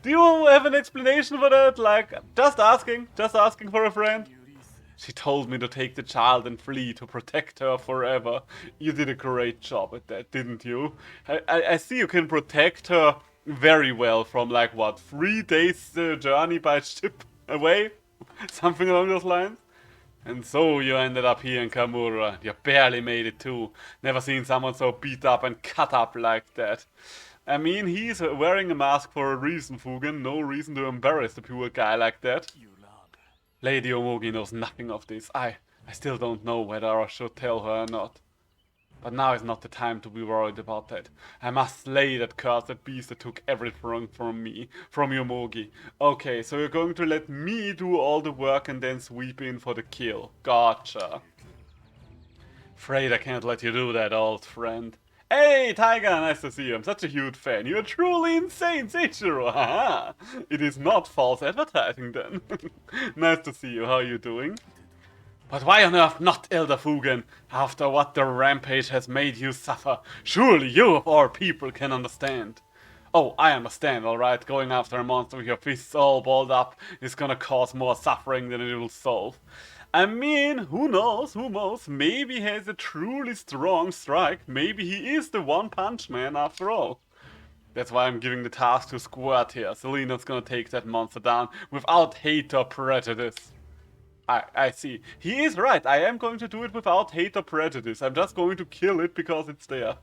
Do you have an explanation for that? Like, just asking for a friend. She told me to take the child and flee to protect her forever. You did a great job at that, didn't you? I see you can protect her very well from, like, what, 3 days journey by ship away? Something along those lines? And so you ended up here in Kamura. You barely made it too. Never seen someone so beat up and cut up like that. I mean, he's wearing a mask for a reason, Fugen. No reason to embarrass the poor guy like that. Lady Omogi knows nothing of this. I still don't know whether I should tell her or not. But now is not the time to be worried about that. I must slay that cursed beast that took everything from me, from Yomogi. Okay, so you're going to let me do all the work and then sweep in for the kill. Gotcha. Afraid I can't let you do that, old friend. Hey, Tiger, nice to see you. I'm such a huge fan. You're truly insane, Seichiro. Haha. It is not false advertising then. Nice to see you. How are you doing? But why on earth not, Elder Fugen? After what the rampage has made you suffer, surely you of all people can understand. Oh, I understand, alright. Going after a monster with your fists all balled up is gonna cause more suffering than it will solve. I mean, who knows, maybe he has a truly strong strike, maybe he is the One Punch Man after all. That's why I'm giving the task to Squirt here. Selena's gonna take that monster down without hate or prejudice. I see. He is right, I am going to do it without hate or prejudice. I'm just going to kill it because it's there.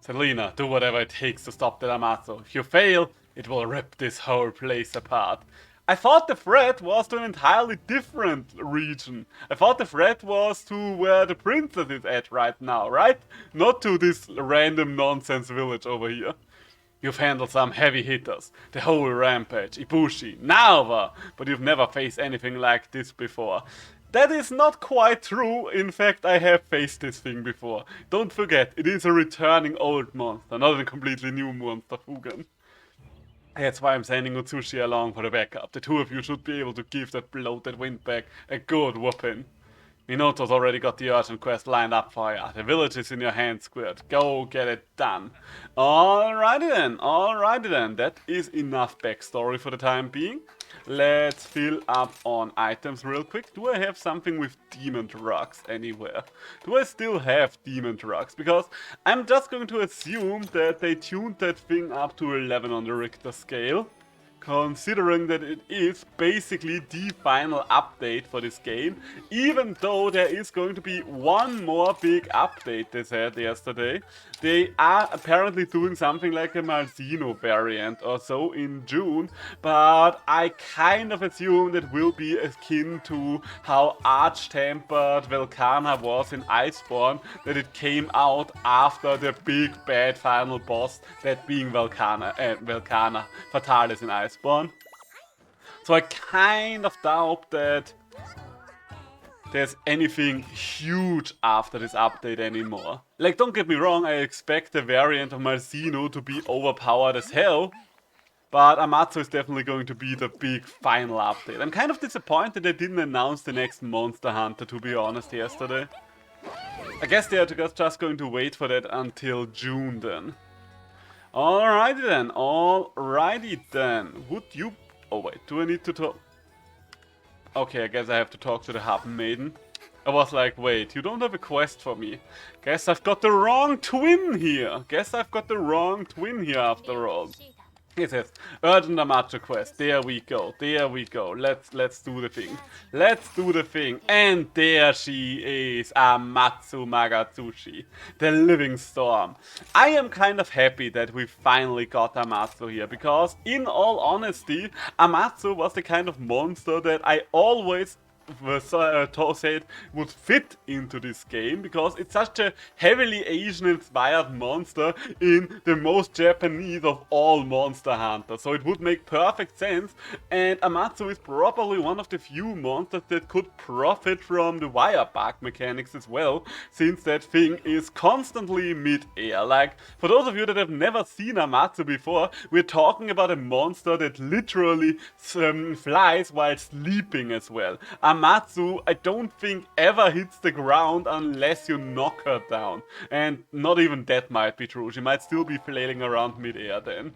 Selena, do whatever it takes to stop the Amatsu. If you fail, it will rip this whole place apart. I thought the threat was to an entirely different region. I thought the threat was to where the princess is at right now, right? Not to this random nonsense village over here. You've handled some heavy hitters. The whole rampage, Ibushi, Naowa, but you've never faced anything like this before. That is not quite true. In fact, I have faced this thing before. Don't forget, it is a returning old monster, not a completely new monster, Fugen. That's why I'm sending Utsushi along for the backup. The two of you should be able to give that bloated windbag a good whooping. Minoto's already got the urgent quest lined up for you. The village is in your hands, Squirt. Go get it done. Alrighty then. That is enough backstory for the time being. Let's fill up on items real quick. Do I have something with demon drugs anywhere? Do I still have demon drugs? Because I'm just going to assume that they tuned that thing up to 11 on the Richter scale. Considering that it is basically the final update for this game, even though there is going to be one more big update, they said yesterday. They are apparently doing something like a Malzino variant or so in June, but I kind of assume that will be akin to how Arch-Tempered Velkhana was in Iceborne, that it came out after the big bad final boss, that being Velkhana Fatalis in Iceborne. So I kind of doubt that there's anything huge after this update anymore. Like, don't get me wrong, I expect the variant of Malzino to be overpowered as hell, but Amatsu is definitely going to be the big final update. I'm kind of disappointed they didn't announce the next Monster Hunter, to be honest, yesterday. I guess they are just going to wait for that until June then. Alrighty then. Would you... Oh wait, do I need to talk... Okay, I guess I have to talk to the Happen Maiden. I was like, wait, you don't have a quest for me. Guess I've got the wrong twin here. After all. It says, urgent Amatsu quest. There we go. Let's do the thing. And there she is, Amatsu Magatsushi, the living storm. I am kind of happy that we finally got Amatsu here, because in all honesty, Amatsu was the kind of monster that I always said would fit into this game, because it's such a heavily Asian inspired monster in the most Japanese of all Monster Hunters, so it would make perfect sense. And Amatsu is probably one of the few monsters that could profit from the wire bug mechanics as well, since that thing is constantly mid-air. Like, for those of you that have never seen Amatsu before, we're talking about a monster that literally flies while sleeping as well. Amatsu, I don't think, ever hits the ground unless you knock her down. And not even that might be true. She might still be flailing around mid-air then.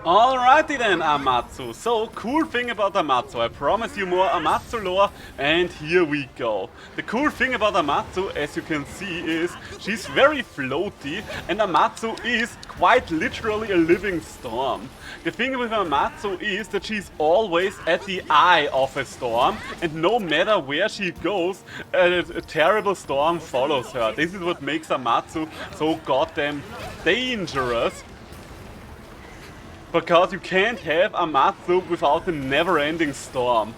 Alrighty then, Amatsu. So, cool thing about Amatsu. I promise you more Amatsu lore, and here we go. The cool thing about Amatsu, as you can see, is she's very floaty, and Amatsu is quite literally a living storm. The thing with Amatsu is that she's always at the eye of a storm, and no matter where she goes, a terrible storm follows her. This is what makes Amatsu so goddamn dangerous. Because you can't have Amatsu without a never-ending storm.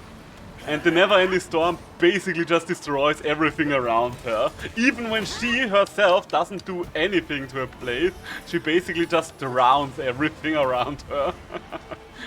And the never-ending storm basically just destroys everything around her. Even when she herself doesn't do anything to her place, she basically just drowns everything around her.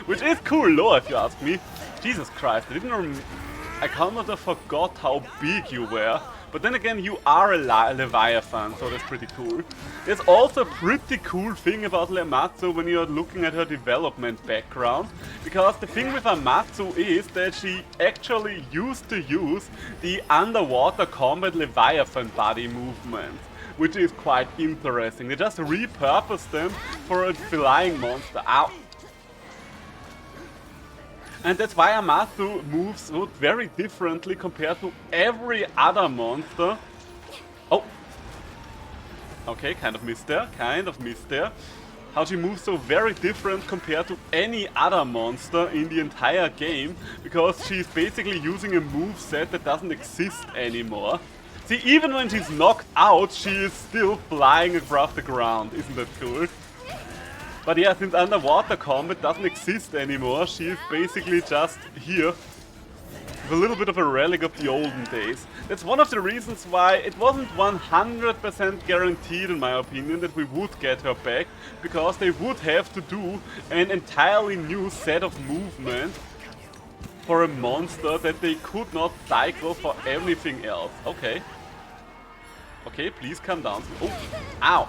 Which is cool lore if you ask me. Jesus Christ, I kind of forgot how big you were. But then again, you are a Leviathan, so that's pretty cool. There's also a pretty cool thing about Amatsu when you're looking at her development background. Because the thing with Amatsu is that she actually used to use the underwater combat Leviathan body movement. Which is quite interesting. They just repurposed them for a flying monster. Ow! And that's why Amatsu moves so very differently compared to every other monster. Oh! Okay, kind of missed there, How she moves so very different compared to any other monster in the entire game, because she's basically using a moveset that doesn't exist anymore. See, even when she's knocked out, she is still flying above the ground. Isn't that cool? But yeah, since underwater combat doesn't exist anymore, she is basically just here. With a little bit of a relic of the olden days. That's one of the reasons why it wasn't 100% guaranteed, in my opinion, that we would get her back. Because they would have to do an entirely new set of movement for a monster that they could not cycle for anything else. Okay. Okay, please come down. Oh, ow!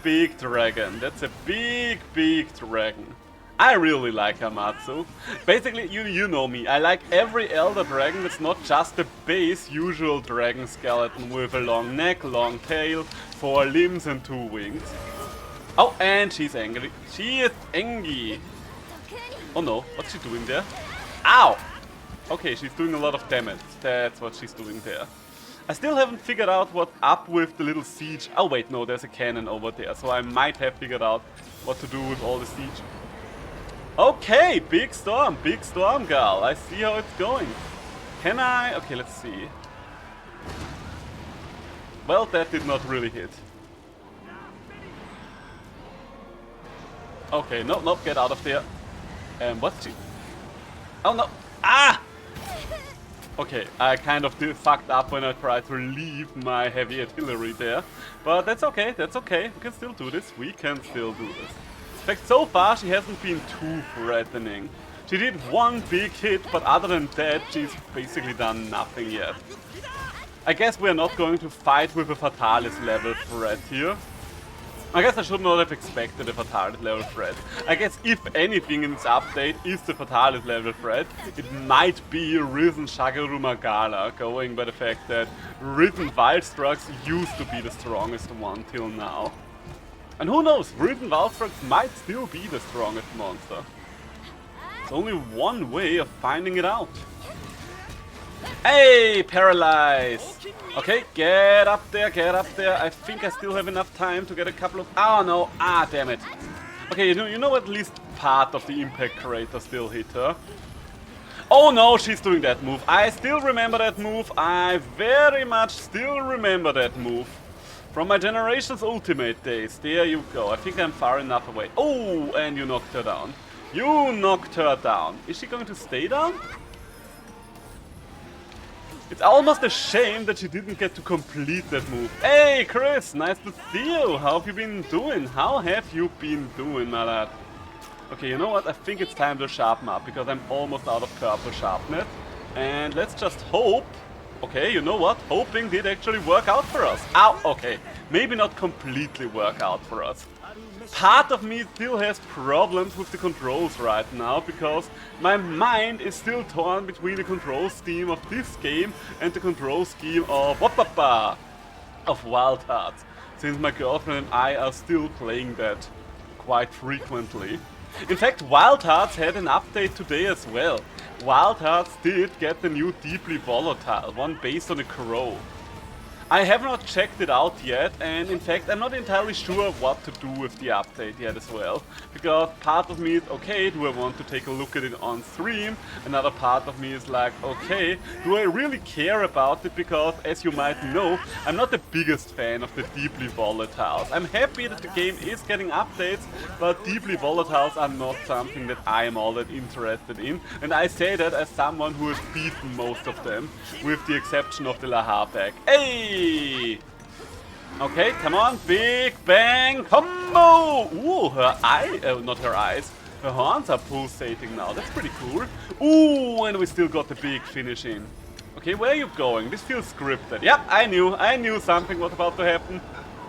Big dragon. That's a big dragon. I really like Amatsu. Basically, you know me. I like every Elder Dragon that's not just the base usual dragon skeleton with a long neck, long tail, 4 limbs and 2 wings. Oh, and she's angry. She is angry. Oh no, what's she doing there? Ow! Okay, she's doing a lot of damage. That's what she's doing there. I still haven't figured out what's up with the little siege. Oh wait, no, there's a cannon over there, so I might have figured out what to do with all the siege. Okay, big storm, girl. I see how it's going. Can I? Okay, let's see. Well, that did not really hit. Okay, no, get out of there. What's she? Oh no! Ah! Okay, I kind of fucked up when I tried to leave my heavy artillery there. But that's okay, we can still do this, In fact, so far she hasn't been too threatening. She did one big hit, but other than that, she's basically done nothing yet. I guess we're not going to fight with a Fatalis level threat here. I guess I should not have expected a Fatalis level threat. I guess if anything in this update is the Fatalis level threat, it might be Risen Shagaru Magala, going by the fact that Risen Wildstrucks used to be the strongest one till now. And who knows, Risen Wildstrucks might still be the strongest monster. There's only one way of finding it out. Hey, paralyze! Okay, get up there. I think I still have enough time to get a couple of... Oh no, damn it. Okay, you know at least part of the impact crater still hit her. Oh no, she's doing that move. I still remember that move. I very much still remember that move. From my Generations Ultimate days. There you go. I think I'm far enough away. Oh, and you knocked her down. Is she going to stay down? It's almost a shame that she didn't get to complete that move. Hey, Chris, nice to see you. How have you been doing? My lad? Okay, you know what? I think it's time to sharpen up, because I'm almost out of purple sharpness. And let's just hope... Okay, you know what? Hoping did actually work out for us. Ow! Okay, maybe not completely work out for us. Part of me still has problems with the controls right now, because my mind is still torn between the control scheme of this game and the control scheme of Wild Hearts. since my girlfriend and I are still playing that quite frequently. In fact, Wild Hearts had an update today as well. Wild Hearts did get the new Deeply Volatile, one based on a crow. I have not checked it out yet, and in fact I'm not entirely sure what to do with the update yet as well. Because part of me is, okay, do I want to take a look at it on stream? Another part of me is like, okay, do I really care about it? Because as you might know, I'm not the biggest fan of the Deeply Volatiles. I'm happy that the game is getting updates, but Deeply Volatiles are not something that I am all that interested in. And I say that as someone who has beaten most of them, with the exception of the Lahar pack. Hey! Okay, come on, big bang combo! Ooh, her eye, not her eyes, her horns are pulsating now, that's pretty cool. Ooh, and we still got the big finish in. Okay, where are you going? This feels scripted. Yep, I knew something was about to happen.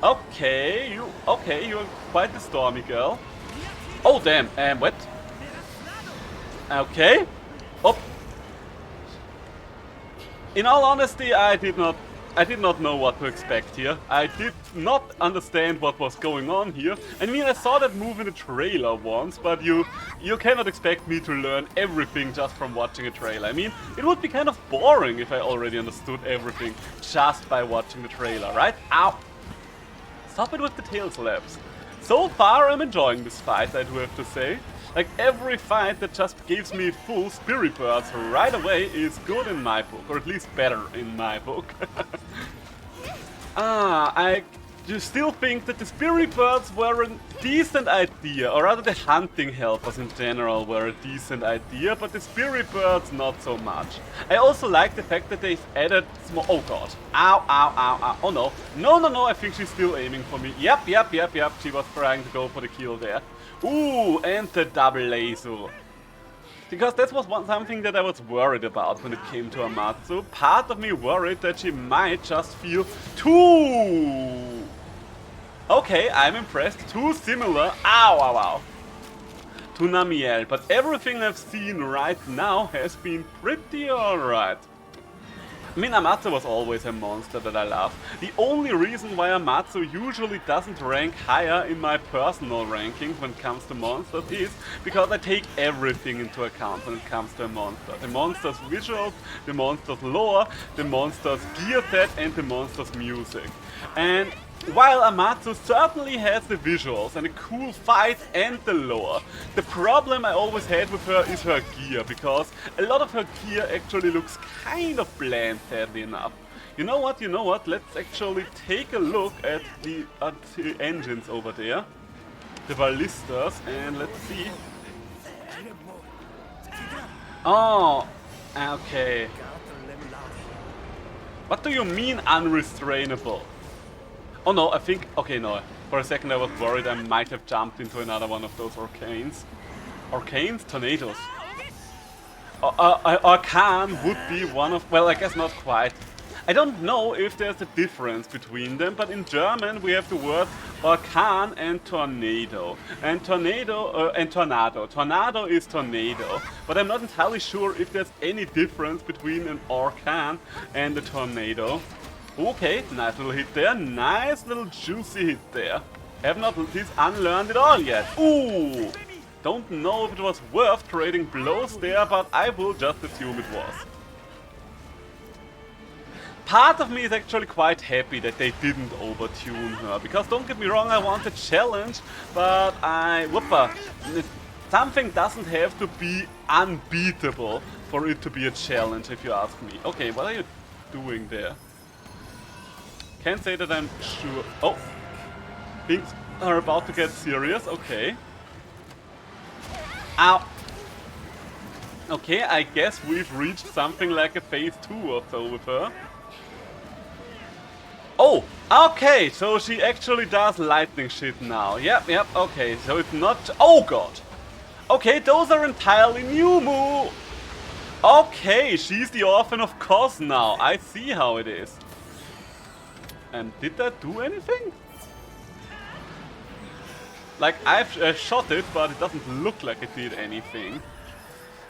Okay, you're quite the stormy girl. Oh damn, what? Okay. Oh. In all honesty, I did not know what to expect here. I did not understand what was going on here. I mean, I saw that move in the trailer once, but you cannot expect me to learn everything just from watching a trailer. I mean, it would be kind of boring if I already understood everything just by watching the trailer, right? Ow! Stop it with the tail slaps. So far, I'm enjoying this fight, I do have to say. Like, every fight that just gives me full Spirit Birds right away is good in my book, or at least better in my book. I do still think that the Spirit Birds were a decent idea, or rather the hunting helpers in general were a decent idea, but the Spirit Birds not so much. I also like the fact that they've added small— oh god. Ow, ow, ow, ow. Oh no. No, I think she's still aiming for me. Yep. She was trying to go for the kill there. Ooh, and the double laser. Because that was something that I was worried about when it came to Amatsu. Part of me worried that she might just feel too... Okay, I'm impressed. Too similar. Ow, ow, ow. To Namiel. But everything I've seen right now has been pretty alright. I mean, Amatsu was always a monster that I love. The only reason why Amatsu usually doesn't rank higher in my personal rankings when it comes to monsters is because I take everything into account when it comes to a monster. The monster's visuals, the monster's lore, the monster's gear set, and the monster's music. And while Amatsu certainly has the visuals and a cool fight and the lore, the problem I always had with her is her gear, because a lot of her gear actually looks kind of bland, sadly enough. You know what, let's actually take a look at the engines over there, the ballistas, and let's see. Oh, okay. What do you mean unrestrainable? Oh no, I think... okay, no. For a second I was worried I might have jumped into another one of those arcanes. Arcanes? Tornadoes. Arcane would be one of... well, I guess not quite. I don't know if there's a difference between them, but in German we have the word Arcane and Tornado. And Tornado... and Tornado. Tornado is tornado. But I'm not entirely sure if there's any difference between an Arcane and a Tornado. Okay, nice little hit there, nice little juicy hit there. Have not this unlearned it all yet. Ooh! Don't know if it was worth trading blows there, but I will just assume it was. Part of me is actually quite happy that they didn't overtune her, because don't get me wrong, I want a challenge, but something doesn't have to be unbeatable for it to be a challenge, if you ask me. Okay, what are you doing there? Can't say that I'm sure. Oh, things are about to get serious. Okay. Ow. Okay, I guess we've reached something like a phase 2 or so with her. Oh, okay, so she actually does lightning shit now. Yep, okay, so it's not... oh god. Okay, those are entirely new moves. Okay, she's the orphan of Cos now. I see how it is. And did that do anything? Like, I've shot it, but it doesn't look like it did anything.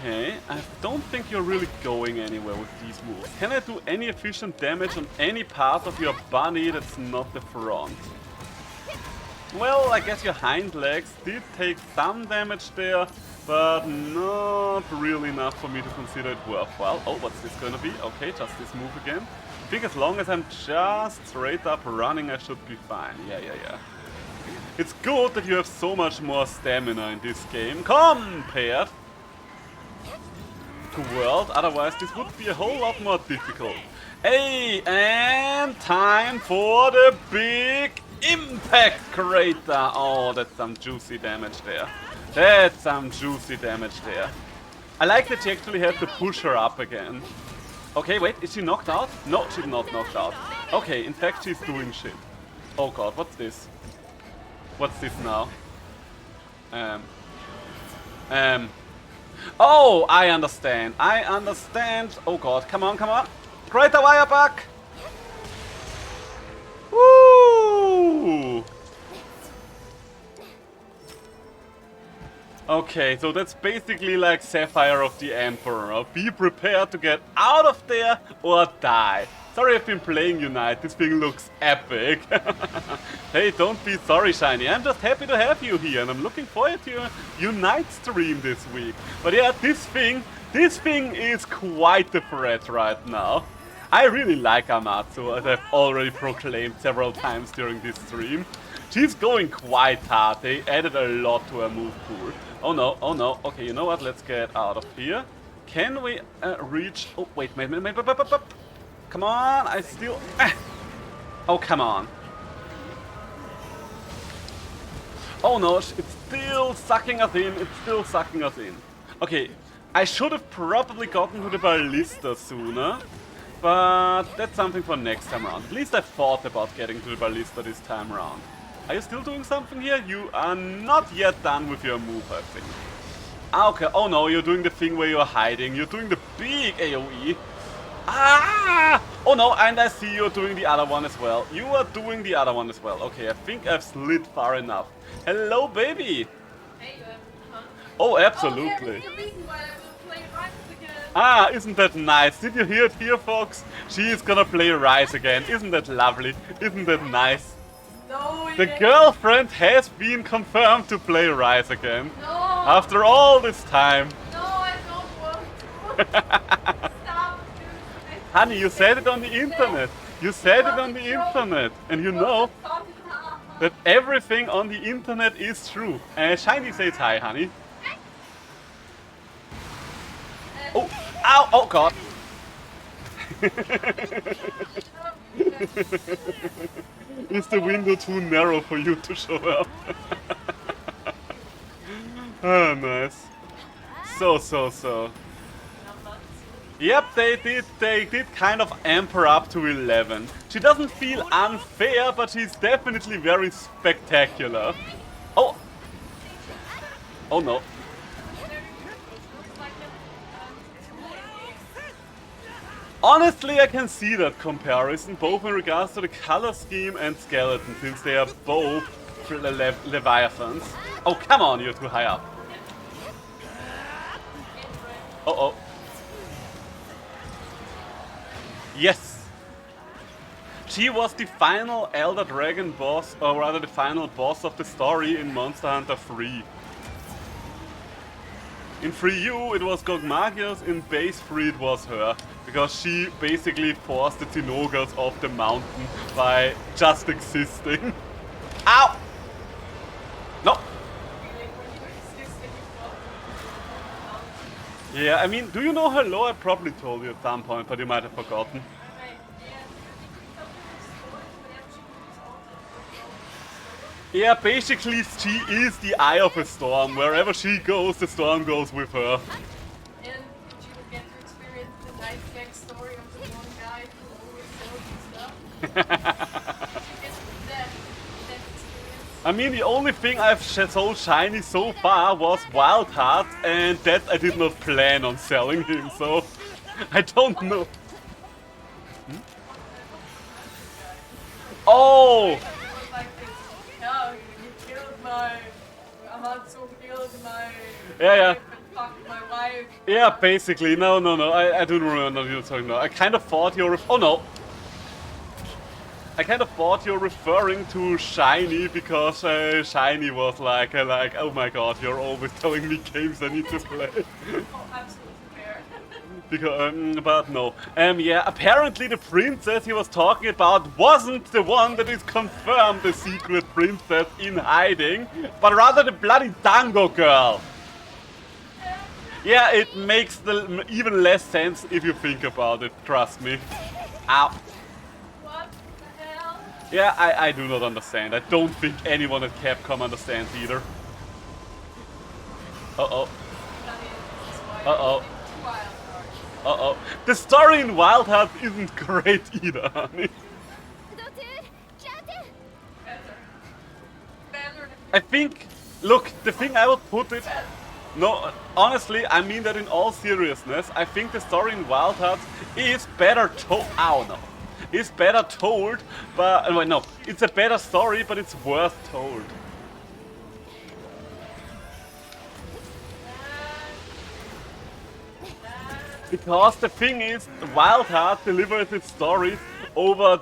Okay, I don't think you're really going anywhere with these moves. Can I do any efficient damage on any part of your body that's not the front? Well, I guess your hind legs did take some damage there, but not really enough for me to consider it worthwhile. Oh, what's this gonna be? Okay, just this move again. I think as long as I'm just straight up running, I should be fine. Yeah. It's good that you have so much more stamina in this game compared to World, otherwise this would be a whole lot more difficult. Hey, and time for the big impact crater. Oh, that's some juicy damage there. That's some juicy damage there. I like that she actually had to push her up again. Okay, wait, is she knocked out? No, she's not knocked out. Okay, in fact she's doing shit. Oh god, what's this? What's this now? Oh, I understand. Oh god, come on. Crater wire back! Woo! Okay, so that's basically like Sapphire of the Emperor. Be prepared to get out of there or die. Sorry I've been playing Unite, this thing looks epic. Hey, don't be sorry, Shiny. I'm just happy to have you here and I'm looking forward to your Unite stream this week. But yeah, this thing is quite the threat right now. I really like Amatsu, as I've already proclaimed several times during this stream. She's going quite hard. They added a lot to her move pool. Oh no. Okay, you know what? Let's get out of here. Can we reach... Oh, wait. Come on, I still... Oh, come on. Oh no, it's still sucking us in. Okay, I should have probably gotten to the ballista sooner. But that's something for next time around. At least I thought about getting to the ballista this time around. Are you still doing something here? You are not yet done with your move, I think. Okay, oh no, you're doing the thing where you're hiding. You're doing the big AoE. Ah! Oh no, and I see you're doing the other one as well. You are doing the other one as well. Okay, I think I've slid far enough. Hello, baby! Hey, huh? Oh, absolutely. Oh, yeah, the reason why I will play Rise again. Ah, isn't that nice? Did you hear it here, folks? She is gonna play Rise again. Isn't that lovely? Isn't that nice? No, The girlfriend has been confirmed to play Rise again. No. After all this time. No, I don't want to. Stop. Honey, you said it on the internet. You said it on the internet. And you know that everything on the internet is true. Shiny says hi, honey. Oh, ow, oh god. Is the window too narrow for you to show up? Ah, nice. So. Yep, they did kind of amp her up to 11. She doesn't feel unfair, but she's definitely very spectacular. Oh! Oh no. Honestly, I can see that comparison, both in regards to the color scheme and skeleton, since they are both Leviathans. Oh, come on, you're too high up. Uh-oh. Yes! She was the final Elder Dragon boss, or rather the final boss of the story in Monster Hunter 3. In 3U it was Gogmagios, in base 3 it was her, because she basically forced the Tinogas off the mountain by just existing. Ow! No! Yeah, I mean, do you know her lore? I probably told you at some point, but you might have forgotten. Yeah, basically she is the eye of a storm. Wherever she goes, the storm goes with her. And you will get to experience the nice backstory of the one guy who always sells you stuff. You get that experience. I mean, the only thing I've sold Shiny so far was Wild Heart, and that I did not plan on selling him, so I don't know. Hmm? Oh! Yeah, you killed my... Amatsu killed my... Yeah. fucked my wife. Yeah, basically. No. I do remember what you're talking about. I kind of thought you're... Oh, no. I kind of thought you're referring to Shiny because Shiny was like, oh my god, you're always telling me games I need to play. Oh, absolutely fair. Because, but no. Yeah, apparently the princess he was talking about wasn't the one that is confirmed the secret princess in hiding, but rather the bloody Dango girl. Yeah, it makes even less sense if you think about it, trust me. Ow. What the hell? Yeah, I do not understand. I don't think anyone at Capcom understands either. Uh-oh. Uh-oh. Uh-oh. The story in Wild Hearts isn't great either, honey. I think... Look, the thing I would put it... No, honestly, I mean that in all seriousness. I think the story in Wild Hearts is better told... Ow, no. Is better told, but... Wait, no. It's a better story, but it's worth told. Because the thing is, Wild Heart delivers its stories over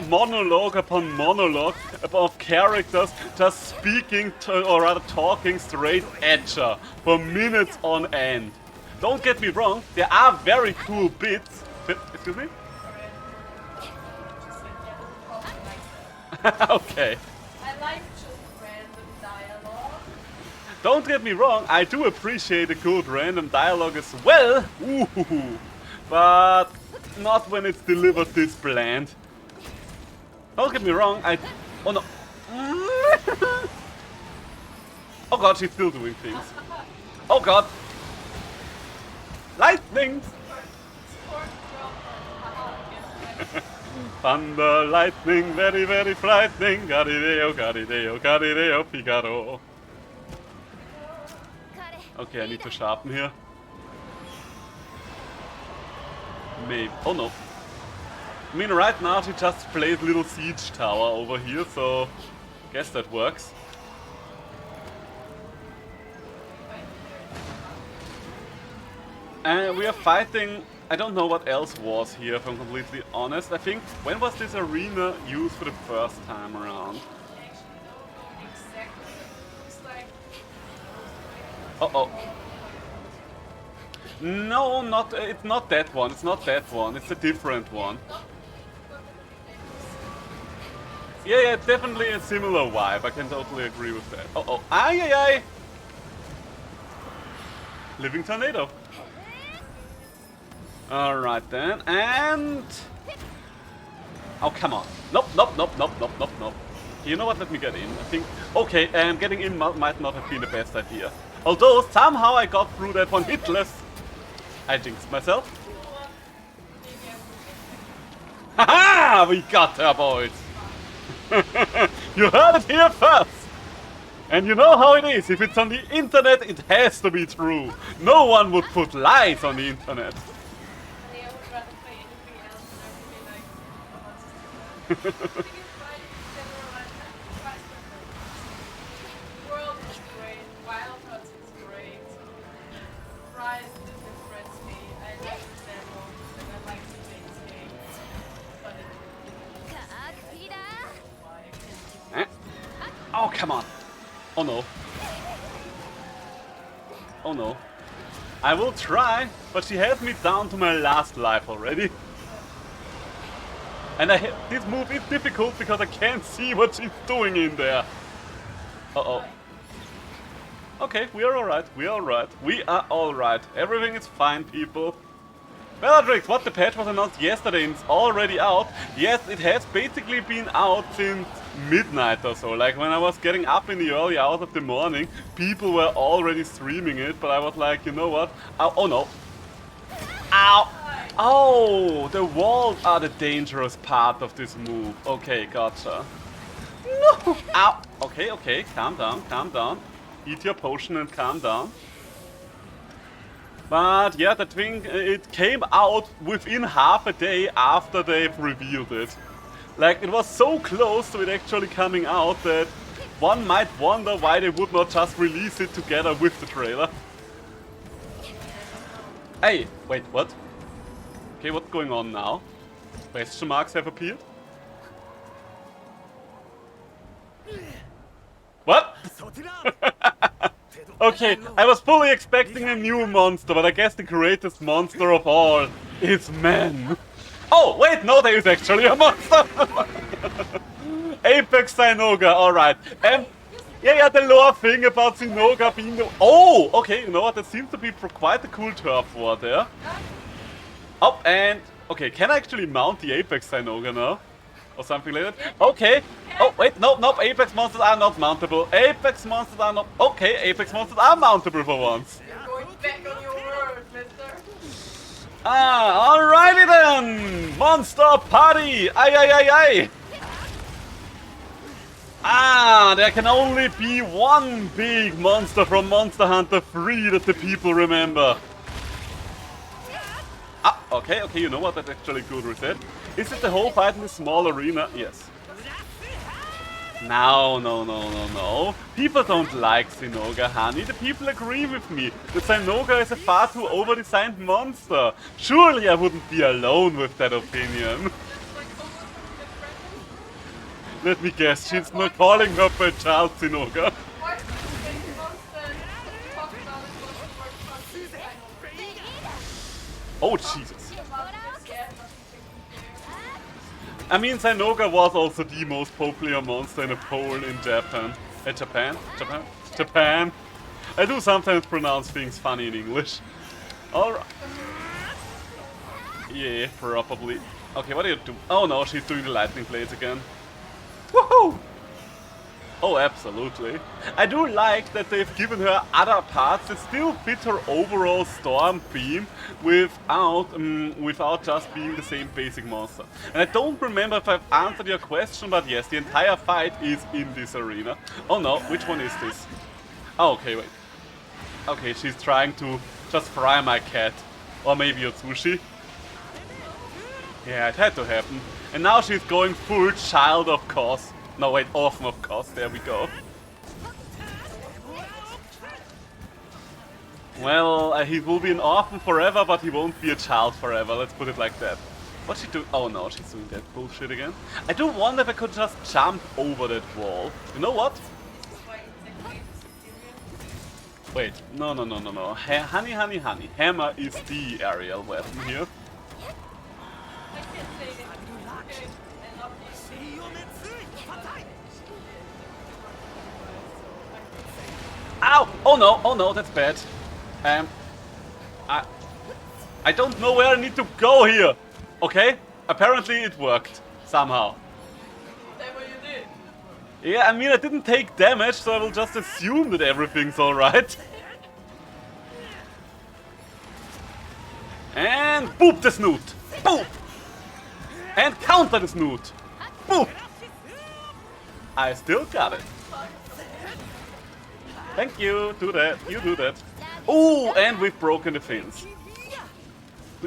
monologue upon monologue of characters just speaking or rather talking straight at you for minutes on end. Don't get me wrong, there are very cool bits. Excuse me? Okay. I like just random dialogue. Don't get me wrong, I do appreciate a good random dialogue as well. Ooh, but not when it's delivered this bland. Don't get me wrong, Oh no. Oh god, she's still doing things. Oh god. Lightning! Thunder, lightning, very, very frightening. Galileo, Galileo, Galileo, Figaro. Okay, I need to sharpen here. Maybe. Oh no. I mean, right now she just plays little siege tower over here, so guess that works. And we are fighting. I don't know what else was here, if I'm completely honest. I think, when was this arena used for the first time around? Uh-oh. No, not, it's not that one, it's not that one, it's a different one. Yeah, it's definitely a similar vibe, I can totally agree with that. Uh-oh, ay. Living tornado. Alright then, and... Oh, come on. Nope. You know what, let me get in. I think... Okay, getting in might not have been the best idea. Although, somehow I got through that one hitless. I jinxed myself. Haha! We got her, boys! You heard it here first! And you know how it is, if it's on the internet, it has to be true. No one would put lies on the internet. World is great, Wild Hearts is great. Rise differentiates me. I like the demo and I like the base game. But it Oh, come on. Oh no. Oh no. I will try, but she has me down to my last life already. And this move is difficult because I can't see what she's doing in there. Uh-oh. Okay, we are alright, we are alright. We are alright. Everything is fine, people. Bellatrix, what, the patch was announced yesterday and it's already out? Yes, it has basically been out since midnight or so. Like, when I was getting up in the early hours of the morning, people were already streaming it, but I was like, you know what? Oh no. Ow! Oh, the walls are the dangerous part of this move. Okay, gotcha. No! Ow! Okay, calm down. Eat your potion and calm down. But yeah, that thing, it came out within half a day after they've revealed it. Like, it was so close to it actually coming out that one might wonder why they would not just release it together with the trailer. Hey, wait, what? Okay, what's going on now? Question marks have appeared? What? Okay, I was fully expecting a new monster, but I guess the greatest monster of all is man. Oh, wait, no, there is actually a monster! Apex Sinoga, alright. Yeah, the lore thing about Sinoga being the... Oh, okay, you know what, that seems to be quite a cool turf war there. Oh, and... Okay, can I actually mount the Apex Sinoga now? Or something like that? Okay. Oh, wait, nope, Apex monsters are not mountable. Apex monsters are not... Okay, Apex monsters are mountable for once. You're going back on your word, mister. Ah, alrighty then! Monster party! Aye! Ah, there can only be one big monster from Monster Hunter 3 that the people remember. Ah, okay, you know what, that's actually good reset. Is it the whole fight in the small arena? Yes. No. People don't like Sinoga, honey. The people agree with me that Sinoga is a far too over-designed monster. Surely I wouldn't be alone with that opinion. Let me guess, she's not calling her by child Sinoga. Why did you make the monster talk about it was the word? Oh, Jesus. I mean, Sinoga was also the most popular monster in a poll in Japan. Japan. I do sometimes pronounce things funny in English. Alright. Yeah, probably. Okay, what do you do? Oh no, she's doing the lightning blades again. Woohoo! Oh, absolutely. I do like that they've given her other parts that still fit her overall storm theme without just being the same basic monster. And I don't remember if I've answered your question, but yes, the entire fight is in this arena. Oh no, which one is this? Oh, okay, wait. Okay, she's trying to just fry my cat. Or maybe your sushi. Yeah, it had to happen. And now she's going full child, of course. No, wait, orphan, of course. There we go. Well, he will be an orphan forever, but he won't be a child forever. Let's put it like that. What's she doing? Oh no, she's doing that bullshit again. I do wonder if I could just jump over that wall. You know what? Wait, no. Honey. Hammer is the aerial weapon here. Ow! Oh no, that's bad. I don't know where I need to go here. Okay, apparently it worked somehow. Whatever you did. Yeah, I mean I didn't take damage, so I will just assume that everything's alright. And boop the snoot! Boop! And counter the snoot! Boop! I still got it. Thank you, do that, you do that. Ooh, and we've broken the fins.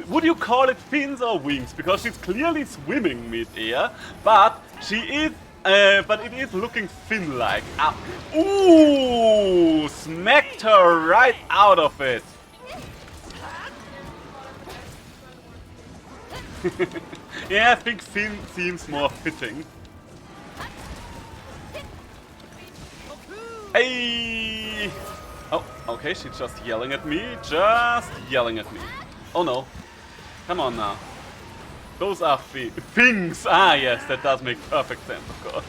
Would you call it fins or wings? Because she's clearly swimming mid-air, but it is looking fin-like. Ah. Ooh, smacked her right out of it. Yeah, I think fin seems more fitting. Hey! Oh, okay, she's just yelling at me. Oh no. Come on now. Those are things. Ah, yes, that does make perfect sense, of course.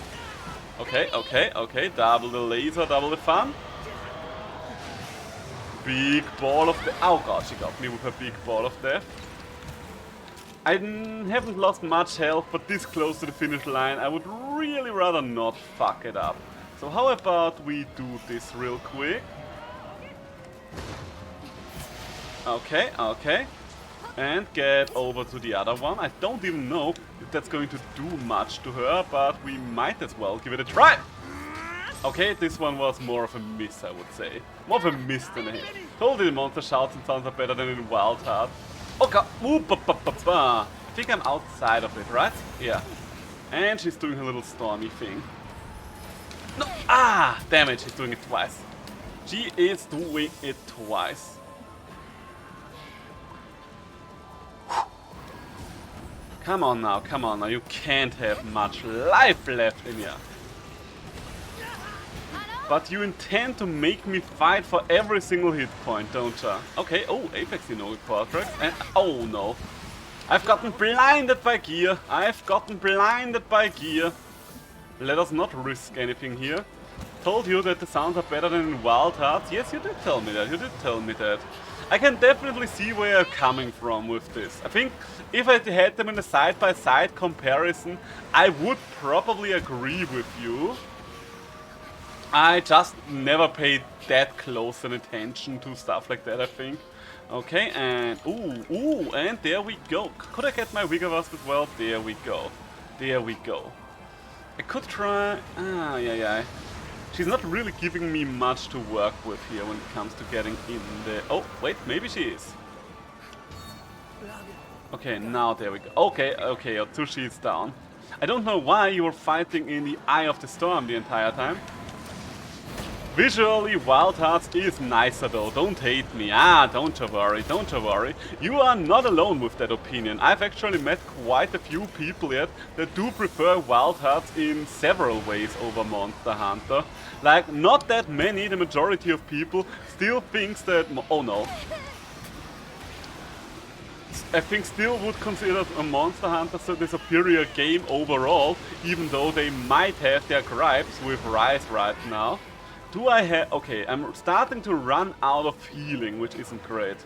Okay. Double the laser, double the fun. Big ball of death. Oh god, she got me with her big ball of death. I haven't lost much health, but this close to the finish line, I would really rather not fuck it up. So how about we do this real quick? Okay. And get over to the other one. I don't even know if that's going to do much to her, but we might as well give it a try. Okay, this one was more of a miss, I would say. More of a miss than a hit. Totally the monster shouts and sounds are better than in Wild Heart. Oh god, I think I'm outside of it, right? Yeah. And she's doing her little stormy thing. No! Ah! Damn it, she's doing it twice. She is doing it twice. Come on now, come on now. You can't have much life left in you. But you intend to make me fight for every single hit point, don't you? Okay, oh, Apex Inoue Portraits. And oh no. I've gotten blinded by gear. I've gotten blinded by gear. Let us not risk anything here. Told you that the sounds are better than in Wild Hearts. Yes, you did tell me that. You did tell me that. I can definitely see where you're coming from with this. I think if I had them in a side-by-side comparison, I would probably agree with you. I just never paid that close an attention to stuff like that, I think. Okay, and ooh, and there we go. Could I get my Vigorous as well? There we go. There we go. I could try... yeah. She's not really giving me much to work with here when it comes to getting in the... Oh, wait, maybe she is. Okay, now there we go. Okay, Atsushi is down. I don't know why you were fighting in the Eye of the Storm the entire time. Visually, Wild Hearts is nicer though, don't hate me. Don't you worry, don't you worry. You are not alone with that opinion. I've actually met quite a few people yet that do prefer Wild Hearts in several ways over Monster Hunter. Like, not that many, the majority of people still thinks that... Oh no. I think still would consider a Monster Hunter the superior game overall, even though they might have their gripes with Rise right now. Do I have... Okay, I'm starting to run out of healing, which isn't great.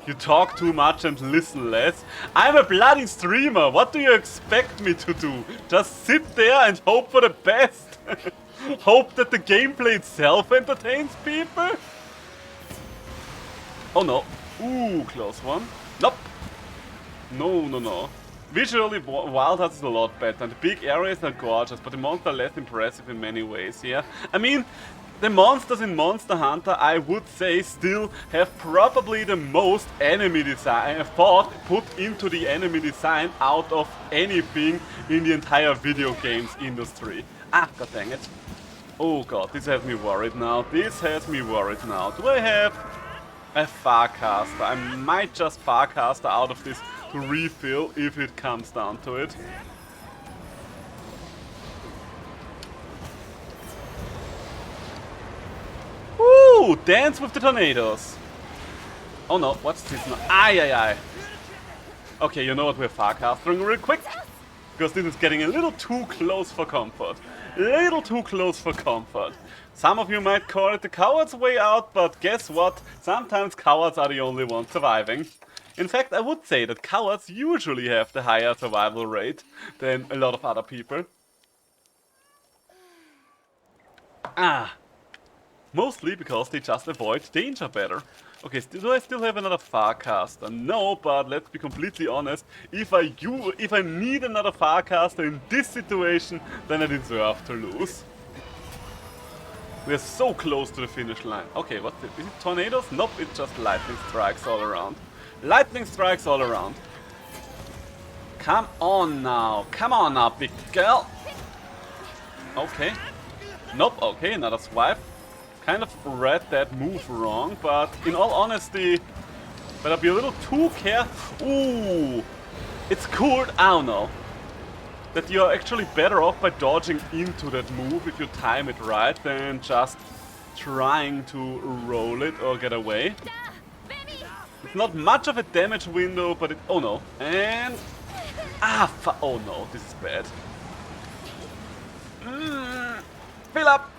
You talk too much and listen less. I'm a bloody streamer, what do you expect me to do? Just sit there and hope for the best? Hope that the gameplay itself entertains people? Oh no. Ooh, close one. Nope. No. Visually, Wild Hearts is a lot better, and the big areas are gorgeous, but the monsters are less impressive in many ways, yeah? I mean, the monsters in Monster Hunter, I would say, still have probably the most enemy design thought put into the enemy design out of anything in the entire video games industry. God dang it. Oh god, this has me worried now. This has me worried now. Do I have a Farcaster? I might just Farcaster out of this to refill if it comes down to it. Woo! Dance with the tornadoes! Oh no, what's this now? Aye. Okay, you know what, we're Farcastering real quick. Because this is getting a little too close for comfort. Little too close for comfort. Some of you might call it the coward's way out, but guess what? Sometimes cowards are the only ones surviving. In fact, I would say that cowards usually have the higher survival rate than a lot of other people. Mostly because they just avoid danger better. Okay, do I still have another Farcaster? No, but let's be completely honest. If I need another Farcaster in this situation, then I deserve to lose. We are so close to the finish line. Okay, what's it? Is it tornadoes? Nope, it's just lightning strikes all around. Lightning strikes all around. Come on now, big girl. Okay. Nope, okay, another swipe. Kind of read that move wrong, but in all honesty, better be a little too careful. Ooh, it's cool, I don't know, that you're actually better off by dodging into that move if you time it right than just trying to roll it or get away. It's not much of a damage window, but it... Oh no. And... oh no, this is bad. Fill up!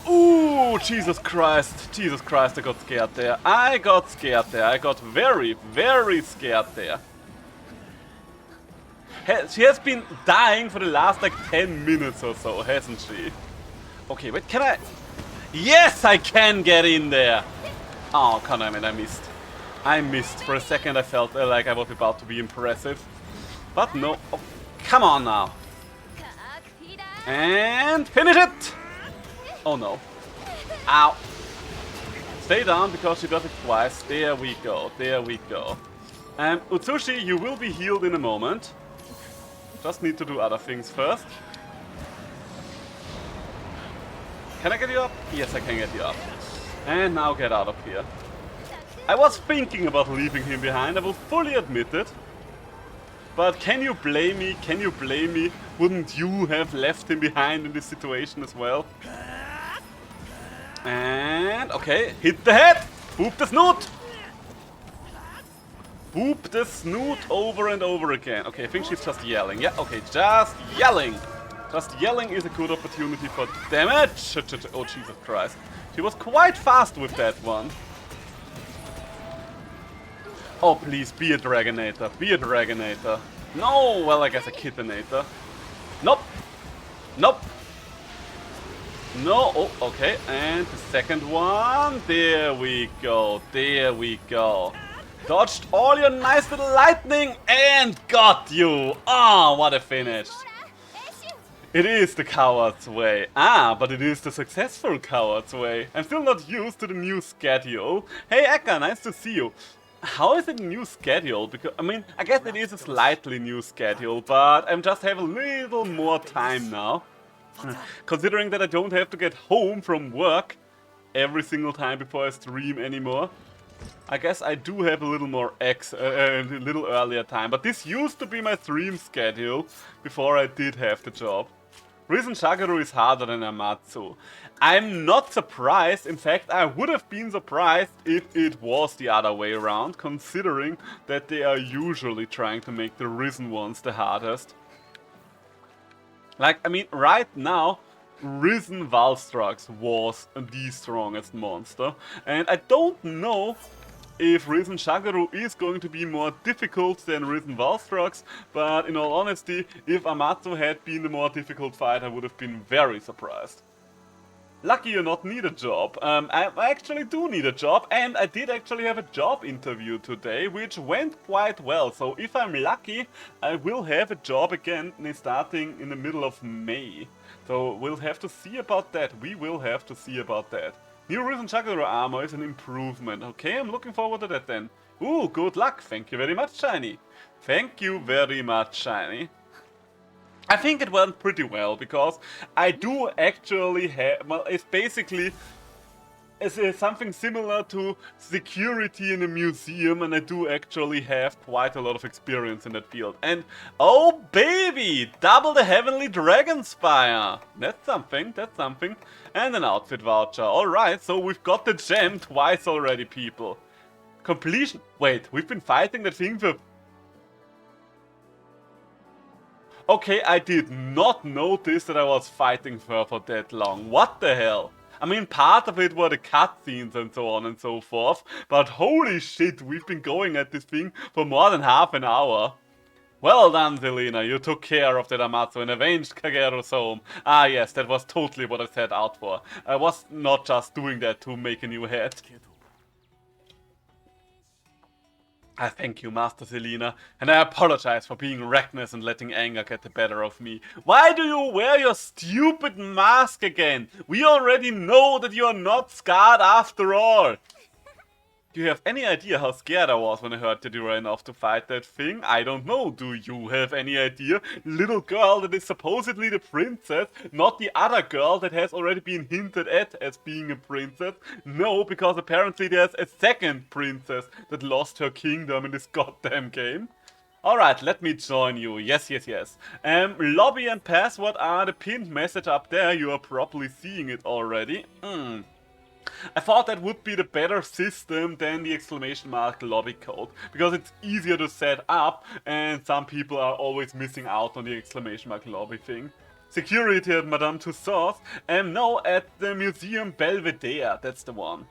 Ooh, Jesus Christ, I got scared there. I got very, very scared there. She has been dying for the last like 10 minutes or so, hasn't she? Okay, wait, can I... Yes, I can get in there! Oh, come on, I missed. I missed. For a second I felt like I was about to be impressive. But no. Oh, come on now. And finish it! Oh no. Ow. Stay down because she does it twice. There we go. Utsushi, you will be healed in a moment. Just need to do other things first. Can I get you up? Yes, I can get you up. And now get out of here. I was thinking about leaving him behind, I will fully admit it. But can you blame me? Can you blame me? Wouldn't you have left him behind in this situation as well? And, okay, hit the head! Boop the snoot! Boop the snoot over and over again. Okay, I think she's just yelling. Yeah, okay, just yelling. Just yelling is a good opportunity for damage. Oh, Jesus Christ. She was quite fast with that one. Oh, please, be a Dragonator. Be a Dragonator. No! Well, I guess a Kittanator. Nope. Nope. No. Oh, okay. And the second one. There we go. There we go. Dodged all your nice little lightning and got you. Ah, what a finish. It is the coward's way. Ah, but it is the successful coward's way. I'm still not used to the new schedule. Hey, Eka, nice to see you. How is it a new schedule? Because, I mean, I guess it is a slightly new schedule, but I just have a little more time now. Considering that I don't have to get home from work every single time before I stream anymore. I guess I do have a little more a little earlier time, but this used to be my stream schedule before I did have the job. Risen Shagaru is harder than Amatsu. I'm not surprised, in fact I would have been surprised if it was the other way around, considering that they are usually trying to make the Risen ones the hardest. Like, I mean, right now, Risen Valstrax was the strongest monster, and I don't know if Risen Shagaru is going to be more difficult than Risen Valstrax, but in all honesty, if Amatsu had been the more difficult fight, I would have been very surprised. Lucky you not need a job. I actually do need a job, and I did actually have a job interview today, which went quite well. So if I'm lucky, I will have a job again starting in the middle of May. So we'll have to see about that. We will have to see about that. New Risen Shagaru armor is an improvement. Okay, I'm looking forward to that then. Ooh, good luck. Thank you very much, Shiny. Thank you very much, Shiny. I think it went pretty well, because I do actually have, well, it's basically something similar to security in a museum, and I do actually have quite a lot of experience in that field. And, oh baby, double the Heavenly Dragon Spire! That's something, that's something. And an outfit voucher, alright, so we've got the gem twice already, people. Completion, wait, we've been fighting that thing for... Okay, I did not notice that I was fighting her for that long. What the hell? I mean, part of it were the cutscenes and so on and so forth, but holy shit, we've been going at this thing for more than half an hour. Well done, Zelina, you took care of that Amatsu and avenged Kageru's home. Ah yes, that was totally what I set out for. I was not just doing that to make a new head. I thank you, Master Zelina, and I apologize for being reckless and letting anger get the better of me. Why do you wear your stupid mask again? We already know that you are not scarred after all. Do you have any idea how scared I was when I heard that you ran off to fight that thing? I don't know. Do you have any idea? Little girl that is supposedly the princess, not the other girl that has already been hinted at as being a princess. No, because apparently there's a second princess that lost her kingdom in this goddamn game. Alright, let me join you. Yes, yes, yes. Lobby and password are the pinned message up there. You are probably seeing it already. I thought that would be the better system than the exclamation mark lobby code, because it's easier to set up and some people are always missing out on the exclamation mark lobby thing. Security at Madame Tussauds, and no, at the Museum Belvedere, that's the one.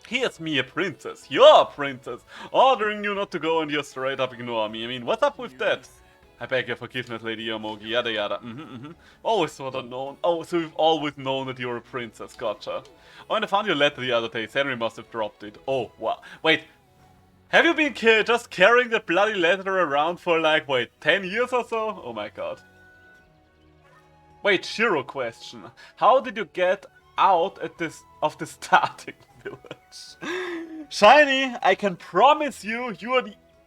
Here's me, a princess. You're a princess, ordering you not to go and you straight up ignore me. I mean, what's up with that? I beg your forgiveness, Lady Yomogi, yada yada, Always sort of known. Oh, so you've always known that you're a princess, gotcha. Oh, and I found your letter the other day, Henry must have dropped it. Oh, wow. Wait, have you been just carrying that bloody letter around for like, wait, 10 years or so? Oh my god. Wait, Shiro question. How did you get out of the starting village? Shiny, I can promise you, you are the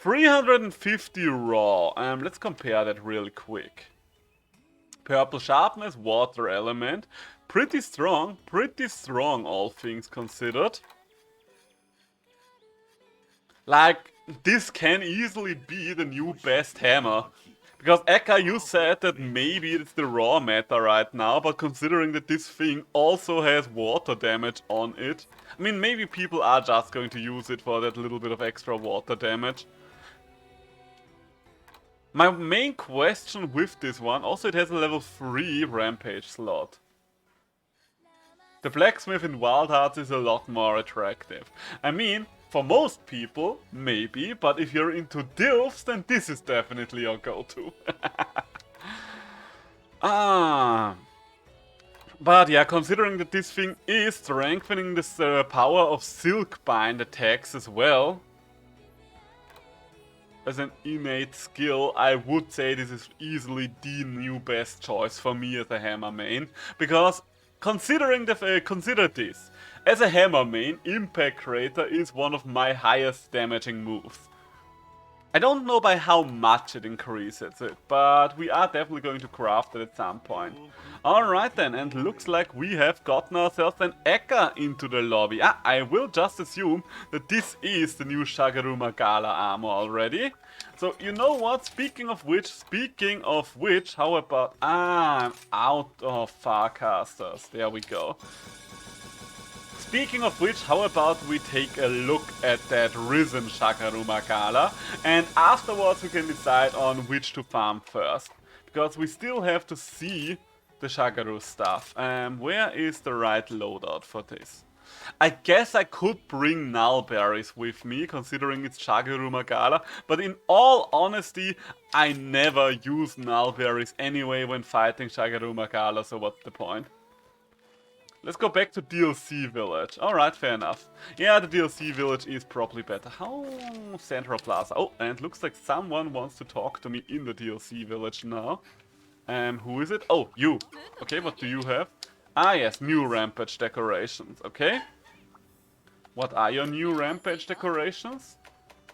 350 raw. Let's compare that really quick. Purple sharpness, water element. Pretty strong, all things considered. Like, this can easily be the new best hammer. Because Eka, you said that maybe it's the raw meta right now, but considering that this thing also has water damage on it, I mean, maybe people are just going to use it for that little bit of extra water damage. My main question with this one, also it has a level 3 rampage slot. The blacksmith in Wild Hearts is a lot more attractive. I mean, for most people, maybe, but if you're into dilfs, then this is definitely your go-to. But yeah, considering that this thing is strengthening the power of Silkbind attacks as well, as an innate skill, I would say this is easily the new best choice for me as a hammer main, because consider this. As a hammer main, Impact Crater is one of my highest damaging moves. I don't know by how much it increases it, but we are definitely going to craft it at some point. Alright then, and looks like we have gotten ourselves an Eka into the lobby. I will just assume that this is the new Shagaru Magala armor already. So, you know what, speaking of which, how about... I'm out of Farcasters. There we go. Speaking of which, how about we take a look at that Risen Shagaru Magala, and afterwards we can decide on which to farm first. Because we still have to see the Shagaru stuff. Where is the right loadout for this? I guess I could bring Nullberries with me, considering it's Shagaru Magala, but in all honesty, I never use Nullberries anyway when fighting Shagaru Magala, so what's the point? Let's go back to DLC Village. Alright, fair enough. Yeah, the DLC Village is probably better. How? Central Plaza. Oh, and it looks like someone wants to talk to me in the DLC Village now. Who is it? Oh, you. Okay, what do you have? Ah, yes, new Rampage decorations. Okay. What are your new Rampage decorations?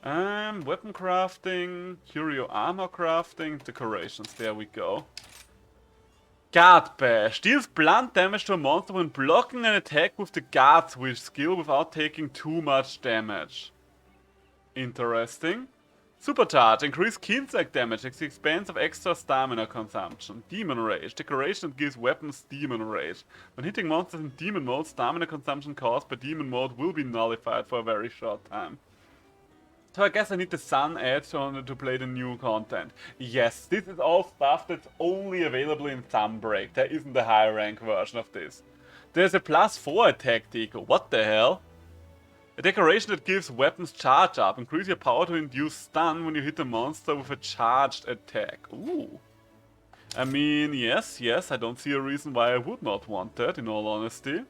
Weapon crafting, curio armor crafting, decorations. There we go. Guard Bash. Deals blunt damage to a monster when blocking an attack with the Guard Switch skill without taking too much damage. Interesting. Supercharge. Increase Kinsack damage at the expense of extra stamina consumption. Demon Rage. Decoration that gives weapons Demon Rage. When hitting monsters in Demon Mode, stamina consumption caused by Demon Mode will be nullified for a very short time. So I guess I need the Sun Edge to play the new content. Yes, this is all stuff that's only available in Sunbreak. There isn't a high rank version of this. There's a +4 attack deco. What the hell? A decoration that gives weapons charge up. Increase your power to induce stun when you hit a monster with a charged attack. Ooh. I mean, yes, I don't see a reason why I would not want that, in all honesty.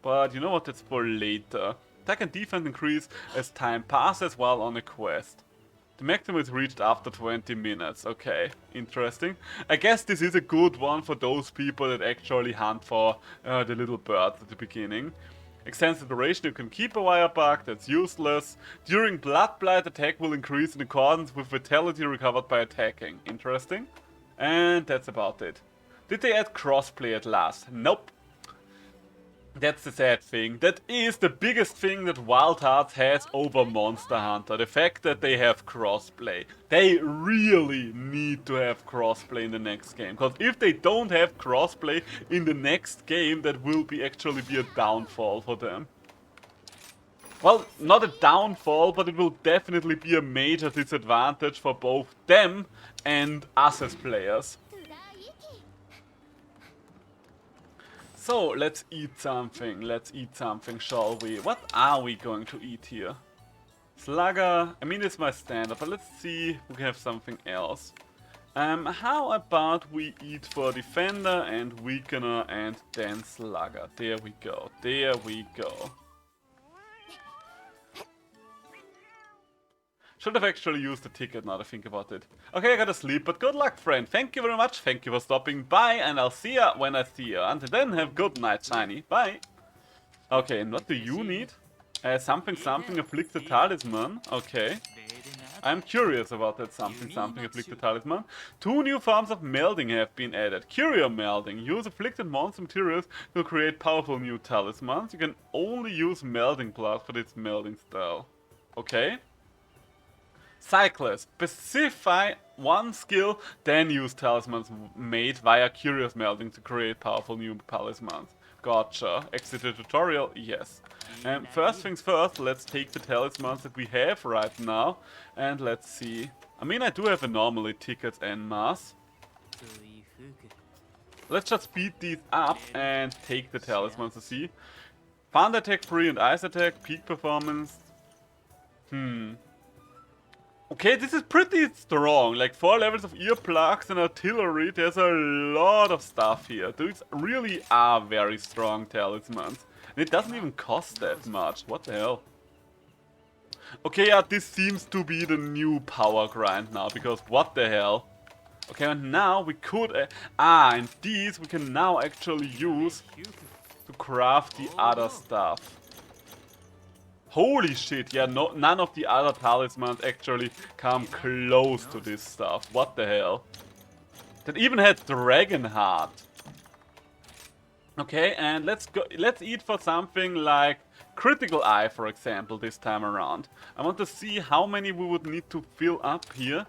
But you know what, that's for later. Attack and defense increase as time passes while on a quest. The maximum is reached after 20 minutes. Okay, interesting. I guess this is a good one for those people that actually hunt for the little birds at the beginning. Extends the duration, you can keep a wire bug, that's useless. During Bloodblight, attack will increase in accordance with vitality recovered by attacking. Interesting. And that's about it. Did they add crossplay at last? Nope. That's the sad thing. That is the biggest thing that Wild Hearts has over Monster Hunter. The fact that they have crossplay. They really need to have crossplay in the next game. Because if they don't have crossplay in the next game, that will actually be a downfall for them. Well, not a downfall, but it will definitely be a major disadvantage for both them and us as players. So, let's eat something, shall we? What are we going to eat here? Slugger, I mean it's my standard, but let's see if we can have something else. How about we eat for Defender and Weakener and then Slugger? There we go, there we go. Should have actually used the ticket now that I think about it. Okay, I gotta sleep, but good luck, friend. Thank you very much. Thank you for stopping by, and I'll see ya when I see ya. Until then, have good night, Shiny. Bye. Okay, and what do you need? Something, afflict the talisman. Okay. I'm curious about that something afflicted talisman. 2 new forms of melding have been added. Curio melding. Use afflicted monster materials to create powerful new talismans. You can only use melding blood for this melding style. Okay. Cyclist. Specify one skill, then use talismans made via curious melding to create powerful new talismans. Gotcha. Exit the tutorial? Yes. And first things first, let's take the talismans that we have right now. And let's see. I mean, I do have anomaly tickets en masse. Let's just speed these up and take the talismans to see. Thunder attack 3 and ice attack, peak performance. Okay, this is pretty strong. Like 4 levels of earplugs and artillery. There's a lot of stuff here. These really are very strong talismans. And it doesn't even cost that much. What the hell? Okay, yeah, this seems to be the new power grind now. Because what the hell? Okay, and now we could... and these we can now actually use to craft the other stuff. Holy shit, yeah, no, none of the other talismans actually come close to this stuff. What the hell? That even had Dragon Heart. Okay, and let's eat for something like Critical Eye, for example, this time around. I want to see how many we would need to fill up here.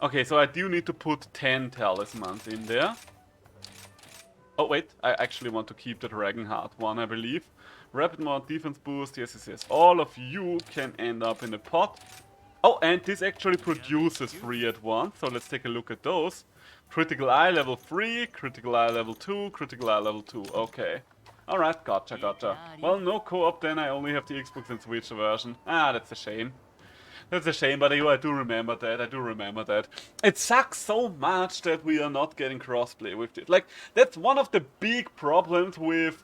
Okay, so I do need to put 10 talismans in there. Oh wait, I actually want to keep the Dragon Heart one, I believe. Rapid mod, defense boost, yes. All of you can end up in the pot. Oh, and this actually produces 3 at once, so let's take a look at those. Critical Eye level 3, Critical Eye level 2, Critical Eye level 2, okay. Alright, gotcha. Well, no co-op then, I only have the Xbox and Switch version. Ah, that's a shame. That's a shame, but I do remember that. It sucks so much that we are not getting crossplay with it. Like, that's one of the big problems with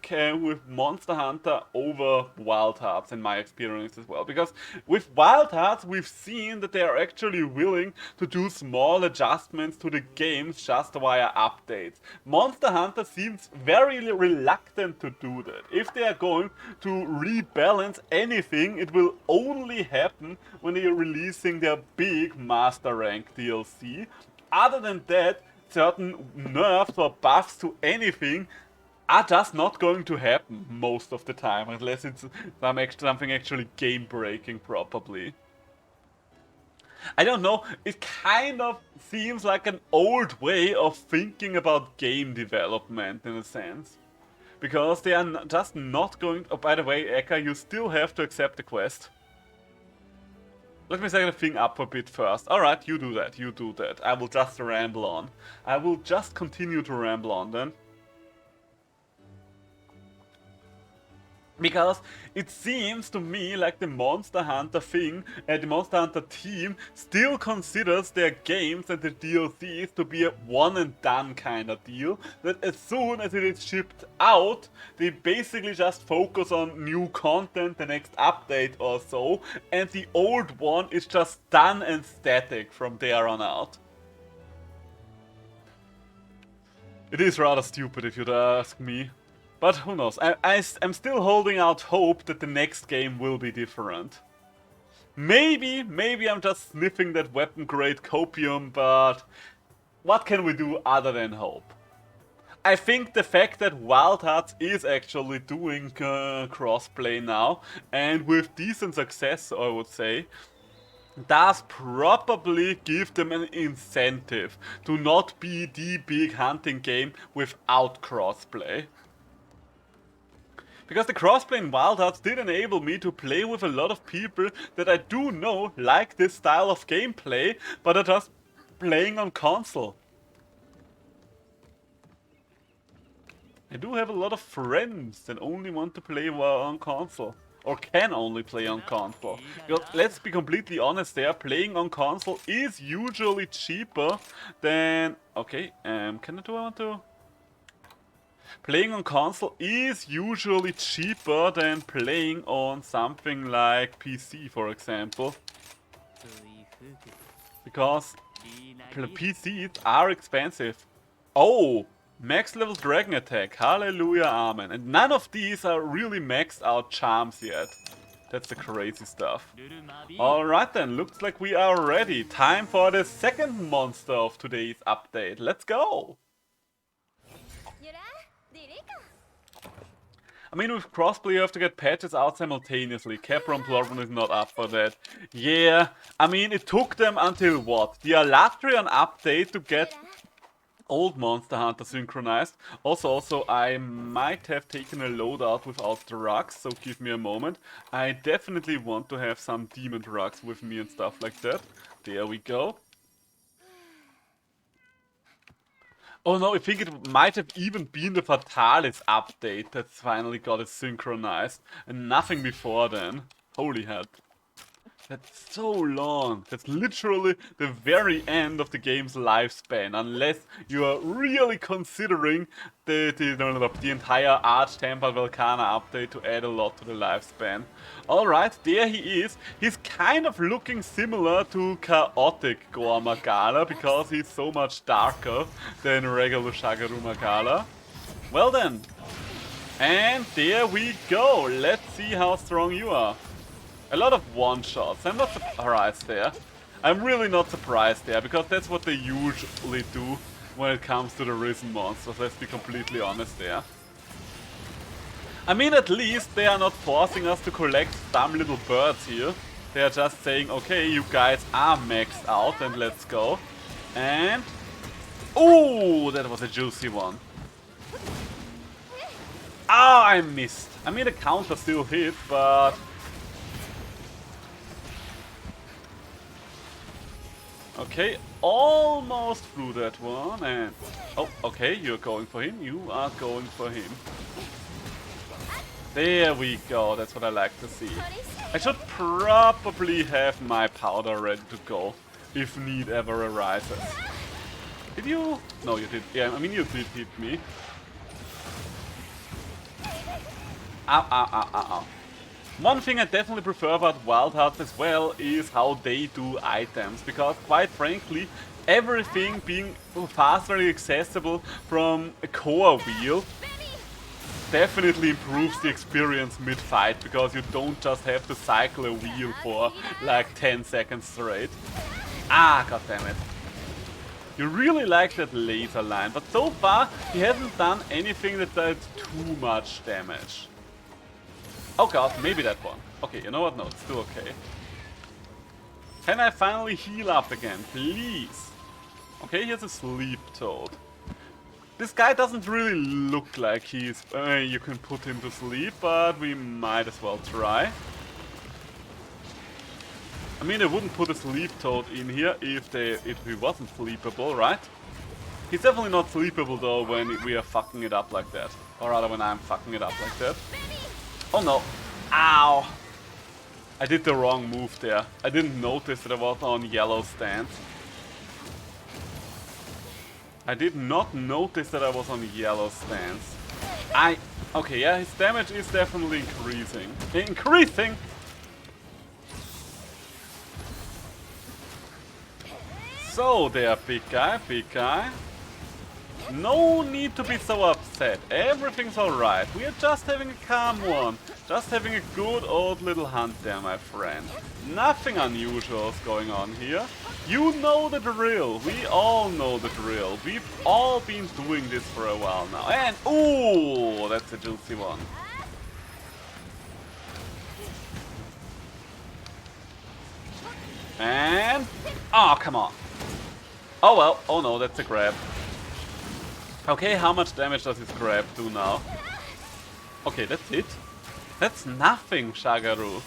Monster Hunter over Wild Hearts in my experience as well. Because with Wild Hearts, we've seen that they are actually willing to do small adjustments to the games just via updates. Monster Hunter seems very reluctant to do that. If they are going to rebalance anything, it will only happen when they are releasing their big Master Rank DLC. Other than that, certain nerfs or buffs to anything are just not going to happen most of the time, unless it's something actually game-breaking probably. I don't know, it kind of seems like an old way of thinking about game development in a sense. Because they are just not going... Oh, by the way, Eka, you still have to accept the quest. Let me set the thing up a bit first. Alright, you do that. I will just ramble on. I will just continue to ramble on then. Because it seems to me like the Monster Hunter thing, the Monster Hunter team still considers their games and the DLCs to be a one and done kind of deal. That as soon as it is shipped out, they basically just focus on new content, the next update or so, and the old one is just done and static from there on out. It is rather stupid if you'd ask me. But who knows, I'm still holding out hope that the next game will be different. Maybe I'm just sniffing that weapon grade copium, but what can we do other than hope? I think the fact that Wild Hearts is actually doing crossplay now, and with decent success I would say, does probably give them an incentive to not be the big hunting game without crossplay. Because the crossplay in Wild Hearts did enable me to play with a lot of people that I do know like this style of gameplay, but are just playing on console. I do have a lot of friends that only want to play on console. Or can only play on console. Because let's be completely honest there, playing on console is usually cheaper than... Okay, do I want to... Playing on console is usually cheaper than playing on something like PC, for example. Because PCs are expensive. Oh! Max level dragon attack. Hallelujah, amen. And none of these are really maxed out charms yet. That's the crazy stuff. Alright then, looks like we are ready. Time for the second monster of today's update. Let's go! I mean, with crossplay you have to get patches out simultaneously. Capron Plorban is not up for that. Yeah, I mean, it took them until what? The Alatrian update to get old Monster Hunter synchronized. Also, I might have taken a loadout without the rugs, so give me a moment. I definitely want to have some demon rugs with me and stuff like that. There we go. Oh no, I think it might have even been the Fatalis update that finally got it synchronized, and nothing before then. Holy heck. That's so long. That's literally the very end of the game's lifespan, unless you are really considering the entire Arch-Tempered Volcana update to add a lot to the lifespan. Alright, there he is. He's kind of looking similar to Chaotic Gore Magala, because he's so much darker than regular Shagaru Magala. Well then. And there we go. Let's see how strong you are. A lot of one-shots. I'm not surprised there. I'm really not surprised there, because that's what they usually do when it comes to the Risen monsters, let's be completely honest there. I mean, at least they are not forcing us to collect dumb little birds here. They are just saying, okay, you guys are maxed out and let's go. And... oh, that was a juicy one. Ah, I missed. I mean, the counter still hit, but... okay, almost through that one, and... oh, okay, you're going for him, you are going for him. There we go, that's what I like to see. I should probably have my powder ready to go, if need ever arises. Did you? No, you did. Yeah, I mean, you did hit me. Ow, ow, ow, ow, ow. One thing I definitely prefer about Wild Hearts as well is how they do items, because quite frankly, everything being faster accessible from a core wheel definitely improves the experience mid-fight, because you don't just have to cycle a wheel for like 10 seconds straight. Ah, goddammit. You really like that laser line, but so far he hasn't done anything that does too much damage. Oh god, maybe that one. Okay, you know what? No, it's still okay. Can I finally heal up again, please? Okay, here's a sleep toad. This guy doesn't really look like he's... you can put him to sleep, but we might as well try. I mean, I wouldn't put a sleep toad in here if he wasn't sleepable, right? He's definitely not sleepable though when we are fucking it up like that. Or rather, when I'm fucking it up like that. Oh no. Ow. I did the wrong move there. I didn't notice that I was on yellow stance. I did not notice that I was on yellow stance. Okay, yeah, his damage is definitely increasing. Increasing! So there, big guy, big guy. No need to be so upset. Everything's alright. We are just having a calm one. Just having a good old little hunt there, my friend. Nothing unusual is going on here. You know the drill. We all know the drill. We've all been doing this for a while now. And, ooh, that's a juicy one. And, oh, come on. Oh well, oh no, that's a grab. Okay, how much damage does his grab do now? Okay, that's it. That's nothing, Shagaru.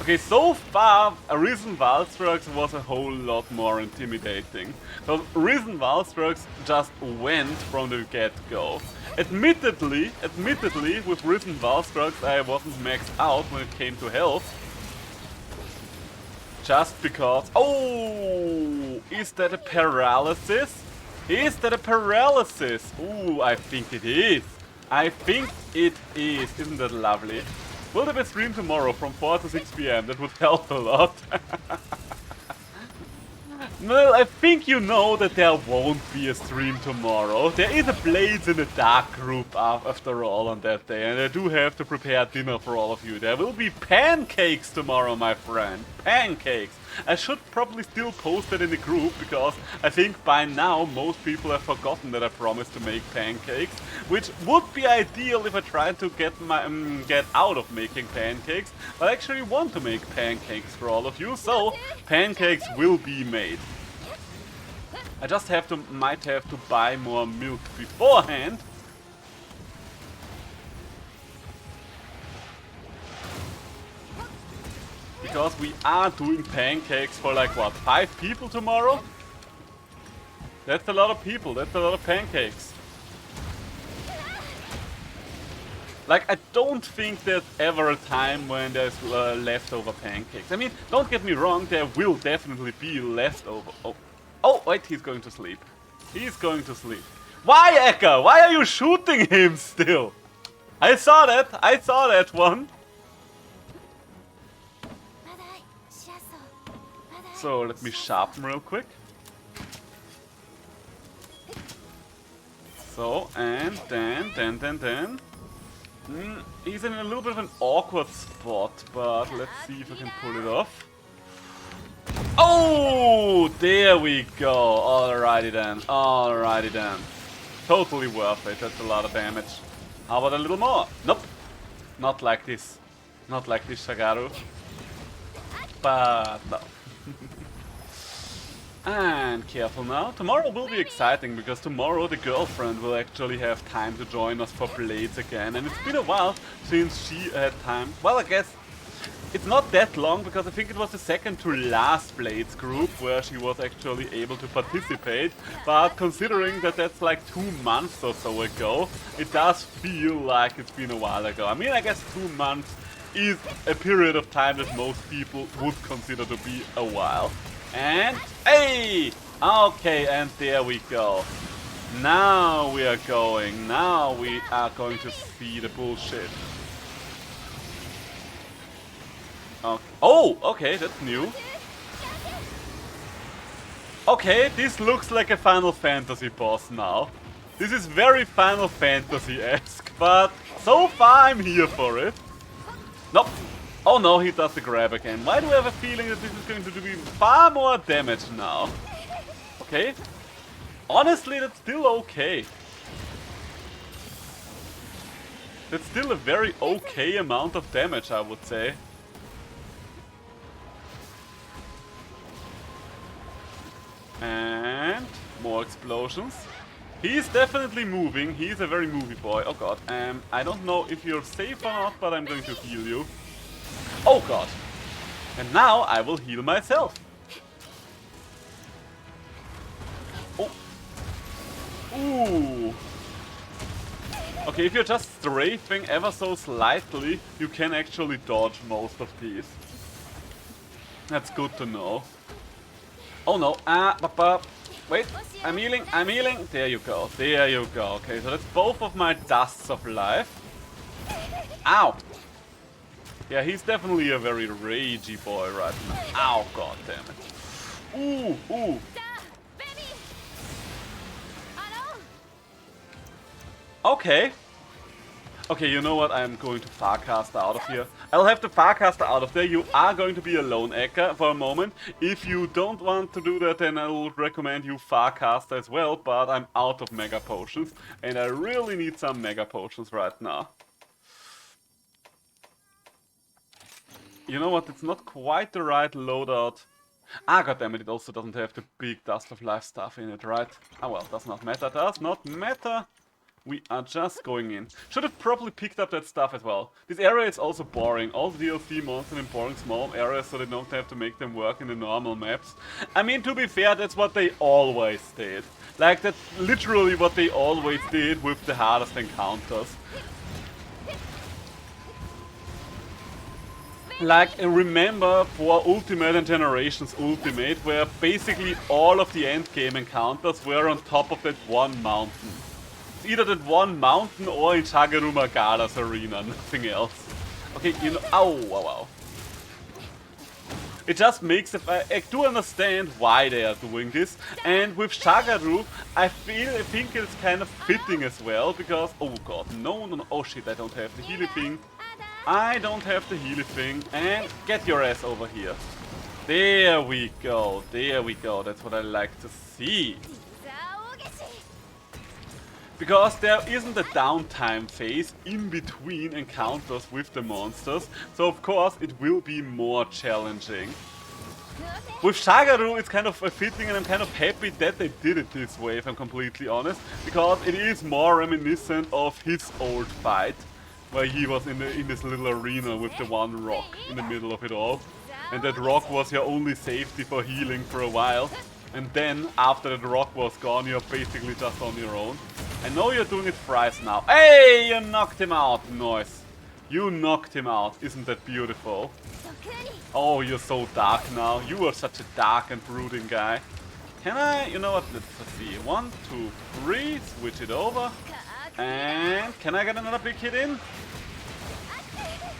Okay, so far, Risen Valstrux was a whole lot more intimidating. So Risen Valstrux just went from the get-go. Admittedly, with Risen Valstrux I wasn't maxed out when it came to health. Just because... oh! Is that a paralysis? Is that a paralysis? Ooh, I think it is. I think it is. Isn't that lovely? Will there be a stream tomorrow from 4 to 6 PM? That would help a lot. Well, I think you know that there won't be a stream tomorrow. There is a Blades in the Dark group after all on that day, and I do have to prepare dinner for all of you. There will be pancakes tomorrow, my friend. Pancakes. I should probably still post it in the group, because I think by now most people have forgotten that I promised to make pancakes, which would be ideal if I tried to get out of making pancakes, but I actually want to make pancakes for all of you, so pancakes will be made. I just might have to buy more milk beforehand. Because we are doing pancakes for like what, 5 people tomorrow? That's a lot of people, that's a lot of pancakes. Like, I don't think there's ever a time when there's leftover pancakes. I mean, don't get me wrong, there will definitely be leftover. Oh, wait, he's going to sleep. He's going to sleep. Why, Eka? Why are you shooting him still? I saw that one. So, let me sharpen real quick. So, and then. He's in a little bit of an awkward spot, but let's see if I can pull it off. Oh, there we go. Alrighty then. Totally worth it. That's a lot of damage. How about a little more? Nope. Not like this. Not like this, Shagaru. But no. And careful now. Tomorrow will be exciting, because tomorrow the girlfriend will actually have time to join us for Blades again. And it's been a while since she had time. Well, I guess it's not that long, because I think it was the second to last Blades group where she was actually able to participate. But considering that that's like 2 months or so ago, it does feel like it's been a while ago. I mean, I guess 2 months is a period of time that most people would consider to be a while. And, hey! Okay, and there we go. Now we are going to see the bullshit. Okay. Oh, okay, that's new. Okay, this looks like a Final Fantasy boss now. This is very Final Fantasy-esque, but so far I'm here for it. Nope. Oh no, he does the grab again. Why do I have a feeling that this is going to do far more damage now? Okay. Honestly, that's still okay. That's still a very okay amount of damage, I would say. And more explosions. He's definitely moving. He's a very movie boy. Oh god. I don't know if you're safe or not, but I'm going to heal you. Oh god. And now I will heal myself. Oh. Ooh. Okay, if you're just strafing ever so slightly, you can actually dodge most of these. That's good to know. Oh no. Wait, I'm healing. There you go. Okay, so that's both of my dusts of life. Ow. Yeah, he's definitely a very ragey boy right now. Ow, god damn it. Ooh. Okay. Okay, you know what? I'm going to Farcaster out of here. I'll have the Farcaster out of there. You are going to be alone, Eka, for a moment. If you don't want to do that, then I would recommend you Farcaster as well. But I'm out of Mega Potions, and I really need some Mega Potions right now. You know what? It's not quite the right loadout. Ah, goddammit, it also doesn't have the big Dust of Life stuff in it, right? Ah well, does not matter. We are just going in. Should have probably picked up that stuff as well. This area is also boring. All the DLC monsters in boring small areas, so they don't have to make them work in the normal maps. I mean, to be fair, that's what they always did. Like, that's literally what they always did with the hardest encounters. Like, remember for Ultimate and Generations Ultimate, where basically all of the endgame encounters were on top of that one mountain. It's either that one mountain or in Shagaruma Gala's arena, nothing else. Okay, you know, ow. It just makes it, I do understand why they are doing this, and with Shagaru, I think it's kind of fitting as well, because, oh god, no, oh shit, I don't have the healing thing. I don't have the healing thing, and get your ass over here. There we go, that's what I like to see. Because there isn't a downtime phase in between encounters with the monsters, so of course it will be more challenging. With Shagaru it's kind of fitting, and I'm kind of happy that they did it this way, if I'm completely honest, because it is more reminiscent of his old fight, where he was in this little arena with the one rock in the middle of it all, and that rock was your only safety for healing for a while, and then after the rock was gone you're basically just on your own. I know you're doing it thrice now. Hey, you knocked him out, Noice. You knocked him out. Isn't that beautiful? Oh, you're so dark now. You are such a dark and brooding guy. Can I? You know what? Let's see. 1, 2, 3. Switch it over. And can I get another big hit in?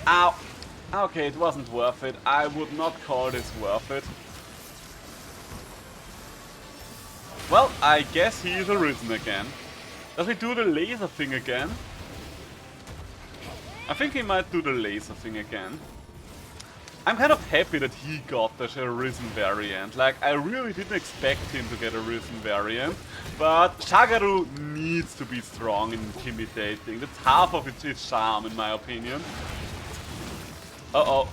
Ow. Okay, it wasn't worth it. I would not call this worth it. Well, I guess he is arisen again. Does he do the laser thing again? I think he might do the laser thing again. I'm kind of happy that he got the Arisen variant. Like, I really didn't expect him to get a Arisen variant. But Shagaru needs to be strong and intimidating. That's half of his charm, in my opinion. Uh-oh.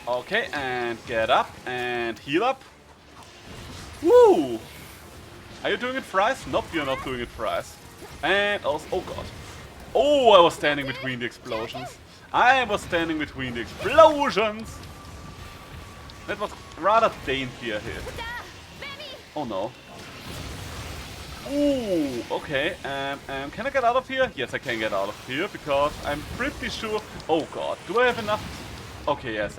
Okay, and get up and heal up. Woo! Are you doing it thrice? Nope, you're not doing it thrice. And also, oh god. Oh, I was standing between the explosions. I was standing between the explosions! That was rather dainty a hit. Oh no. Ooh, okay. Can I get out of here? Yes, I can get out of here, because I'm pretty sure... Oh god, do I have enough? Okay, yes,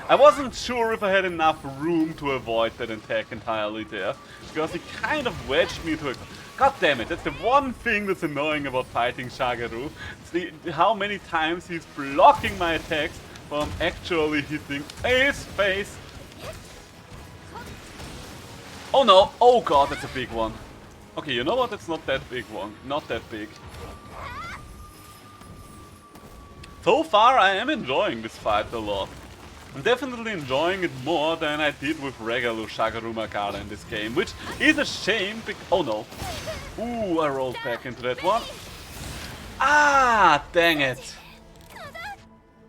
I wasn't sure if I had enough room to avoid that attack entirely there, because he kind of wedged me to a... God damn it, that's the one thing that's annoying about fighting Shagaru. It's how many times he's blocking my attacks from actually hitting his face. Oh no, oh god, that's a big one. Okay, you know what, it's not that big one, not that big. So far I am enjoying this fight a lot. I'm definitely enjoying it more than I did with regular Shagaru Magara in this game, which is a shame because... Oh no. Ooh, I rolled back into that one. Ah, dang it.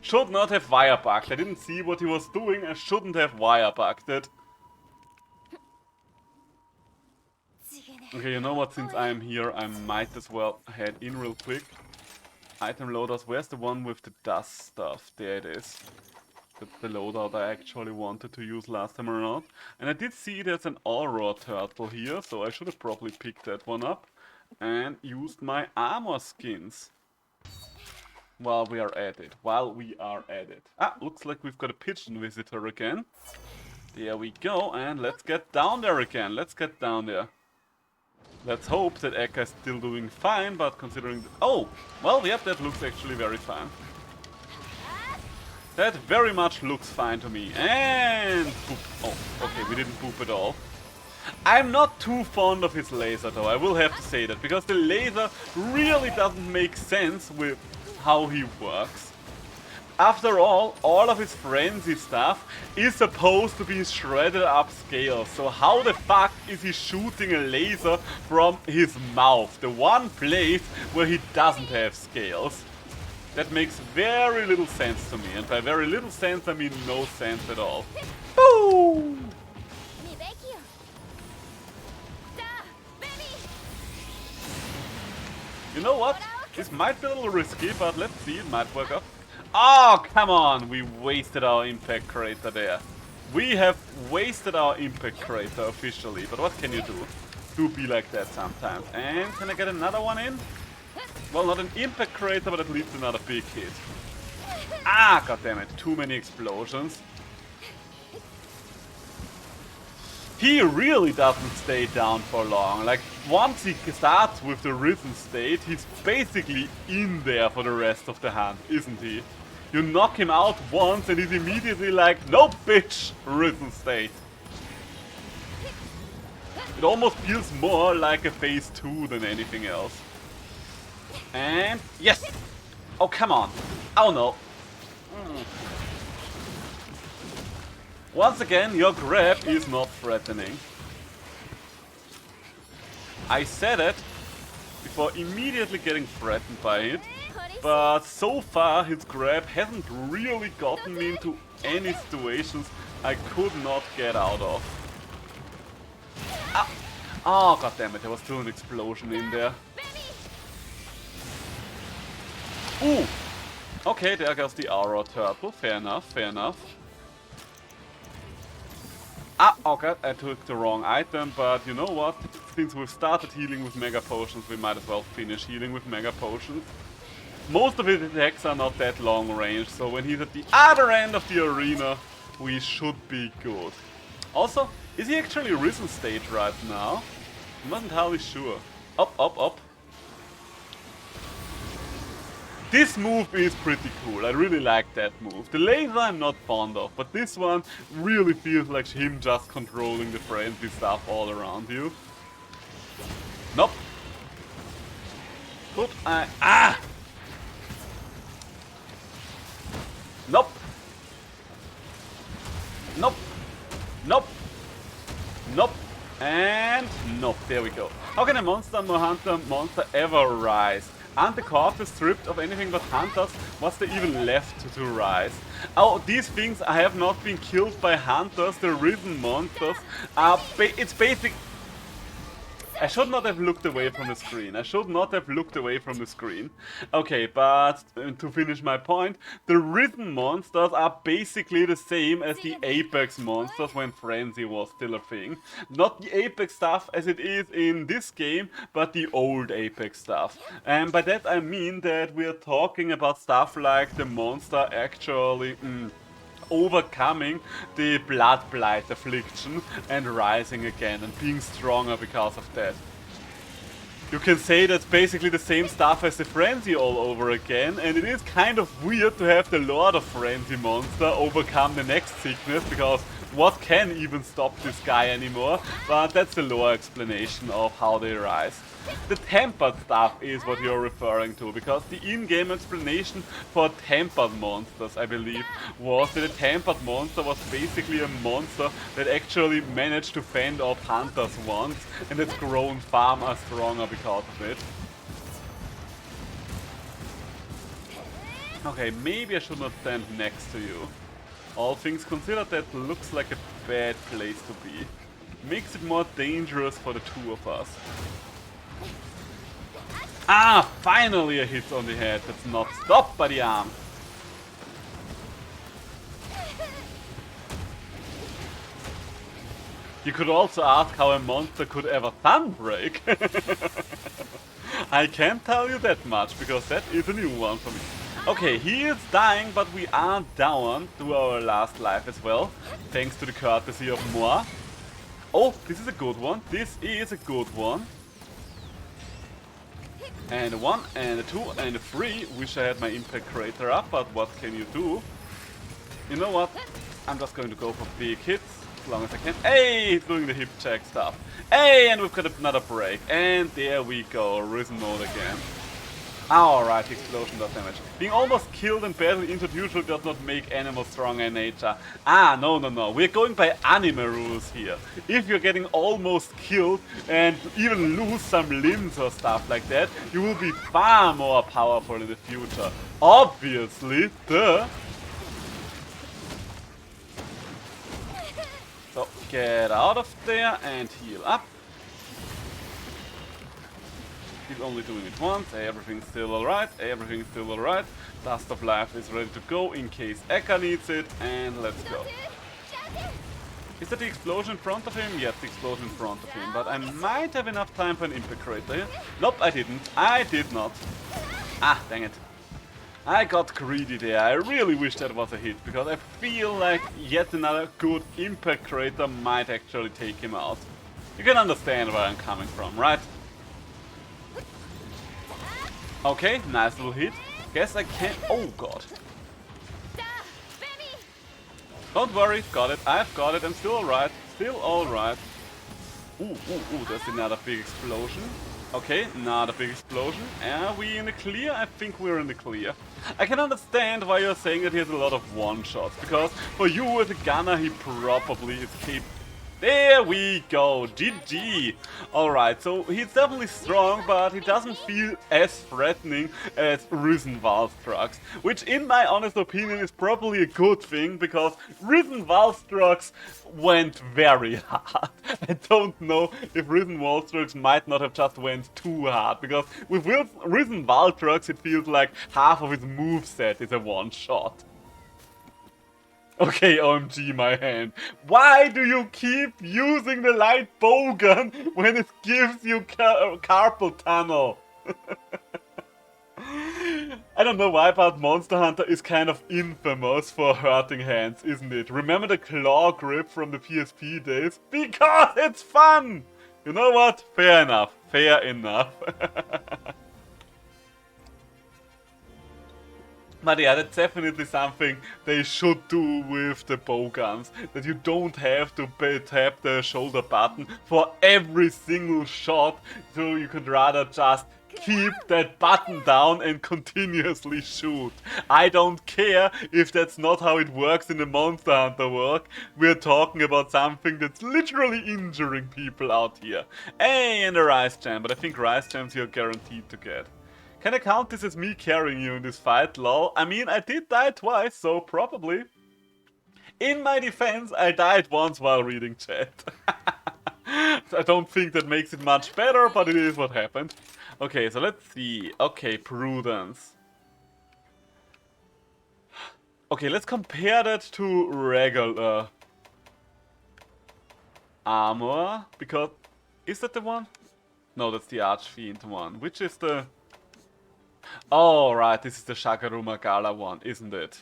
Should not have wire bugged. I didn't see what he was doing. I shouldn't have wire bugged it. Okay, you know what? Since I'm here, I might as well head in real quick. Item loaders. Where's the one with the dust stuff? There it is. That's the loadout I actually wanted to use last time around. And I did see there's an Aurora turtle here, so I should have probably picked that one up. And used my armor skins. While we are at it. Ah, looks like we've got a pigeon visitor again. There we go, and let's get down there again. Let's hope that Eka is still doing fine, but considering... Oh! Well, yep, that looks actually very fine. That very much looks fine to me. And boop. Oh, okay, we didn't boop at all. I'm not too fond of his laser though, I will have to say that, because the laser really doesn't make sense with how he works. After all of his frenzy stuff is supposed to be shredded up scales, so how the fuck is he shooting a laser from his mouth, the one place where he doesn't have scales? That makes very little sense to me, and by very little sense I mean no sense at all. Boom! You know what? This might be a little risky, but let's see, it might work out. Oh, come on! We wasted our impact crater there. We have wasted our impact crater officially, but what can you do? Do be like that sometimes. And can I get another one in? Well, not an impact crater, but at least another big hit. Ah, goddammit, too many explosions. He really doesn't stay down for long. Like, once he starts with the risen state, he's basically in there for the rest of the hunt, isn't he? You knock him out once and he's immediately like, nope, bitch, risen state. It almost feels more like a phase 2 than anything else. And yes! Oh, come on. Oh no. Once again, your grab is not threatening. I said it before immediately getting threatened by it, but so far his grab hasn't really gotten me into any situations I could not get out of. Ah. Oh, goddammit, there was still an explosion in there. Ooh! Okay, there goes the Aura Turtle. Fair enough, fair enough. Ah, okay, I took the wrong item, but you know what? Since we've started healing with Mega Potions, we might as well finish healing with Mega Potions. Most of his attacks are not that long range, so when he's at the other end of the arena, we should be good. Also, is he actually Risen State right now? I'm not entirely sure. Up, up, up. This move is pretty cool, I really like that move. The laser I'm not fond of, but this one really feels like him just controlling the frenzy stuff all around you. Nope. Could I... Ah! Nope. Nope. Nope. Nope. And nope. There we go. How can a monster ever rise? Aren't the corpses stripped of anything but hunters? What's there even left to rise? Oh, these things have not been killed by hunters, the risen monsters are it's basic. I should not have looked away from the screen. I should not have looked away from the screen. Okay, but to finish my point, the risen monsters are basically the same as the Apex monsters when Frenzy was still a thing. Not the Apex stuff as it is in this game, but the old Apex stuff. And by that I mean that we are talking about stuff like the monster actually... overcoming the blood blight affliction and rising again and being stronger because of that. You can say that's basically the same stuff as the Frenzy all over again, and it is kind of weird to have the Lord of Frenzy monster overcome the next sickness, because what can even stop this guy anymore? But that's the lore explanation of how they rise. The tempered stuff is what you're referring to, because the in-game explanation for tempered monsters, I believe, was that a tempered monster was basically a monster that actually managed to fend off hunters once, and it's grown far more stronger because of it. Okay, maybe I should not stand next to you. All things considered, that looks like a bad place to be. Makes it more dangerous for the two of us. Ah, finally a hit on the head that's not stopped by the arm. You could also ask how a monster could ever Thunbreak. I can't tell you that much, because that is a new one for me. Okay, he is dying, but we are down to our last life as well, thanks to the courtesy of Moi. Oh, this is a good one. This is a good one. And a 1, and a 2, and a 3. Wish I had my impact crater up, but what can you do? You know what? I'm just going to go for big hits, as long as I can. Hey, he's doing the hip check stuff. Hey, and we've got another break. And there we go, Risen mode again. Alright, explosion does damage. Being almost killed and badly injured usually does not make animals stronger in nature. Ah, no, no, no. We're going by anime rules here. If you're getting almost killed and even lose some limbs or stuff like that, you will be far more powerful in the future. Obviously, duh. So, get out of there and heal up. He's only doing it once. Everything's still alright. Everything's still alright. Dust of Life is ready to go in case Eka needs it. And let's go. Is that the explosion in front of him? Yes, the explosion in front of him. But I might have enough time for an impact crater here. Nope, I didn't. I did not. Ah, dang it. I got greedy there. I really wish that was a hit, because I feel like yet another good impact crater might actually take him out. You can understand where I'm coming from, right? Okay, nice little hit. Guess I can... Oh god. Don't worry, got it. I've got it. I'm still alright. Still alright. Ooh, there's another big explosion. Okay, not a big explosion. Are we in the clear? I think we're in the clear. I can understand why you're saying that he has a lot of one-shots, because for you with a gunner he probably escaped. There we go, GG! Alright, so he's definitely strong, but he doesn't feel as threatening as Risen Valstrucks, which in my honest opinion is probably a good thing, because Risen Valstrucks went very hard. I don't know if Risen Valstrucks might not have just went too hard, because with Risen Valstrucks it feels like half of his moveset is a one-shot. Okay, OMG my hand. Why do you keep using the light bowgun when it gives you carpal tunnel? I don't know why, but Monster Hunter is kind of infamous for hurting hands, isn't it? Remember the claw grip from the PSP days? Because it's fun! You know what? Fair enough. Fair enough. But yeah, that's definitely something they should do with the bowguns. That you don't have to tap the shoulder button for every single shot, so you could rather just keep that button down and continuously shoot. I don't care if that's not how it works in the Monster Hunter world. We're talking about something that's literally injuring people out here. Hey, and a Rice Jam, but I think Rice Jams you're guaranteed to get. Can I count this as me carrying you in this fight, lol? I mean, I did die twice, so probably. In my defense, I died once while reading chat. I don't think that makes it much better, but it is what happened. Okay, so let's see. Okay, Prudence. Okay, let's compare that to regular armor, because... Is that the one? No, that's the Archfiend one. Which is the... Oh, right, this is the Shagaruma Gala one, isn't it?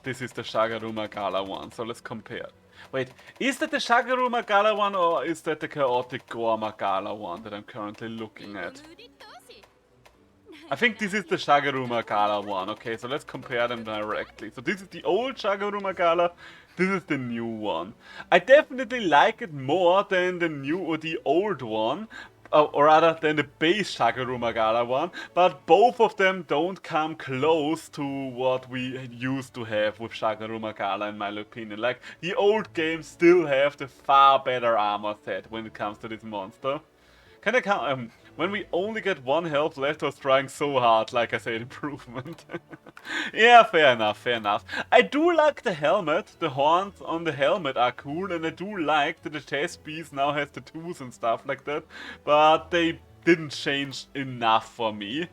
This is the Shagaruma Gala one, so let's compare. Wait, is that the Shagaruma Gala one, or is that the Chaotic Gorma Gala one that I'm currently looking at? I think this is the Shagaruma Gala one. Okay, so let's compare them directly. So this is the old Shagaruma Gala, this is the new one. I definitely like it more than the new or the old one. Or rather than the base Shagaruma Gala one, but both of them don't come close to what we used to have with Shagaruma Gala in my opinion. Like, the old games still have the far better armor set when it comes to this monster. Can I count? When we only get one health left, I was trying so hard, like I said, improvement. Yeah, fair enough, fair enough. I do like the helmet, the horns on the helmet are cool, and I do like that the chest piece now has tattoos and stuff like that, but they didn't change enough for me.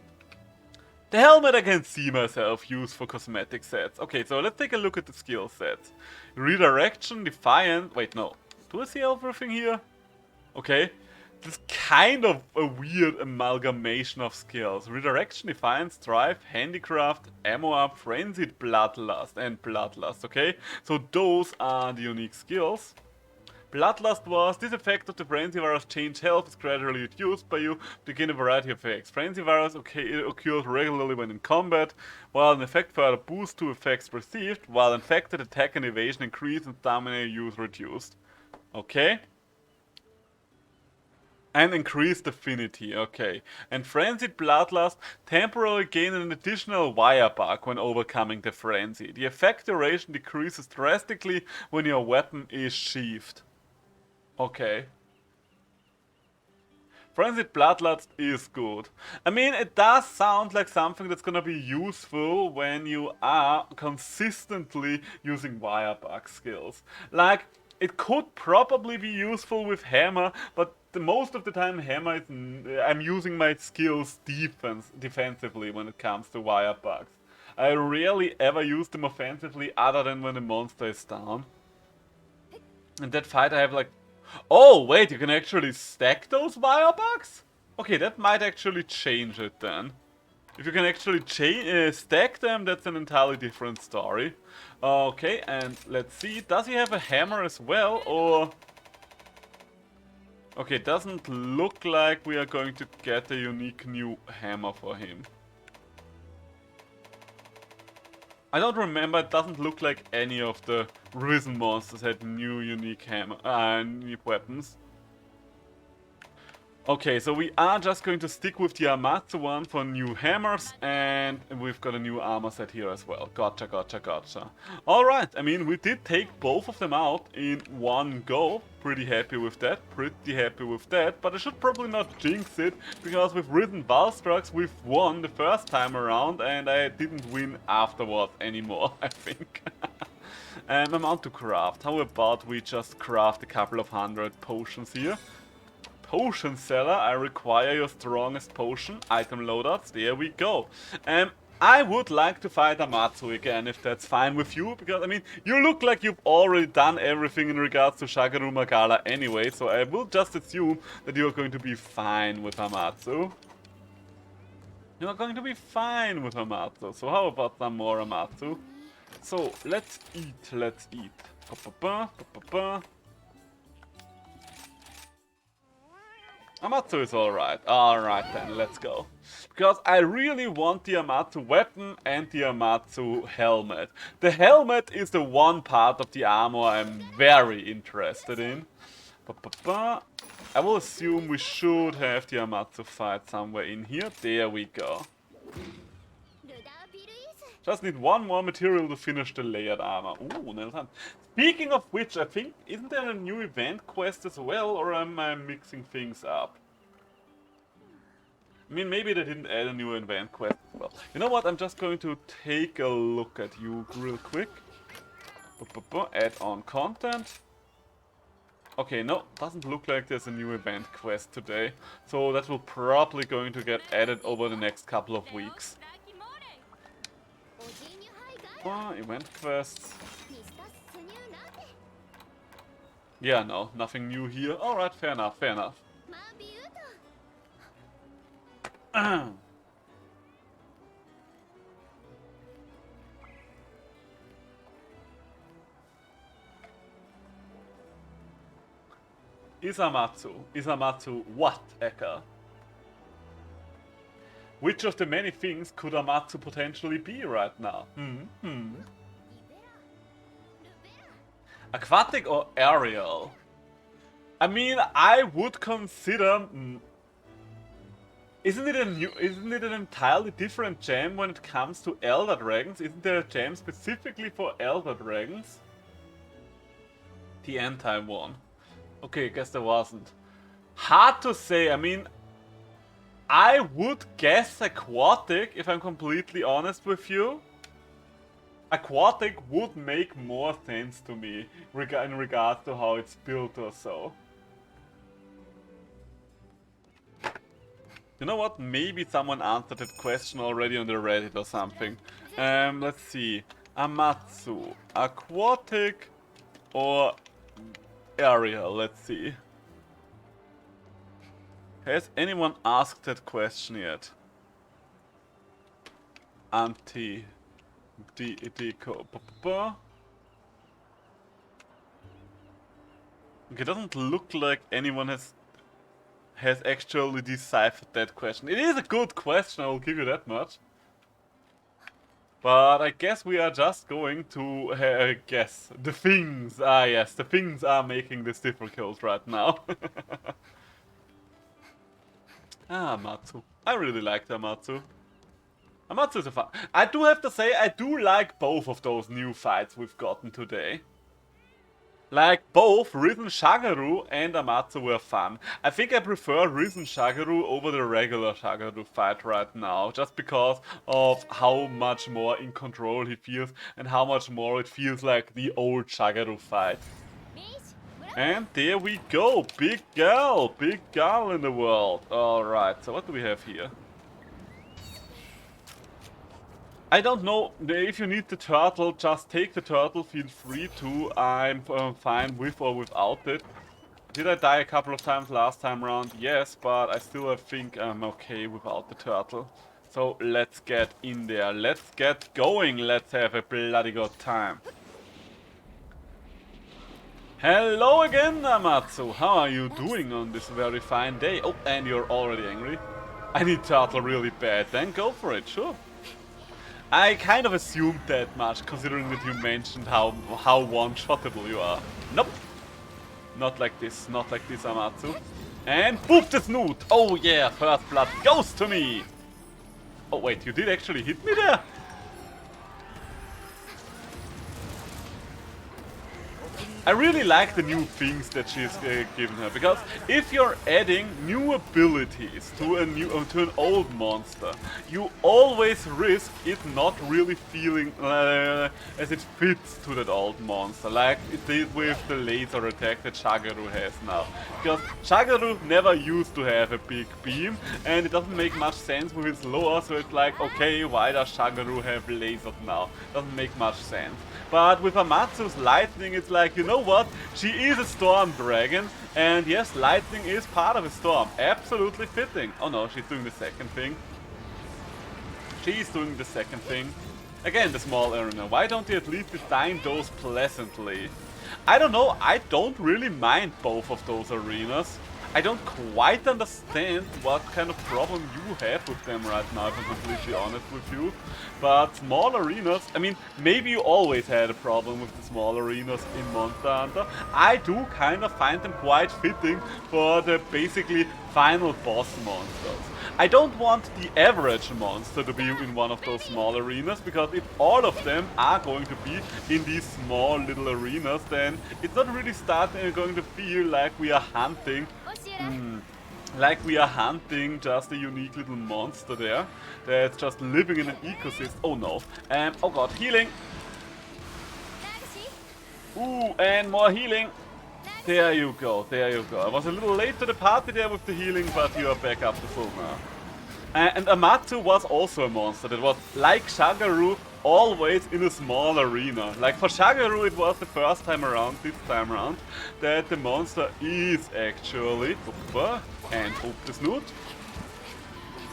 The helmet I can see myself use for cosmetic sets. Okay, so let's take a look at the skill sets. Redirection, Defiant, wait no, do I see everything here? Okay. This is kind of a weird amalgamation of skills. Redirection, Defiance, Strife, Handicraft, Ammo Up, Frenzied, Bloodlust, and Bloodlust, okay? So those are the unique skills. Bloodlust was, this effect of the Frenzy Virus change health is gradually reduced by you to gain a variety of effects. Frenzy Virus it occurs regularly when in combat, while an effect further boosts to effects received, while infected attack and evasion increase and stamina use reduced. Okay? And increased affinity, okay. And Frenzied Bloodlust temporarily gain an additional wire bug when overcoming the frenzy. The effect duration decreases drastically when your weapon is sheathed. Okay. Frenzied Bloodlust is good. I mean, it does sound like something that's gonna be useful when you are consistently using wire bug skills. Like, it could probably be useful with Hammer, but most of the time Hammer is, I'm using my skills defensively when it comes to wire bugs. I rarely ever use them offensively other than when the monster is down. In that fight I have like... Oh, wait, you can actually stack those wire bugs? Okay, that might actually change it then. If you can actually stack them, that's an entirely different story. Okay, and let's see. Does he have a hammer as well, or... Okay, it doesn't look like we are going to get a unique new hammer for him. I don't remember, it doesn't look like any of the Risen monsters had new unique new weapons. Okay, so we are just going to stick with the Amatsu one for new hammers, and we've got a new armor set here as well. Gotcha, gotcha, gotcha. Alright, I mean, we did take both of them out in one go. Pretty happy with that, but I should probably not jinx it, because with Risen Valstrucks we've won the first time around, and I didn't win afterwards anymore, I think. I'm on to craft. How about we just craft a couple of 100 potions here? Potion seller, I require your strongest potion. Item loadouts, there we go. I would like to fight Amatsu again, if that's fine with you, because, I mean, you look like you've already done everything in regards to Shagaru Magala anyway, so I will just assume that you're going to be fine with Amatsu. You're going to be fine with Amatsu, so how about some more Amatsu? So, let's eat, let's eat. Amatsu is alright. Alright then, let's go. Because I really want the Amatsu weapon and the Amatsu helmet. The helmet is the one part of the armor I'm very interested in. I will assume we should have the Amatsu fight somewhere in here. There we go. Just need one more material to finish the layered armor. Ooh, Nelson. Speaking of which, I think, isn't there a new event quest as well, or am I mixing things up? I mean, maybe they didn't add a new event quest as well. You know what, I'm just going to take a look at you real quick. Add on content. Okay, no, doesn't look like there's a new event quest today. So that will probably going to get added over the next couple of weeks. Event quests. Yeah, no, nothing new here. Alright, fair enough, fair enough. Isamatsu what, Eka? Which of the many things could Amatsu potentially be right now? Aquatic or aerial? I mean, I would consider... Isn't it an entirely different gem when it comes to Elder Dragons? Isn't there a gem specifically for Elder Dragons? The anti one. Okay, I guess there wasn't. Hard to say, I mean... I would guess aquatic, if I'm completely honest with you. Aquatic would make more sense to me in regards to how it's built or so. You know what? Maybe someone answered that question already on the Reddit or something. Let's see. Amatsu. Aquatic or aerial? Let's see. Has anyone asked that question yet? Okay, doesn't look like anyone has actually deciphered that question. It is a good question, I will give you that much. But I guess we are just going to guess. The things, yes, the things are making this difficult right now. Amatsu. I really liked Amatsu. Amatsu is a fun. I do have to say, I do like both of those new fights we've gotten today. Like, both Risen Shagaru and Amatsu were fun. I think I prefer Risen Shagaru over the regular Shagaru fight right now, just because of how much more in control he feels and how much more it feels like the old Shagaru fight. And there we go, big gal in the world. Alright, so what do we have here? I don't know, if you need the turtle, just take the turtle, feel free to. I'm fine with or without it. Did I die a couple of times last time around? Yes, but I still think I'm okay without the turtle. So let's get in there, let's get going, let's have a bloody good time. Hello again, Amatsu! How are you doing on this very fine day? Oh, and you're already angry? I need turtle really bad, then go for it, sure. I kind of assumed that much, considering that you mentioned how one-shottable you are. Nope. Not like this, Amatsu. And boop the snoot! Oh yeah, first blood goes to me! Oh wait, you did actually hit me there? I really like the new things that she's given her, because if you're adding new abilities to an old monster, you always risk it not really feeling as it fits to that old monster, like it did with the laser attack that Shagaru has now. Because Shagaru never used to have a big beam, and it doesn't make much sense with his lore, so it's like, okay, why does Shagaru have lasers now? Doesn't make much sense. But with Amatsu's lightning, it's like, you know what? She is a storm dragon, and yes, lightning is part of a storm. Absolutely fitting. Oh no, she's doing the second thing. She's doing the second thing. Again, the small arena. Why don't you at least design those pleasantly? I don't know, I don't really mind both of those arenas. I don't quite understand what kind of problem you have with them right now, if I'm completely honest with you. But small arenas, I mean, maybe you always had a problem with the small arenas in Monster Hunter. I do kind of find them quite fitting for the basically final boss monsters. I don't want the average monster to be in one of those small arenas, because if all of them are going to be in these small little arenas, then it's not really going to feel like we are hunting just a unique little monster there that's just living in an ecosystem. Oh no. Oh god, healing. Ooh, and more healing. There you go, there you go. I was a little late to the party there with the healing, but you are back up to full now. And Amatsu was also a monster that was, like Shagaru, always in a small arena. Like for Shagaru it was the first time around, this time around, that the monster is actually, and hoop the snoot,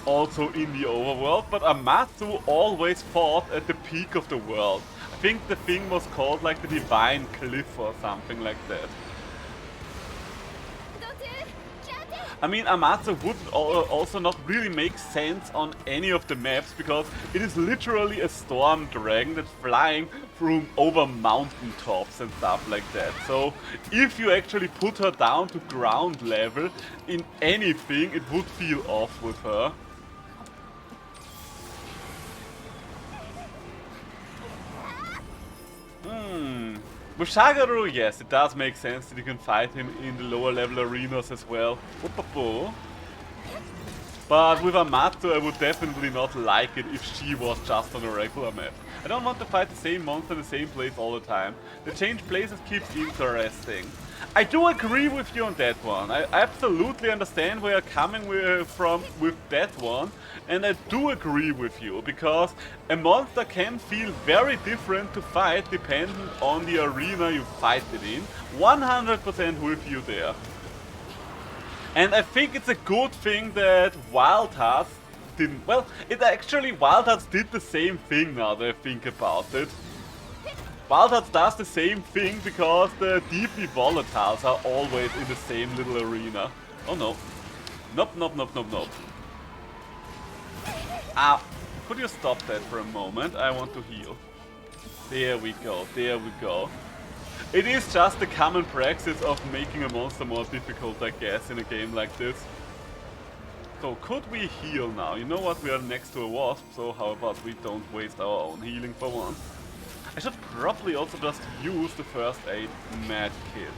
also in the overworld, but Amatsu always fought at the peak of the world. I think the thing was called like the Divine Cliff or something like that. I mean, Amatsu would also not really make sense on any of the maps, because it is literally a storm dragon that's flying over mountaintops and stuff like that. So if you actually put her down to ground level in anything, it would feel off with her. With Shagaru, yes, it does make sense that you can fight him in the lower level arenas as well. But with Amatsu, I would definitely not like it if she was just on a regular map. I don't want to fight the same monster in the same place all the time. The change places keeps interesting. I do agree with you on that one. I absolutely understand where you're coming from with that one. And I do agree with you, because a monster can feel very different to fight depending on the arena you fight it in. 100% with you there. And I think it's a good thing that Wild Hearts didn't... Well, Wild Hearts did the same thing now that I think about it. Wild Hearts does the same thing because the deeply volatiles are always in the same little arena. Oh no. Nope, nope, nope, nope, nope. Ah, could you stop that for a moment? I want to heal. There we go, there we go. It is just the common praxis of making a monster more difficult, I guess, in a game like this. So, could we heal now? You know what, we are next to a wasp, so how about we don't waste our own healing for once. I should probably also just use the first aid med kit,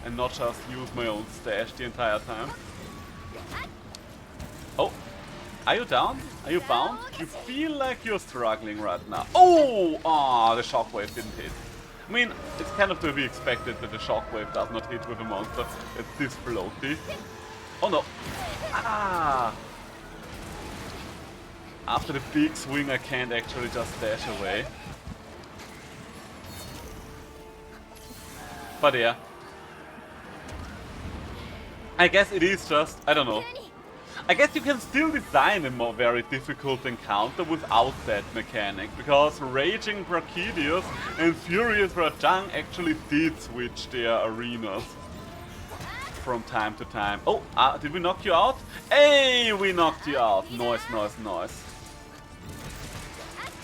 and not just use my own stash the entire time. Oh, are you down? Are you bound? You feel like you're struggling right now. Oh, the shockwave didn't hit. I mean, it's kind of to be expected that the shockwave does not hit with a monster that's this floaty. Oh no. Ah! After the big swing, I can't actually just dash away. But yeah. I guess it is just, I don't know. I guess you can still design a very difficult encounter without that mechanic, because Raging Brachydios and Furious Rajang actually did switch their arenas from time to time. Oh, did we knock you out? Hey, we knocked you out. Nice, nice, nice.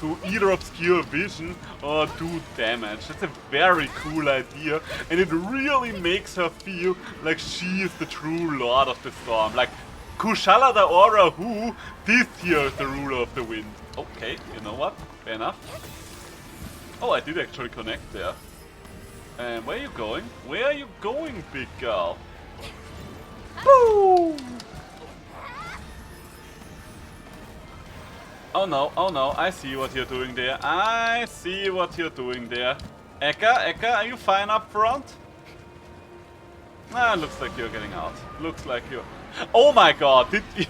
to either obscure vision or do damage. That's a very cool idea, and it really makes her feel like she is the true Lord of the Storm. Like, Kushala the Aura who, this here is the ruler of the wind. Okay, you know what? Fair enough. Oh, I did actually connect there. And where are you going? Where are you going, big girl? Boom! Oh no, I see what you're doing there. I see what you're doing there. Eka, are you fine up front? Ah, looks like you're getting out. Looks like you're... Oh my god, did you...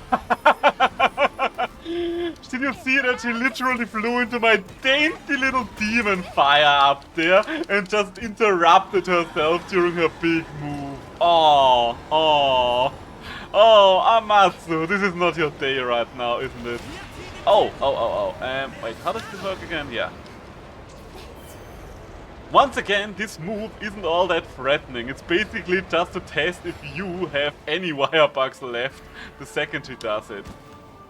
Did you see that? She literally flew into my dainty little demon fire up there and just interrupted herself during her big move. Oh, Amatsu, this is not your day right now, isn't it? Oh. Wait, how does this work again? Yeah. Once again, this move isn't all that threatening. It's basically just to test if you have any wire bugs left the second she does it.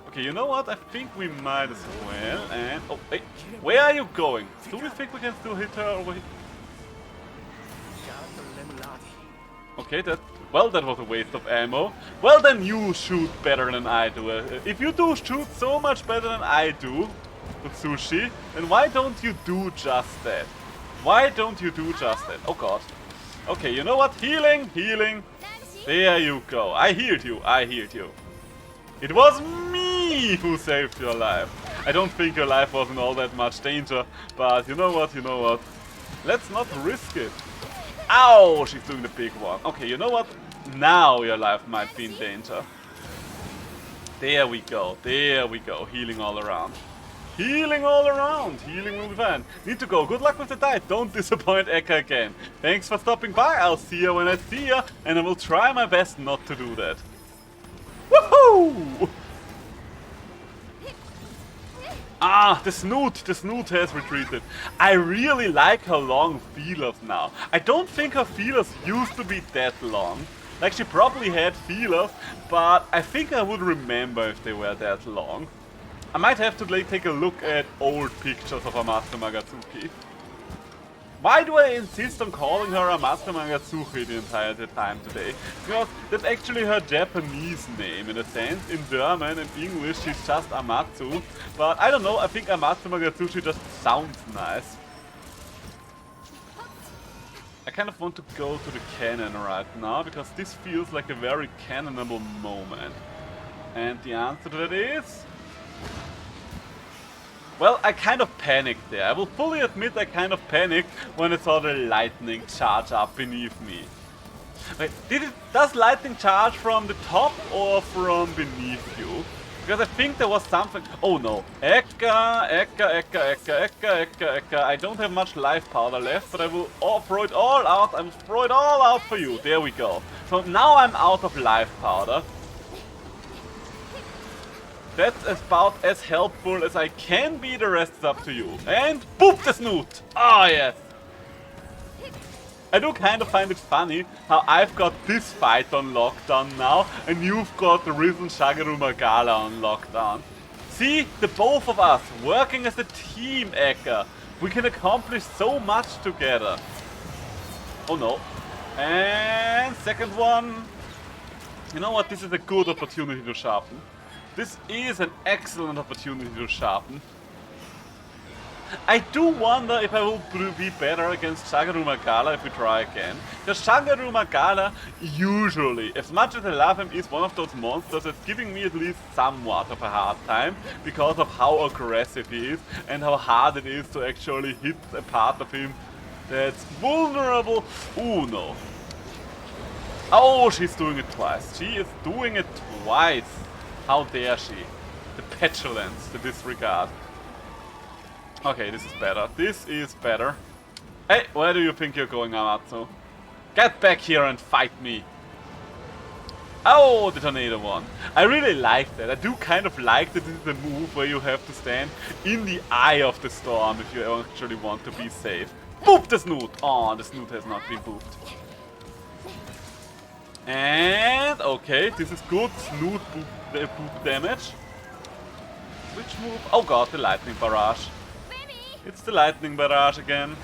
Okay, you know what? I think we might as well. And oh, hey, where are you going? Do we think we can still hit her over here? Okay, that was a waste of ammo. Well, then you shoot better than I do. If you do shoot so much better than I do with Sushi, then why don't you do just that? Why don't you do just that? Oh god. Okay, you know what? Healing. There you go. I healed you. It was me who saved your life. I don't think your life was in all that much danger, but you know what? Let's not risk it. Ow! She's doing the big one. Okay, you know what? Now your life might be in danger. There we go. Healing all around. Healing will be fine. Need to go. Good luck with the dive. Don't disappoint Eka again. Thanks for stopping by. I'll see you when I see you, and I will try my best not to do that. Woohoo! Ah, the snoot has retreated. I really like her long feelers now. I don't think her feelers used to be that long. Like, she probably had feelers, but I think I would remember if they were that long. I might have to take a look at old pictures of Amatsu Magatsuki. Why do I insist on calling her Amatsu Magatsuki the entire time today? Because that's actually her Japanese name in a sense. In German and English she's just Amatsu. But I don't know, I think Amatsu Magatsuki just sounds nice. I kind of want to go to the cannon right now, because this feels like a very cannonable moment. And the answer to that is... well, I kind of panicked there. I will fully admit I kind of panicked when I saw the lightning charge up beneath me. Wait, does lightning charge from the top or from beneath you? Because I think there was something... oh no. Eka. I don't have much life powder left, but I will throw it all out. I will throw it all out for you. There we go. So now I'm out of life powder. That's about as helpful as I can be, the rest is up to you. And boop the snoot! Ah, yes! I do kind of find it funny how I've got this fight on lockdown now, and you've got the Risen Shagaru Magala on lockdown. See, the both of us working as a team, Eka. We can accomplish so much together. Oh no. And second one. You know what? This is a good opportunity to sharpen. This is an excellent opportunity to sharpen. I do wonder if I will be better against Shagaru Magala if we try again. Because Shagaru Magala usually, as much as I love him, is one of those monsters that's giving me at least somewhat of a hard time because of how aggressive he is and how hard it is to actually hit a part of him that's vulnerable. Oh no. Oh, she's doing it twice. She is doing it twice. How dare she? The petulance, the disregard. Okay, this is better. This is better. Hey, where do you think you're going, Amatsu? Get back here and fight me. Oh, the tornado one. I really like that. I do kind of like that this is a move where you have to stand in the eye of the storm if you actually want to be safe. Boop the snoot! Oh, the snoot has not been booped. And, okay, this is good. Snoot boop damage. Which move? Oh god, the lightning barrage. It's the lightning barrage again.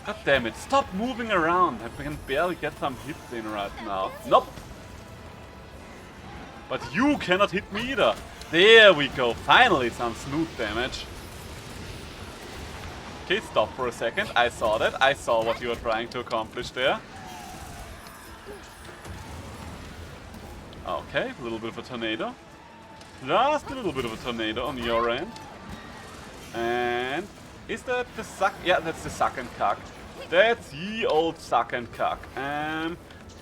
God damn it, stop moving around. I can barely get some hits in right now. Nope. But you cannot hit me either. There we go. Finally some snoot damage. Okay, stop for a second. I saw that. I saw what you were trying to accomplish there. Okay, a little bit of a tornado. Just a little bit of a tornado on your end. And is that the suck? Yeah, that's the suck and cuck. That's ye old suck and cuck.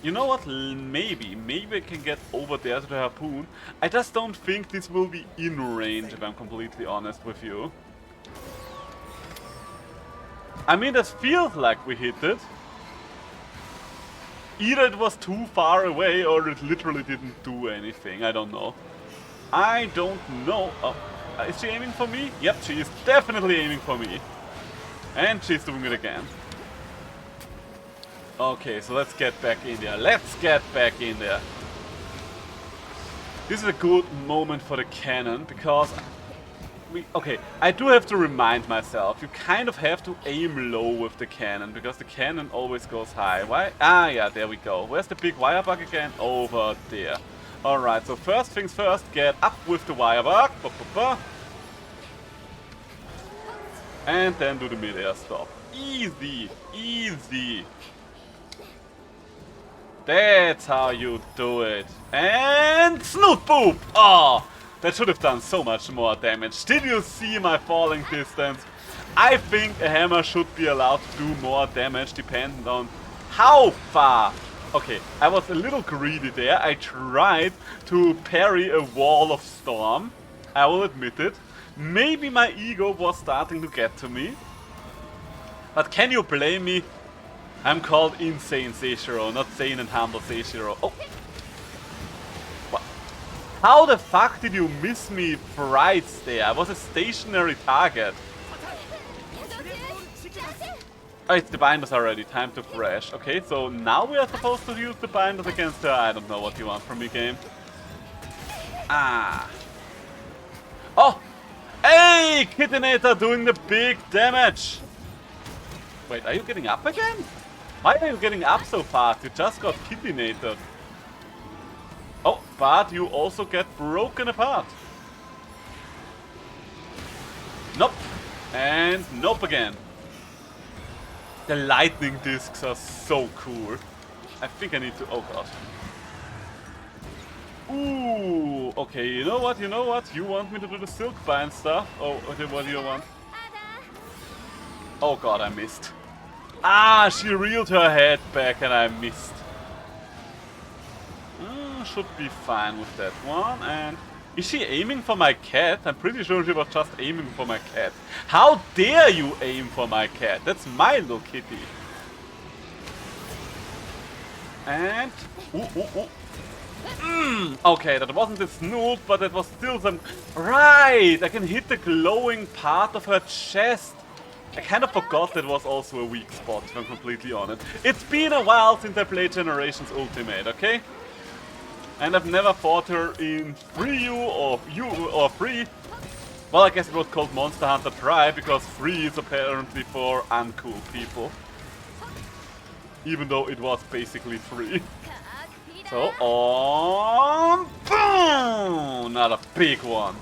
You know what? Maybe I can get over there to the harpoon. I just don't think this will be in range, if I'm completely honest with you. I mean, this feels like we hit it. Either it was too far away or it literally didn't do anything. I don't know. I don't know. Oh, is she aiming for me? Yep, she is definitely aiming for me. And she's doing it again. Okay, so let's get back in there. Let's get back in there. This is a good moment for the cannon because okay, I do have to remind myself, you kind of have to aim low with the cannon, because the cannon always goes high. Why? Ah, yeah, there we go. Where's the big wire bug again? Over there. Alright, so first things first, get up with the wire bug. And then do the mid-air stop. Easy, easy. That's how you do it. And snoot boop! Oh! That should have done so much more damage. Did you see my falling distance? I think a hammer should be allowed to do more damage depending on how far. Okay, I was a little greedy there. I tried to parry a wall of storm. I will admit it. Maybe my ego was starting to get to me. But can you blame me? I'm called Insane Seishiro, not Sane and Humble Seishiro. Oh! How the fuck did you miss me thrice there? I was a stationary target. Oh, it's the binders already. Time to crash. Okay, so now we are supposed to use the binders against her. I don't know what you want from me, game. Ah. Oh! Hey! Kittinator doing the big damage! Wait, are you getting up again? Why are you getting up so fast? You just got kittinated. Oh, but you also get broken apart. Nope. And nope again. The lightning discs are so cool. I think I need to... Oh god. Ooh, okay, you know what, You want me to do the silk bind stuff? Oh, okay, what do you want? Oh god, I missed. Ah, she reeled her head back and I missed. Should be fine with that one. And is she aiming for my cat? I'm pretty sure she was just aiming for my cat. How dare you aim for my cat? That's my little kitty. And okay, that wasn't a snoot, but that was still some... Right! I can hit the glowing part of her chest. I kind of forgot that was also a weak spot, if I'm completely honest. It's been a while since I played Generations Ultimate, okay? And I've never fought her in Free or Free. Well, I guess it was called Monster Hunter Tri, because Free is apparently for uncool people. Even though it was basically free. So, boom! Not a big one.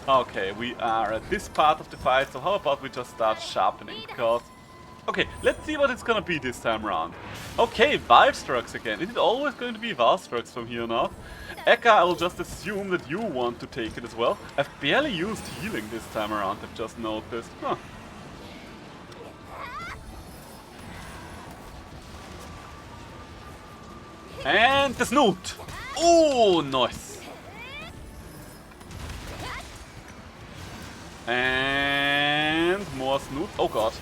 Okay, we are at this part of the fight, so how about we just start sharpening, because... Okay, let's see what it's gonna be this time around. Okay, Valve Strikes again. Is it always going to be Valve Strikes from here on out? Eka, I will just assume that you want to take it as well. I've barely used healing this time around, I've just noticed. Huh. And the snoot! Ooh, nice! And more snoot. Oh god.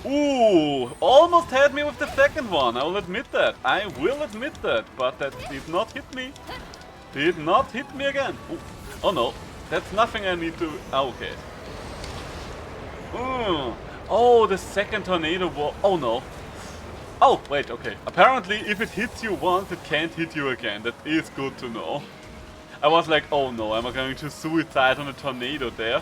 Ooh, almost had me with the second one, I will admit that. I will admit that, but that did not hit me. Did not hit me again. Ooh. Oh no, that's nothing I need to... Oh, okay. Oh, the second tornado was... Oh no. Oh, wait, okay. Apparently, if it hits you once, it can't hit you again. That is good to know. I was like, oh no, am I going to suicide on a tornado there?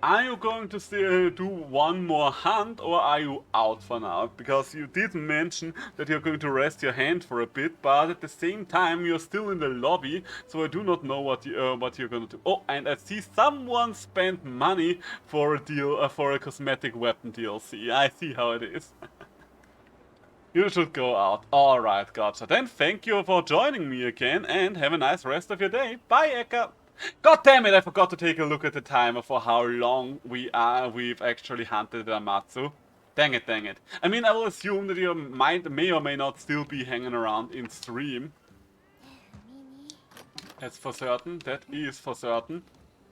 Are you going to still do one more hunt, or are you out for now? Because you did mention that you're going to rest your hand for a bit, but at the same time you're still in the lobby, so I do not know what you're going to do. Oh, and I see someone spent money for a deal for a cosmetic weapon DLC. I see how it is. You should go out. Alright, gotcha. Then thank you for joining me again, and have a nice rest of your day. Bye, Eka! God damn it, I forgot to take a look at the timer for how long we've actually hunted the Amatsu. Dang it, dang it. I mean, I will assume that you may or may not still be hanging around in stream. That's for certain. That is for certain.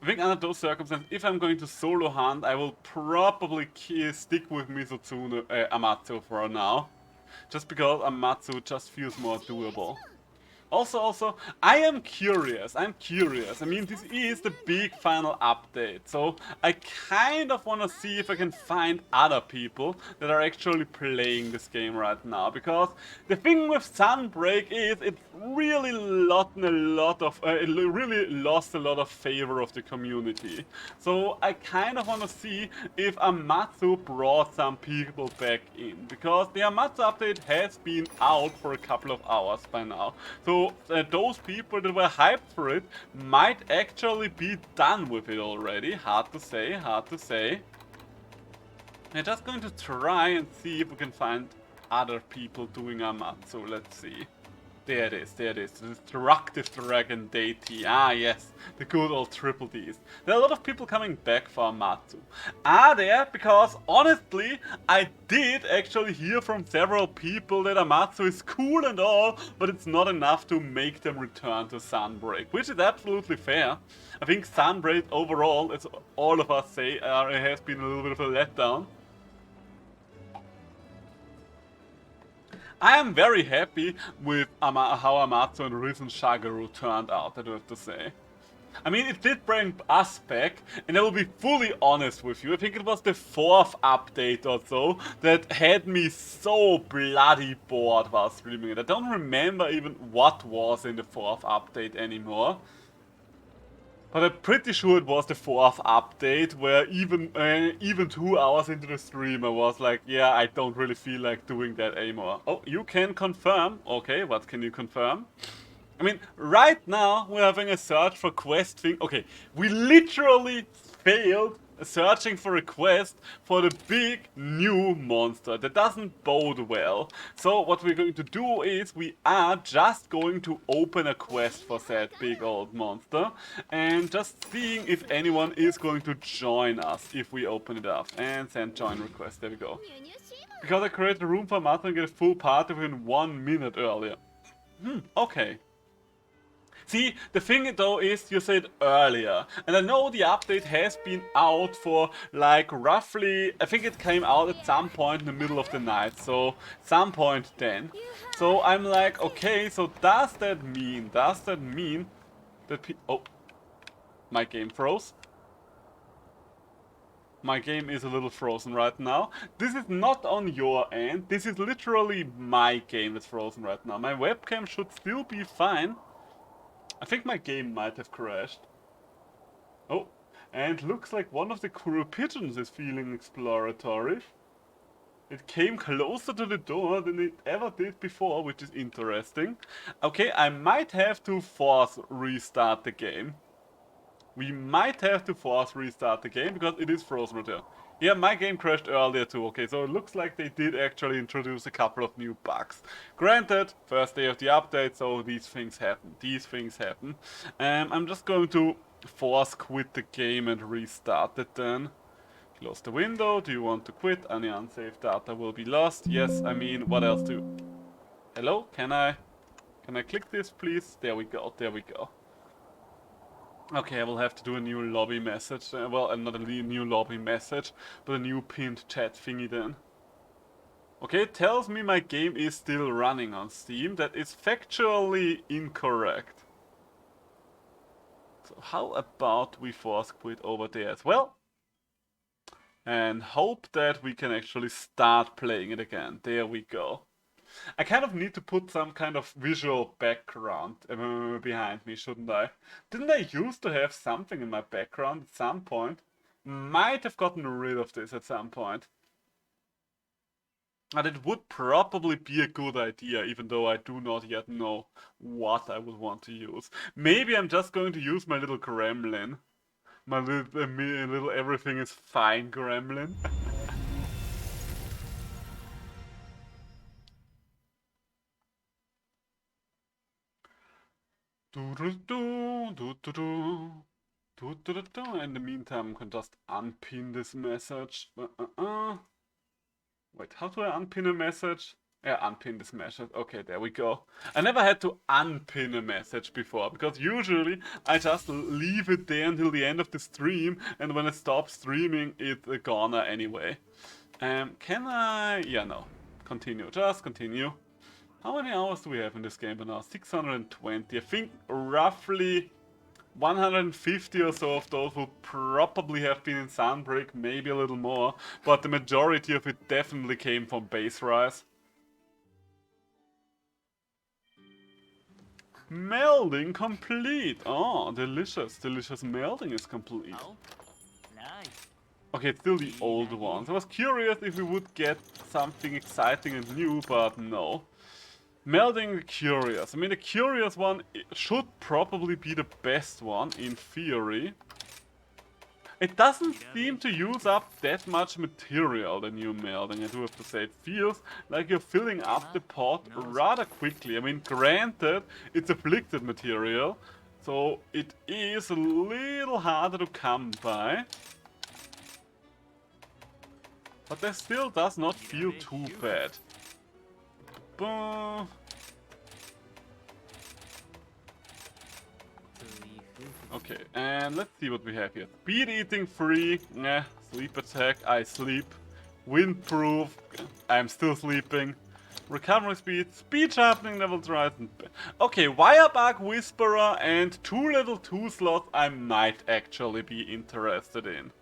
I think under those circumstances, if I'm going to solo hunt, I will probably stick with Mizutsune Amatsu for now. Just because Amatsu just feels more doable. Also, I am curious. I mean, this is the big final update, so I kind of want to see if I can find other people that are actually playing this game right now. Because the thing with Sunbreak is it really lost a lot of favor of the community. So I kind of want to see if Amatsu brought some people back in, because the Amatsu update has been out for a couple of hours by now. So those people that were hyped for it might actually be done with it already. Hard to say, hard to say. I'm just going to try and see if we can find other people doing Amatsu. Let's see. There it is, there it is. The Destructive Dragon Deity. Ah, yes. The good old triple Ds. There are a lot of people coming back for Amatsu. Are there? Because honestly, I did actually hear from several people that Amatsu is cool and all, but it's not enough to make them return to Sunbreak, which is absolutely fair. I think Sunbreak overall, as all of us say, it has been a little bit of a letdown. I am very happy with how Amatsu and Risen Shagaru turned out, I do have to say. I mean, it did bring us back, and I will be fully honest with you. I think it was the 4th update or so that had me so bloody bored while streaming it. I don't remember even what was in the 4th update anymore. But I'm pretty sure it was the 4th update where even 2 hours into the stream I was like, yeah, I don't really feel like doing that anymore. Oh, you can confirm. Okay, what can you confirm? I mean, right now we're having a search for quest thing. Okay, we literally failed searching for a quest for the big new monster. That doesn't bode well. So what we're going to do is we are just going to open a quest for that big old monster and just seeing if anyone is going to join us if we open it up. And send join request. There we go. Because I created a room for Martha and get a full party within 1 minute earlier. Okay. See, the thing though is, you said earlier, and I know the update has been out for like roughly, I think it came out at some point in the middle of the night, so some point then. So I'm like, okay, so does that mean that oh, my game froze? My game is a little frozen right now. This is not on your end, this is literally my game that's frozen right now. My webcam should still be fine. I think my game might have crashed. Oh, and looks like one of the crew pigeons is feeling exploratory. It came closer to the door than it ever did before, which is interesting. Okay, I might have to force restart the game. We might have to force restart the game because it is frozen right there. Yeah, my game crashed earlier too. Okay, so it looks like they did actually introduce a couple of new bugs. Granted, first day of the update, so these things happen. These things happen. I'm just going to force quit the game and restart it then. Close the window. Do you want to quit? Any unsaved data will be lost. Yes, I mean, what else do... Hello? Can I click this, please? There we go, there we go. Okay, I will have to do a new lobby message. Well, not a new lobby message, but a new pinned chat thingy then. Okay, it tells me my game is still running on Steam. That is factually incorrect. So how about we force quit over there as well? And hope that we can actually start playing it again. There we go. I kind of need to put some kind of visual background behind me, shouldn't I? Didn't I used to have something in my background at some point? Might have gotten rid of this at some point. And it would probably be a good idea, even though I do not yet know what I would want to use. Maybe I'm just going to use my little gremlin. My little everything is fine gremlin. In the meantime, I can just unpin this message. Wait, how do I unpin a message? Yeah, unpin this message. Okay, there we go. I never had to unpin a message before, because usually I just leave it there until the end of the stream, and when I stop streaming, it's gone anyway. Can I... Yeah, no. Continue. Just continue. How many hours do we have in this game by now? 620. I think roughly 150 or so of those will probably have been in Sunbreak, maybe a little more, but the majority of it definitely came from Base Rise. Melding complete! Oh, delicious, delicious melding is complete. Oh, nice. Okay, it's still the old ones. I was curious if we would get something exciting and new, but no. Melding the Curious. I mean, the Curious one should probably be the best one, in theory. It doesn't seem to use up that much material, the new melding, I do have to say. It feels like you're filling up the pot rather quickly. I mean, granted, it's afflicted material, so it is a little harder to come by. But that still does not feel too bad. Okay, and let's see what we have here. Speed eating free, nah, sleep attack, I sleep. Windproof, I'm still sleeping. Recovery speed, speed sharpening level rise. Okay, Wirebug Whisperer and 2 level 2 slots I might actually be interested in.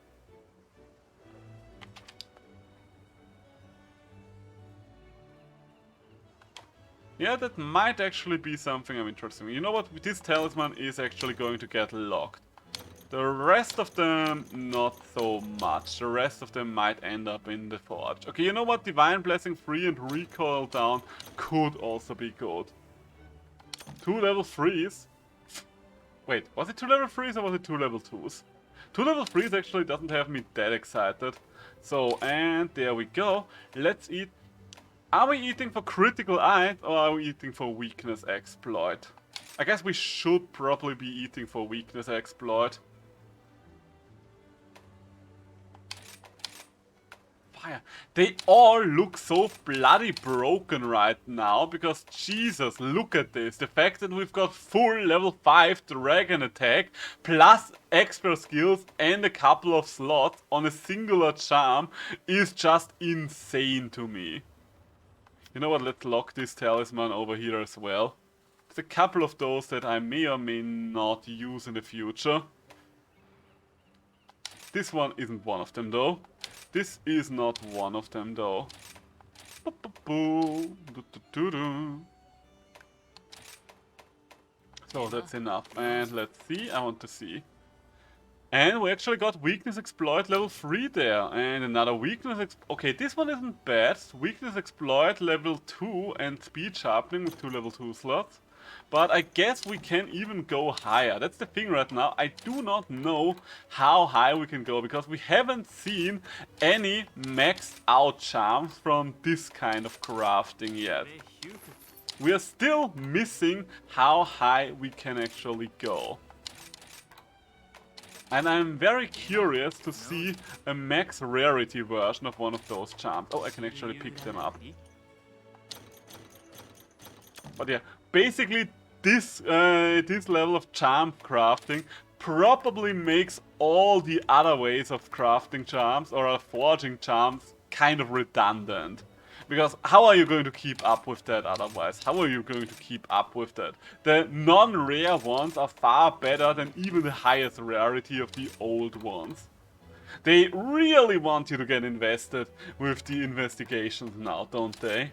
Yeah, that might actually be something I'm interested in. You know what? This talisman is actually going to get locked. The rest of them, not so much. The rest of them might end up in the forge. Okay, you know what? Divine Blessing 3 and Recoil down could also be good. 2 level 3s? Wait, was it 2 level 3s or was it 2 level 2s? 2 level 3s actually doesn't have me that excited. So, and there we go. Let's eat. Are we eating for critical eye or are we eating for weakness exploit? I guess we should probably be eating for weakness exploit. Fire. They all look so bloody broken right now because Jesus, look at this. The fact that we've got full level 5 dragon attack plus extra skills and a couple of slots on a singular charm is just insane to me. You know what, let's lock this talisman over here as well. There's a couple of those that I may or may not use in the future. This one isn't one of them though. This is not one of them though. So that's enough. And let's see, I want to see. And we actually got Weakness Exploit level 3 there. And another Weakness okay, this one isn't bad. Weakness Exploit level 2 and Speed Sharpening with 2 level 2 slots. But I guess we can even go higher. That's the thing right now. I do not know how high we can go because we haven't seen any maxed out charms from this kind of crafting yet. We are still missing how high we can actually go. And I'm very curious to see a max rarity version of one of those charms. Oh, I can actually pick them up. But yeah, basically this level of charm crafting probably makes all the other ways of crafting charms or forging charms kind of redundant. Because how are you going to keep up with that otherwise? How are you going to keep up with that? The non-rare ones are far better than even the highest rarity of the old ones. They really want you to get invested with the investigations now, don't they?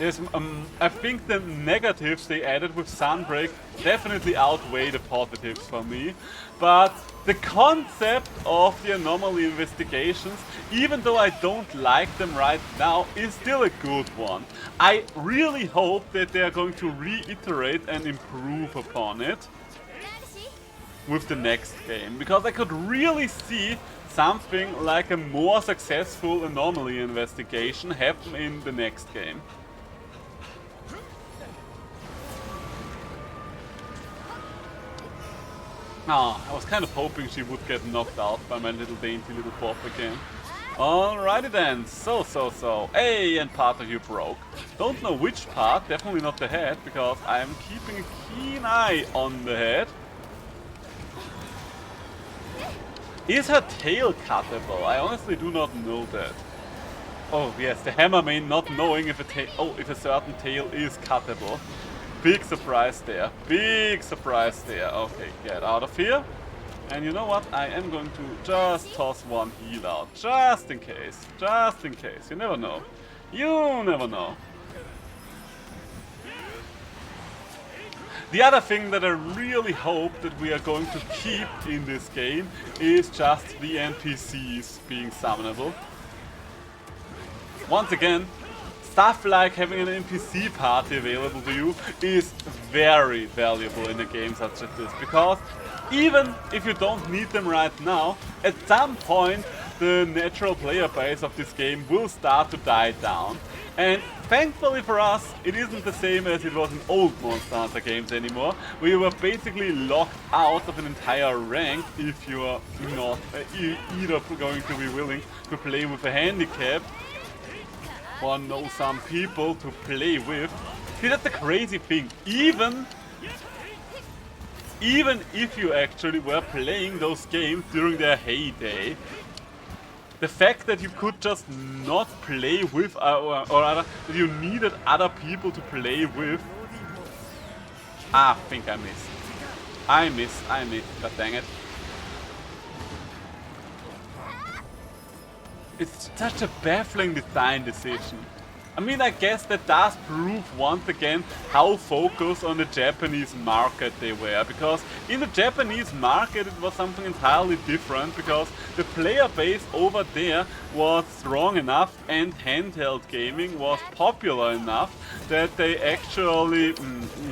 Yes, I think the negatives they added with Sunbreak definitely outweigh the positives for me. But the concept of the anomaly investigations, even though I don't like them right now, is still a good one. I really hope that they are going to reiterate and improve upon it with the next game, because I could really see something like a more successful anomaly investigation happen in the next game. Ah, I was kind of hoping she would get knocked out by my little dainty little pop again. Alrighty then, so. Hey, and part of you broke. Don't know which part, definitely not the head, because I'm keeping a keen eye on the head. Is her tail cuttable? I honestly do not know that. Oh yes, the hammer main not knowing if a certain tail is cuttable. Big surprise there. Big surprise there. Okay, get out of here. And you know what? I am going to just toss one heal out. Just in case. Just in case. You never know. You never know. The other thing that I really hope that we are going to keep in this game is just the NPCs being summonable. Once again, stuff like having an NPC party available to you is very valuable in a game such as this, because even if you don't need them right now, at some point the natural player base of this game will start to die down. And thankfully for us, it isn't the same as it was in old Monster Hunter games anymore. We were basically locked out of an entire rank if you are not either going to be willing to play with a handicap or know some people to play with. See, that's the crazy thing. Even if you actually were playing those games during their heyday, the fact that you could just not play with, or rather, that you needed other people to play with. I think I missed. I missed. God dang it. It's such a baffling design decision. I mean, I guess that does prove once again how focused on the Japanese market they were, because in the Japanese market it was something entirely different, because the player base over there was strong enough and handheld gaming was popular enough that they actually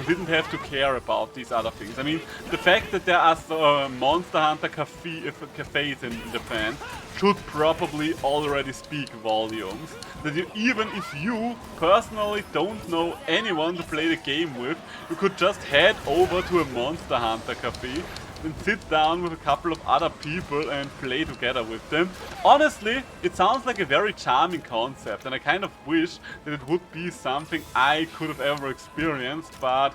didn't have to care about these other things. I mean, the fact that there are Monster Hunter cafes in Japan should probably already speak volumes. That even if you personally don't know anyone to play the game with, you could just head over to a Monster Hunter cafe and sit down with a couple of other people and play together with them. Honestly, it sounds like a very charming concept, and I kind of wish that it would be something I could have ever experienced, but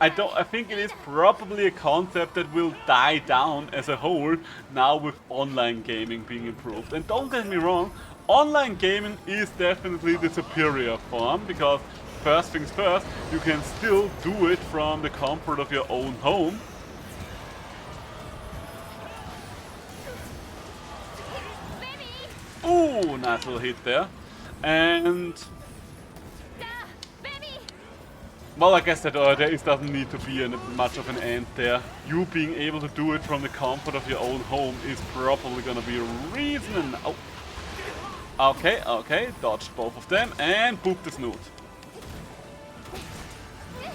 I think it is probably a concept that will die down as a whole now with online gaming being improved. And don't get me wrong, online gaming is definitely the superior form, because first things first, you can still do it from the comfort of your own home. Ooh, nice little hit there. And well, I guess that there doesn't need to be much of an end there. You being able to do it from the comfort of your own home is probably gonna be a reason. Oh. Okay, dodged both of them and booped the snoot.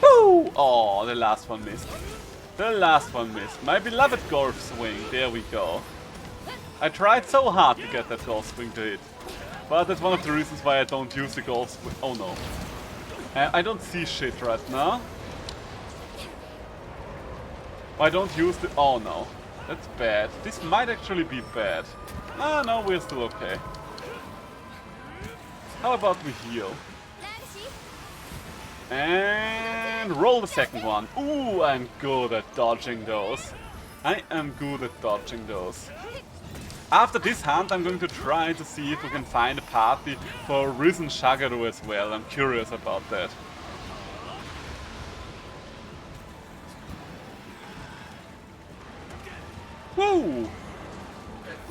Woo! Oh, the last one missed. The last one missed. My beloved golf swing, there we go. I tried so hard to get that golf swing to hit. But that's one of the reasons why I don't use the golf swing. Oh no. I don't see shit right now. I don't use the... Oh no. That's bad. This might actually be bad. Ah, no, we're still okay. How about we heal? And roll the second one. Ooh, I'm good at dodging those. I am good at dodging those. After this hunt, I'm going to try to see if we can find a party for Risen Shagaru as well. I'm curious about that. Woo!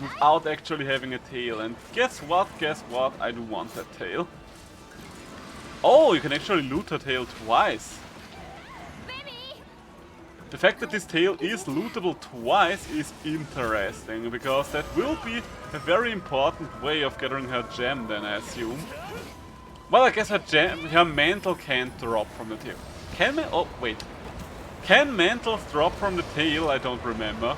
without actually having a tail. And guess what? Guess what? I do want that tail. Oh, you can actually loot her tail twice. The fact that this tail is lootable twice is interesting, because that will be a very important way of getting her gem then, I assume. Well, I guess her mantle can't drop from the tail. Oh, wait. Can mantles drop from the tail? I don't remember.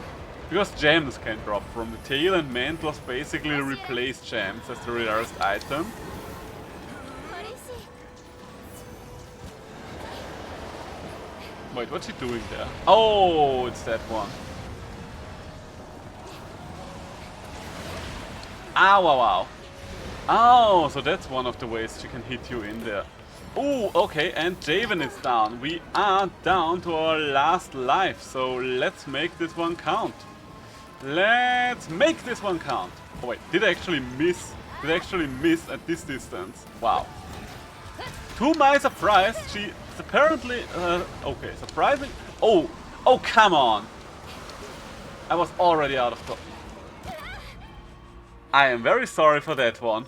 Because gems can drop from the tail, and mantles basically replace gems as the rarest item. Wait, what's he doing there? Oh, it's that one. Ow, wow, wow. Oh, so that's one of the ways she can hit you in there. Ooh, okay, and Javen is down. We are down to our last life, so let's make this one count. Let's make this one count. Oh wait, did I actually miss? Did I actually miss at this distance? Wow. To my surprise, she apparently... okay, surprising... Oh! Oh, come on! I was already out of top. I am very sorry for that one.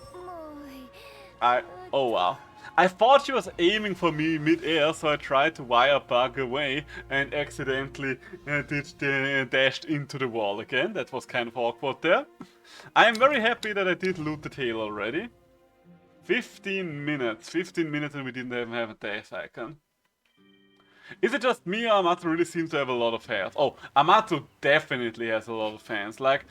Oh wow. I thought she was aiming for me mid-air, so I tried to wire bug away and accidentally dashed into the wall again. That was kind of awkward there. I am very happy that I did loot the tail already. 15 minutes and we didn't even have a dash icon. Is it just me, or Amatsu really seems to have a lot of fans? Oh, Amatsu definitely has a lot of fans. Like,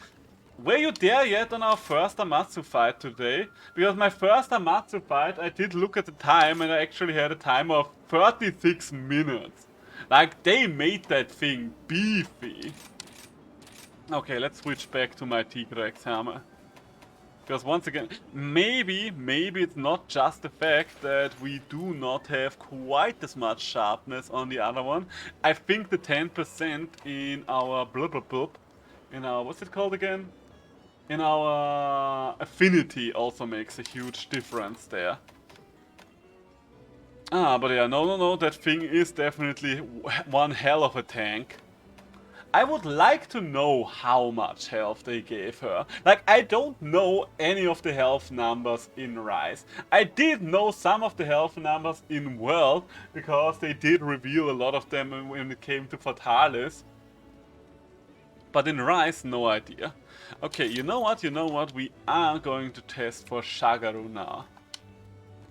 were you there yet on our first Amatsu fight today? Because my first Amatsu fight, I did look at the time and I actually had a time of 36 minutes. Like, they made that thing beefy. Okay, let's switch back to my T-Rex hammer. Because once again, maybe it's not just the fact that we do not have quite as much sharpness on the other one. I think the 10% in our in our, what's it called again? In our affinity also makes a huge difference there. Ah, but yeah, no, that thing is definitely one hell of a tank. I would like to know how much health they gave her. Like, I don't know any of the health numbers in Rise. I did know some of the health numbers in World, because they did reveal a lot of them when it came to Fatalis. But in Rise, no idea. Okay, you know what? We are going to test for Shagaru now.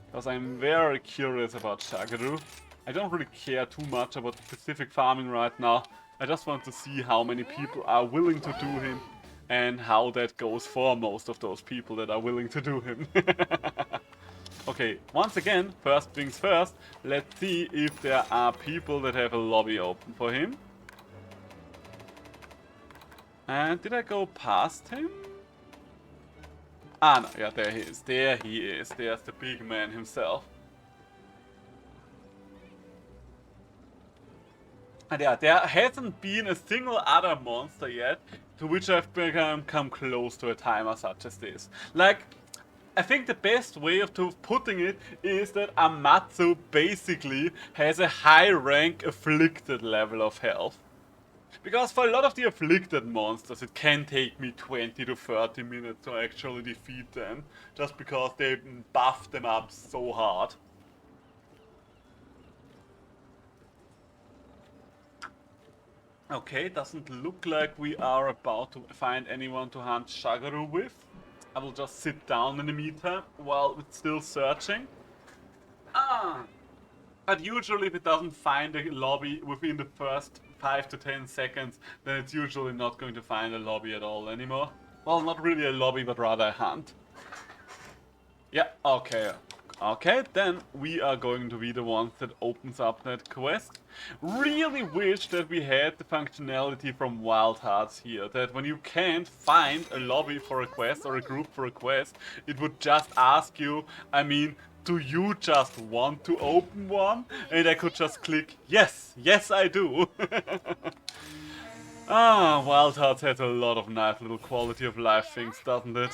Because I'm very curious about Shagaru. I don't really care too much about specific farming right now. I just want to see how many people are willing to do him and how that goes for most of those people that are willing to do him. Okay, once again, first things first, let's see if there are people that have a lobby open for him. And did I go past him? Ah, no, yeah, there he is. There he is. There's the big man himself. And yeah, there hasn't been a single other monster yet to which I've come close to a timer such as this. Like, I think the best way of putting it is that Amatsu basically has a high rank afflicted level of health. Because for a lot of the afflicted monsters it can take me 20 to 30 minutes to actually defeat them, just because they buff them up so hard. Okay, doesn't look like we are about to find anyone to hunt Shagaru with. I will just sit down in the meantime while it's still searching. But usually if it doesn't find a lobby within the first 5 to 10 seconds, then it's usually not going to find a lobby at all anymore. Well, not really a lobby, but rather a hunt. Yeah, okay. Okay, then we are going to be the ones that opens up that quest. Really wish that we had the functionality from Wild Hearts here, that when you can't find a lobby for a quest or a group for a quest, it would just ask you, I mean, do you just want to open one? And I could just click, yes, yes I do. Ah, Wild Hearts has a lot of nice little quality of life things, doesn't it?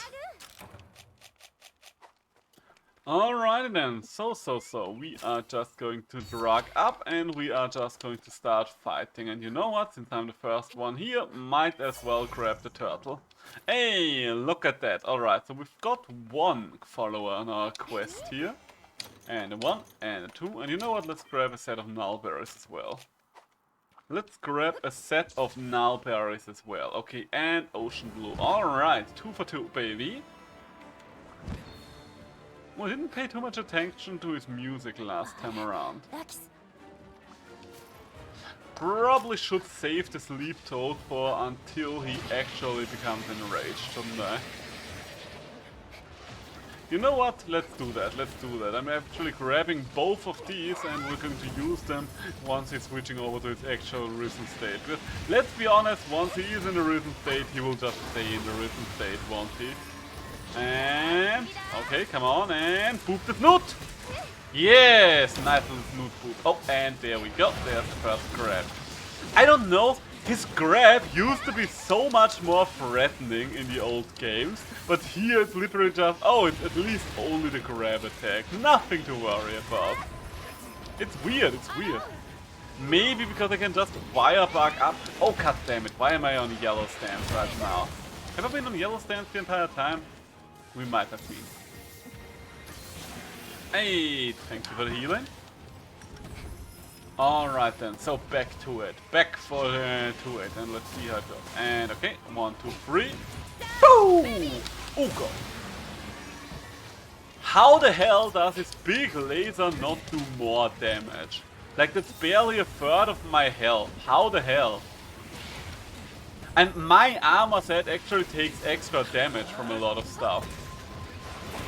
Alrighty then, so, we are just going to drag up and we are just going to start fighting. And you know what, since I'm the first one here, might as well grab the turtle. Hey, look at that. Alright, so we've got one follower on our quest here. And a 1, and a 2, and you know what, let's grab a set of nullberries as well. Let's grab a set of nullberries as well. Okay, and ocean blue. Alright, 2 for 2, baby. Well, I didn't pay too much attention to his music last time around. Probably should save the sleep toad for until he actually becomes enraged, shouldn't I? You know what? Let's do that, let's do that. I'm actually grabbing both of these and we're going to use them once he's switching over to his actual risen state. Because let's be honest, once he is in the risen state, he will just stay in the risen state, won't he? And... okay, come on, and boop the snoot! Yes! Nice little snoot boop. Oh, and there we go. There's the first grab. I don't know, his grab used to be so much more threatening in the old games, but here it's literally just, oh, it's at least only the grab attack. Nothing to worry about. It's weird, it's weird. Maybe because I can just wire bug up. Oh, god damn it, why am I on yellow stance right now? Have I been on yellow stance the entire time? We might have been. Hey, thank you for the healing. Alright then, so back to it. Back to it, and let's see how it goes. And okay, 1, 2, 3. Boom! Oh god. How the hell does his big laser not do more damage? Like, that's barely a third of my health. How the hell? And my armor set actually takes extra damage from a lot of stuff.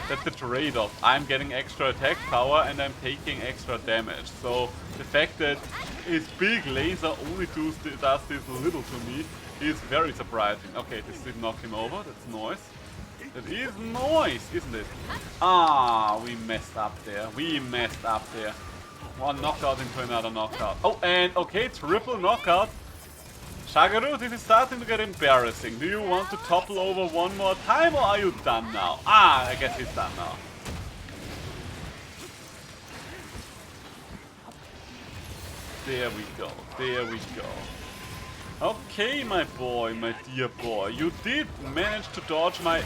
That's the trade-off. I'm getting extra attack power and I'm taking extra damage. So the fact that his big laser only does this little to me is very surprising. Okay, this did knock him over. That's Noice. That is Noice, isn't it? Ah, we messed up there. We messed up there. One knockout into another knockout. Oh, and okay, triple knockout. Shagaru, this is starting to get embarrassing. Do you want to topple over one more time or are you done now? Ah, I guess he's done now. There we go, there we go. Okay, my boy, my dear boy, you did manage to dodge my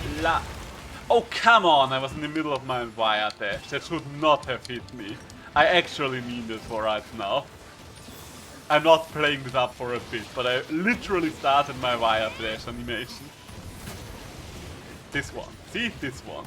Oh, come on, I was in the middle of my wire dash. That should not have hit me. I actually mean this for right now. I'm not playing this up for a bit, but I literally started my wire dash animation. This one. See? This one.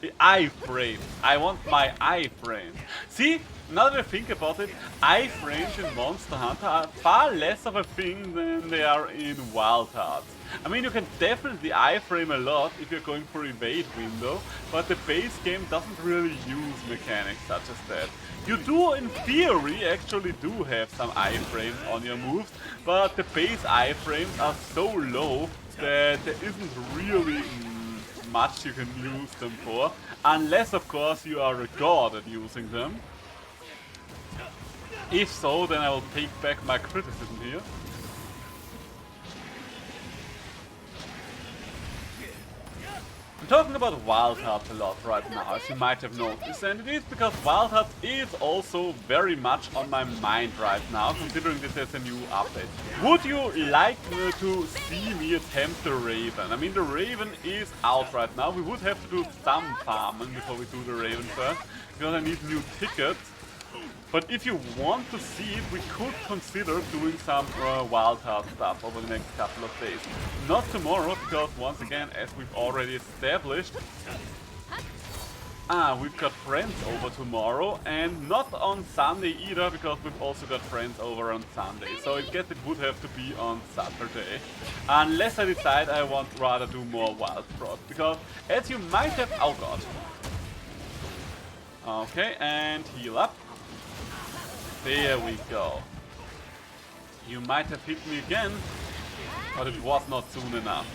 The iframe. I want my iframe. See? Now that I think about it, iframes in Monster Hunter are far less of a thing than they are in Wild Hearts. I mean, you can definitely iframe a lot if you're going for evade window, but the base game doesn't really use mechanics such as that. You do, in theory, actually do have some iframes on your moves, but the base iframes are so low that there isn't really much you can use them for, unless of course you are a god at using them. If so, then I will take back my criticism here. I'm talking about Wild Hearts a lot right now, as you might have noticed, and it is because Wild Hearts is also very much on my mind right now, considering this as a new update. Would you like to see me attempt the Raven? I mean, the Raven is out right now. We would have to do some farming before we do the Raven first, because I need new tickets. But if you want to see it, we could consider doing some Wild Heart stuff over the next couple of days. Not tomorrow, because once again, as we've already established, we've got friends over tomorrow, and not on Sunday either, because we've also got friends over on Sunday. So I guess it would have to be on Saturday. Unless I decide I want rather do more Wild Frost, because as you might have... oh god. Okay, and heal up. There we go. You might have hit me again, but it was not soon enough.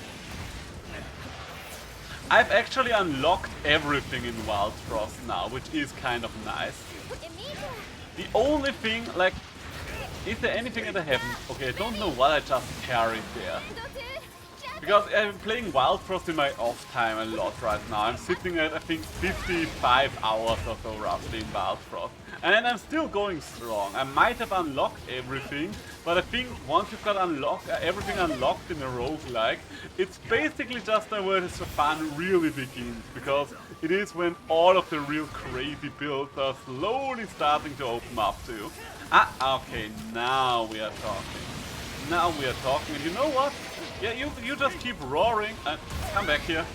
I've actually unlocked everything in Wild Frost now, which is kind of nice. The only thing, like, is there anything that I haven't? Okay, I don't know what I just carried there. Because I'm playing Wild Frost in my off time a lot right now. I'm sitting at, I think, 55 hours or so roughly in Wild Frost. And I'm still going strong. I might have unlocked everything, but I think once you've got everything unlocked in a roguelike, it's basically just where the fun really begins. Because it is when all of the real crazy builds are slowly starting to open up to you. Ah, okay, now we are talking. Now we are talking, and you know what? Yeah, you just keep roaring and come back here.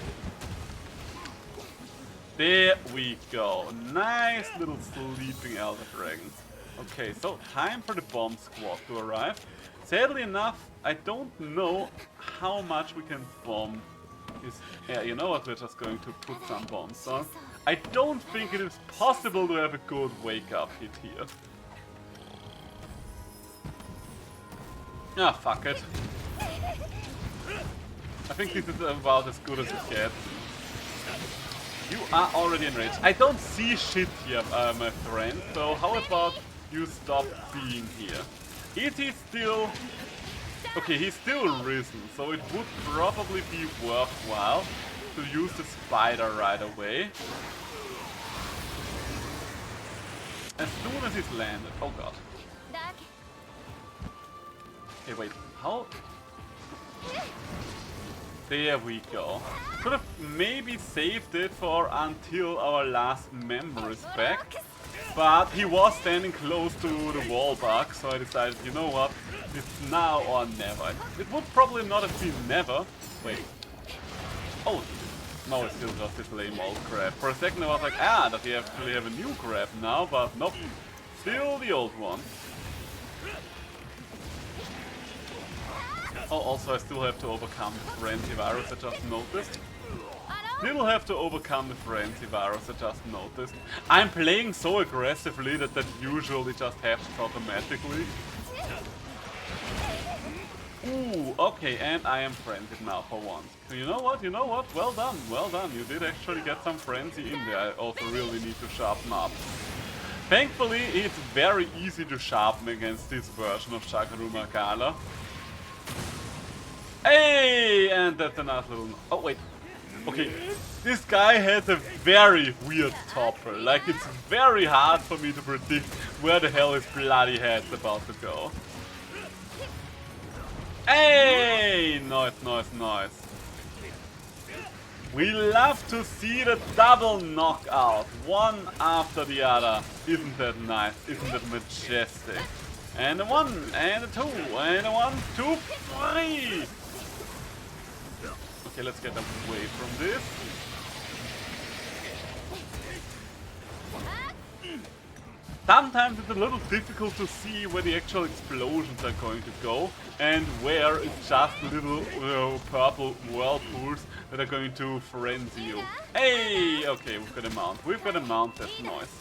There we go. Nice little sleeping elder dragons. Okay, so time for the bomb squad to arrive. Sadly enough, I don't know how much we can bomb. Yeah, you know what? We're just going to put some bombs on. I don't think it is possible to have a good wake-up hit here. Ah, fuck it. I think this is about as good as it gets. You are already enraged. I don't see shit here, my friend, so how about you stop being here? Is he still... Okay, he's still risen, so it would probably be worthwhile to use the spider right away. As soon as he's landed. Oh god. Okay, wait, how? There we go. Could have maybe saved it for until our last member is back. But he was standing close to the wall bug, so I decided, you know what, it's now or never. It would probably not have been never. Wait. Oh, no, it's still just this lame old grab. For a second I was like, does he actually have a new grab now? But nope, still the old one. Oh, also I still have to overcome the frenzy virus I just noticed. Still have to overcome the frenzy virus I just noticed. I'm playing so aggressively that usually just happens automatically. Ooh, okay, and I am frenzied now for once. So you know what, well done, well done. You did actually get some frenzy in there. I also really need to sharpen up. Thankfully, it's very easy to sharpen against this version of Shakaruma Gala. Hey, and that's a nice little... Oh, wait. Okay, this guy has a very weird topper. Like, it's very hard for me to predict where the hell his bloody head's about to go. Hey! Nice, nice, nice. We love to see the double knockout, one after the other. Isn't that nice? Isn't that majestic? And a 1, and a 2, and a 1, 2, 3! Okay, let's get away from this. Sometimes it's a little difficult to see where the actual explosions are going to go and where it's just little purple whirlpools that are going to frenzy you. Hey! Okay, we've got a mount. We've got a mount, that's nice.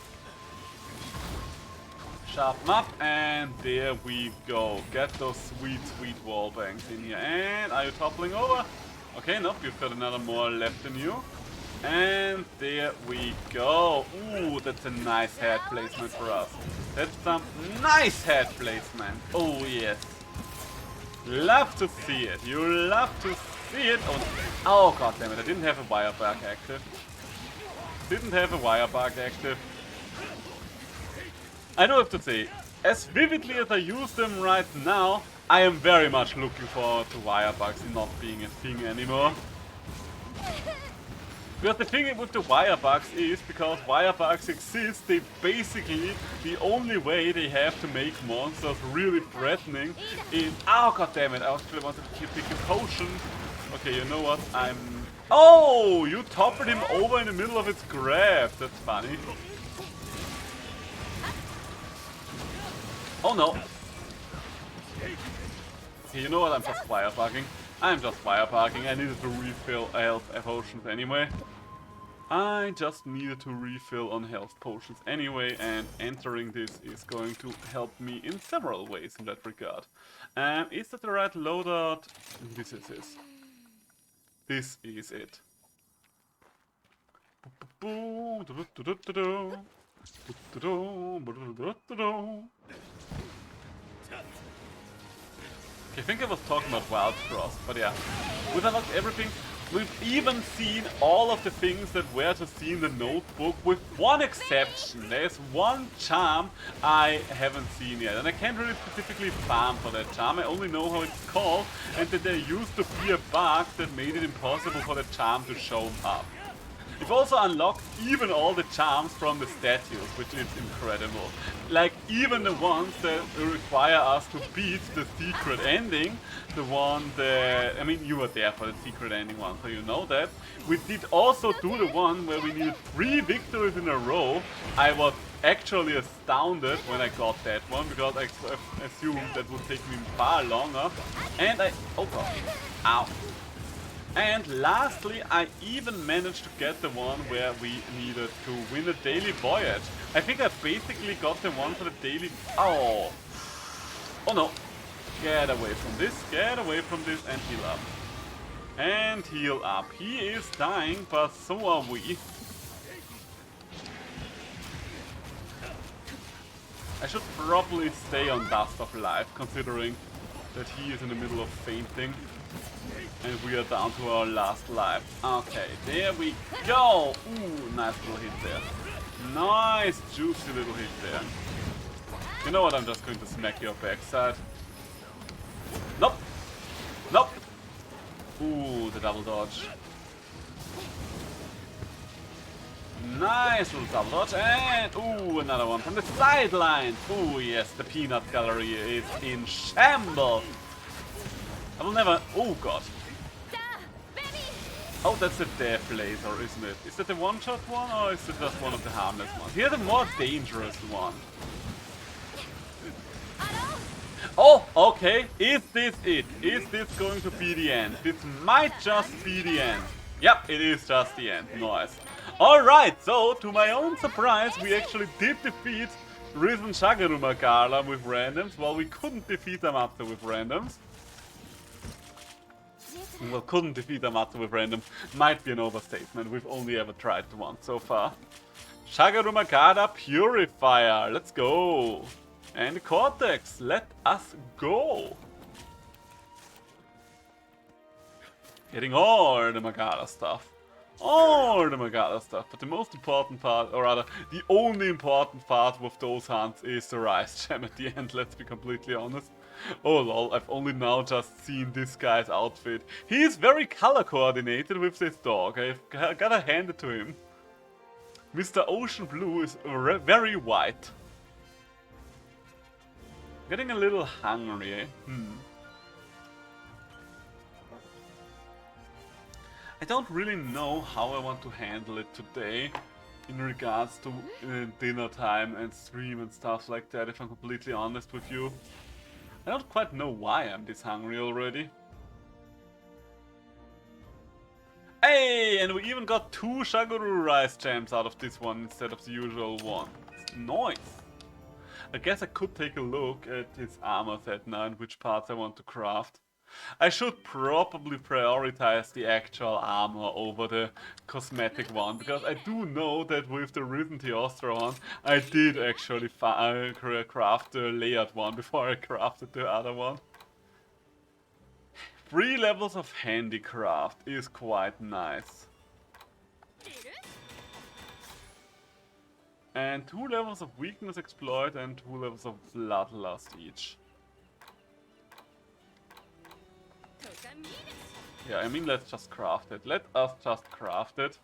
Sharpen up, and there we go. Get those sweet, sweet wall bangs in here. And are you toppling over? Okay, nope, you've got another more left in you. And there we go. Ooh, that's a nice head placement for us. That's some nice head placement. Oh, yes. Love to see it. You love to see it. Oh, god damn it. I didn't have a wire bug active. Didn't have a wire bug active. I do have to say, as vividly as I use them right now, I am very much looking forward to wire bugs not being a thing anymore. Because the thing with the wire bugs is, because wire bugs exist, they basically, the only way they have to make monsters really threatening is... Oh, god damn it, I actually wanted to pick a potion. Okay, you know what, Oh, you toppled him over in the middle of its grab. That's funny. Oh no. Okay, you know what, I'm just wire bugging. I'm just wire bugging. I needed to refill health potions anyway. I just needed to refill on health potions anyway, and entering this is going to help me in several ways in that regard. Is that the right loadout? This is it. This is it. Okay, I think I was talking about Wild Frost, but yeah. We've unlocked everything. We've even seen all of the things that were to see in the notebook, with one exception. There's one charm I haven't seen yet, and I can't really specifically farm for that charm. I only know how it's called, and that there used to be a bug that made it impossible for the charm to show up. We've also unlocked even all the charms from the statues, which is incredible. Like, even the ones that require us to beat the secret ending, the one that... I mean, you were there for the secret ending one, so you know that. We did also do the one where we needed 3 victories in a row. I was actually astounded when I got that one, because I assumed that would take me far longer. And I... oh god. Ow. And lastly, I even managed to get the one where we needed to win a daily voyage. I think I basically got the one for the daily... oh! Oh no! Get away from this, and heal up. And heal up. He is dying, but so are we. I should probably stay on Dust of Life, considering that he is in the middle of fainting. And we are down to our last life. Okay, there we go! Ooh, nice little hit there. Nice, juicy little hit there. You know what, I'm just going to smack your backside. Nope! Nope! Ooh, the double dodge. Nice little double dodge, and ooh, another one from the sideline! Ooh, yes, the peanut gallery is in shambles! I will never... oh god. Oh, that's the death laser, isn't it? Is that the one-shot one, or is it just one of the harmless ones? Here's the more dangerous one. Oh, okay. Is this it? Is this going to be the end? This might just be the end. Yep, it is just the end. Nice. Alright, so, to my own surprise, we actually did defeat Risen Shagaruma with randoms, while we couldn't defeat Amatsu with randoms. Well, couldn't defeat Amatsu with random might be an overstatement. We've only ever tried the one so far. Shagaruma Purifier, let's go! And the Cortex, let us go! Getting all the Magara stuff. All the Magara stuff. But the most important part, or rather, the only important part with those hunts is the Rise Gem at the end, let's be completely honest. Oh lol, I've only now just seen this guy's outfit. He is very color coordinated with this dog, I've gotta hand it to him. Mr. Ocean Blue is very white. Getting a little hungry, eh? I don't really know how I want to handle it today in regards to dinner time and stream and stuff like that, if I'm completely honest with you. I don't quite know why I'm this hungry already. Hey, and we even got 2 Shaguru Rice Gems out of this one instead of the usual one. Nice! I guess I could take a look at his armor set now and which parts I want to craft. I should probably prioritize the actual armor over the cosmetic one, because I do know that with the Risen Teostra I did actually craft the layered one before I crafted the other one. 3 levels of handicraft is quite nice. And 2 levels of weakness exploit and 2 levels of bloodlust each. Yeah, I mean, let's just craft it. Let us just craft it.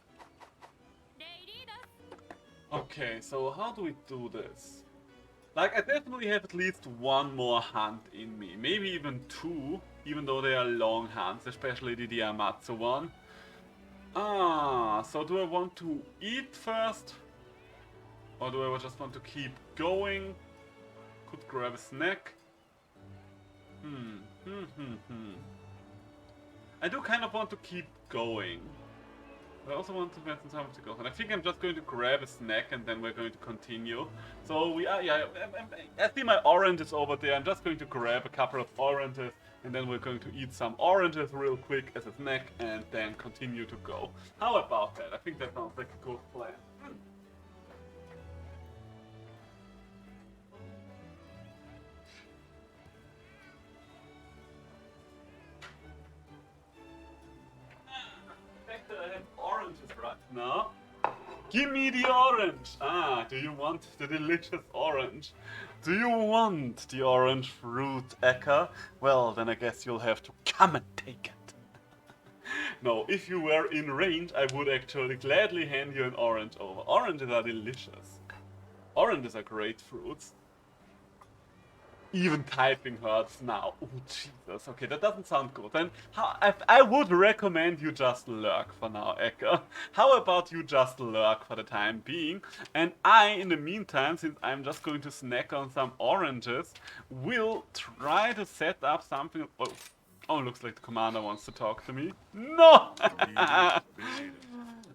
Okay, so how do we do this? Like, I definitely have at least 1 more hunt in me. Maybe even 2, even though they are long hunts, especially the Amatsu one. So do I want to eat first? Or do I just want to keep going? Could grab a snack. I do kind of want to keep going. I also want to spend some time to go. And I think I'm just going to grab a snack and then we're going to continue. So we are, yeah, I see my oranges over there. I'm just going to grab a couple of oranges and then we're going to eat some oranges real quick as a snack and then continue to go. How about that? I think that sounds like a good plan. Give me the orange! Ah, do you want the delicious orange? Do you want the orange fruit, Eka? Well, then I guess you'll have to come and take it. No, if you were in range, I would actually gladly hand you an orange over. Oranges are delicious. Oranges are great fruits. Even typing hurts now. Oh, Jesus. Okay, that doesn't sound good. Then I would recommend you just lurk for now, Eka. How about you just lurk for the time being? And I, in the meantime, since I'm just going to snack on some oranges, will try to set up something. Oh, looks like the commander wants to talk to me. No!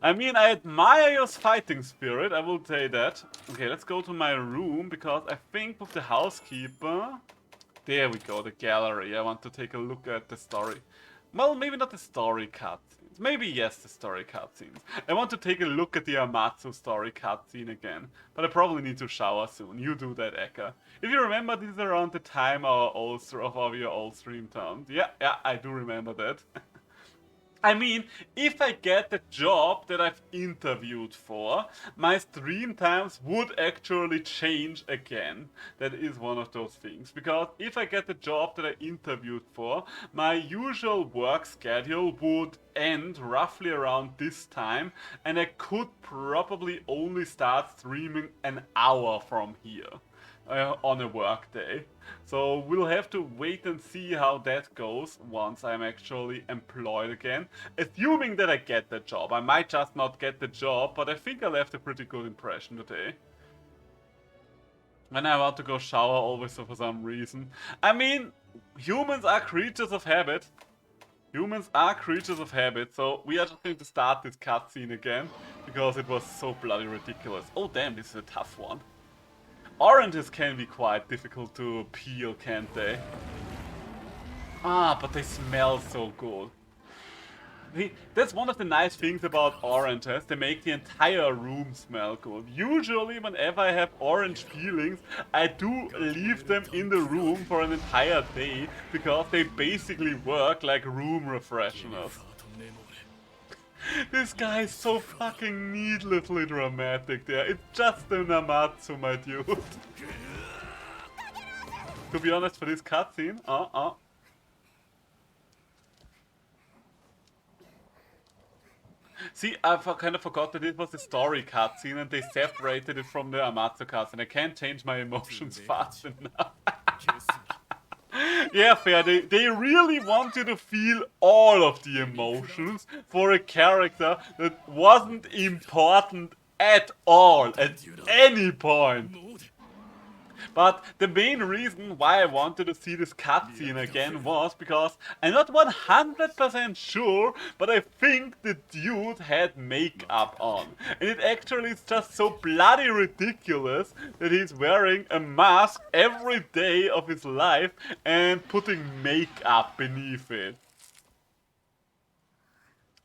I mean, I admire your fighting spirit, I will say that. Okay, let's go to my room, because I think with the housekeeper... There we go, the gallery. I want to take a look at the story. Well, maybe not the story cutscenes. Maybe yes, the story cutscenes. I want to take a look at the Amatsu story cutscene again. But I probably need to shower soon. You do that, Eka. If you remember, this is around the time our your old stream turned. Yeah, I do remember that. I mean, if I get the job that I've interviewed for, my stream times would actually change again. That is one of those things. Because if I get the job that I interviewed for, my usual work schedule would end roughly around this time, and I could probably only start streaming an hour from here. On a work day. So we'll have to wait and see how that goes once I'm actually employed again. Assuming that I get the job. I might just not get the job, but I think I left a pretty good impression today. When I want to go shower always for some reason. I mean, humans are creatures of habit. Humans are creatures of habit, so we are just going to start this cutscene again, because it was so bloody ridiculous. Oh damn, this is a tough one. Oranges can be quite difficult to peel, can't they? Ah, but they smell so good. That's one of the nice things about oranges, they make the entire room smell good. Usually whenever I have orange peelings, I do leave them in the room for an entire day, because they basically work like room refresheners. This guy is so fucking needlessly dramatic there. It's just an Amatsu, my dude. To be honest, for this cutscene, See, I kind of forgot that it was a story cutscene and they separated it from the Amatsu cutscene. I can't change my emotions fast enough. Yeah, fair. They really want you to feel all of the emotions for a character that wasn't important at all, at any point. But the main reason why I wanted to see this cutscene again was because I'm not 100% sure, but I think the dude had makeup on. And it actually is just so bloody ridiculous that he's wearing a mask every day of his life and putting makeup beneath it.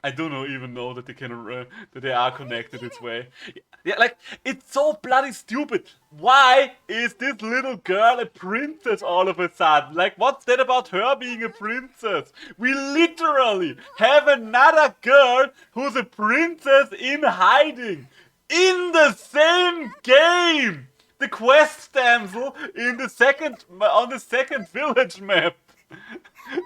I don't even know that they can that they are connected this way. Yeah, like, it's so bloody stupid. Why is this little girl a princess all of a sudden? Like, what's that about her being a princess? We literally have another girl who's a princess in hiding in the same game. The quest damsel in the on the second village map.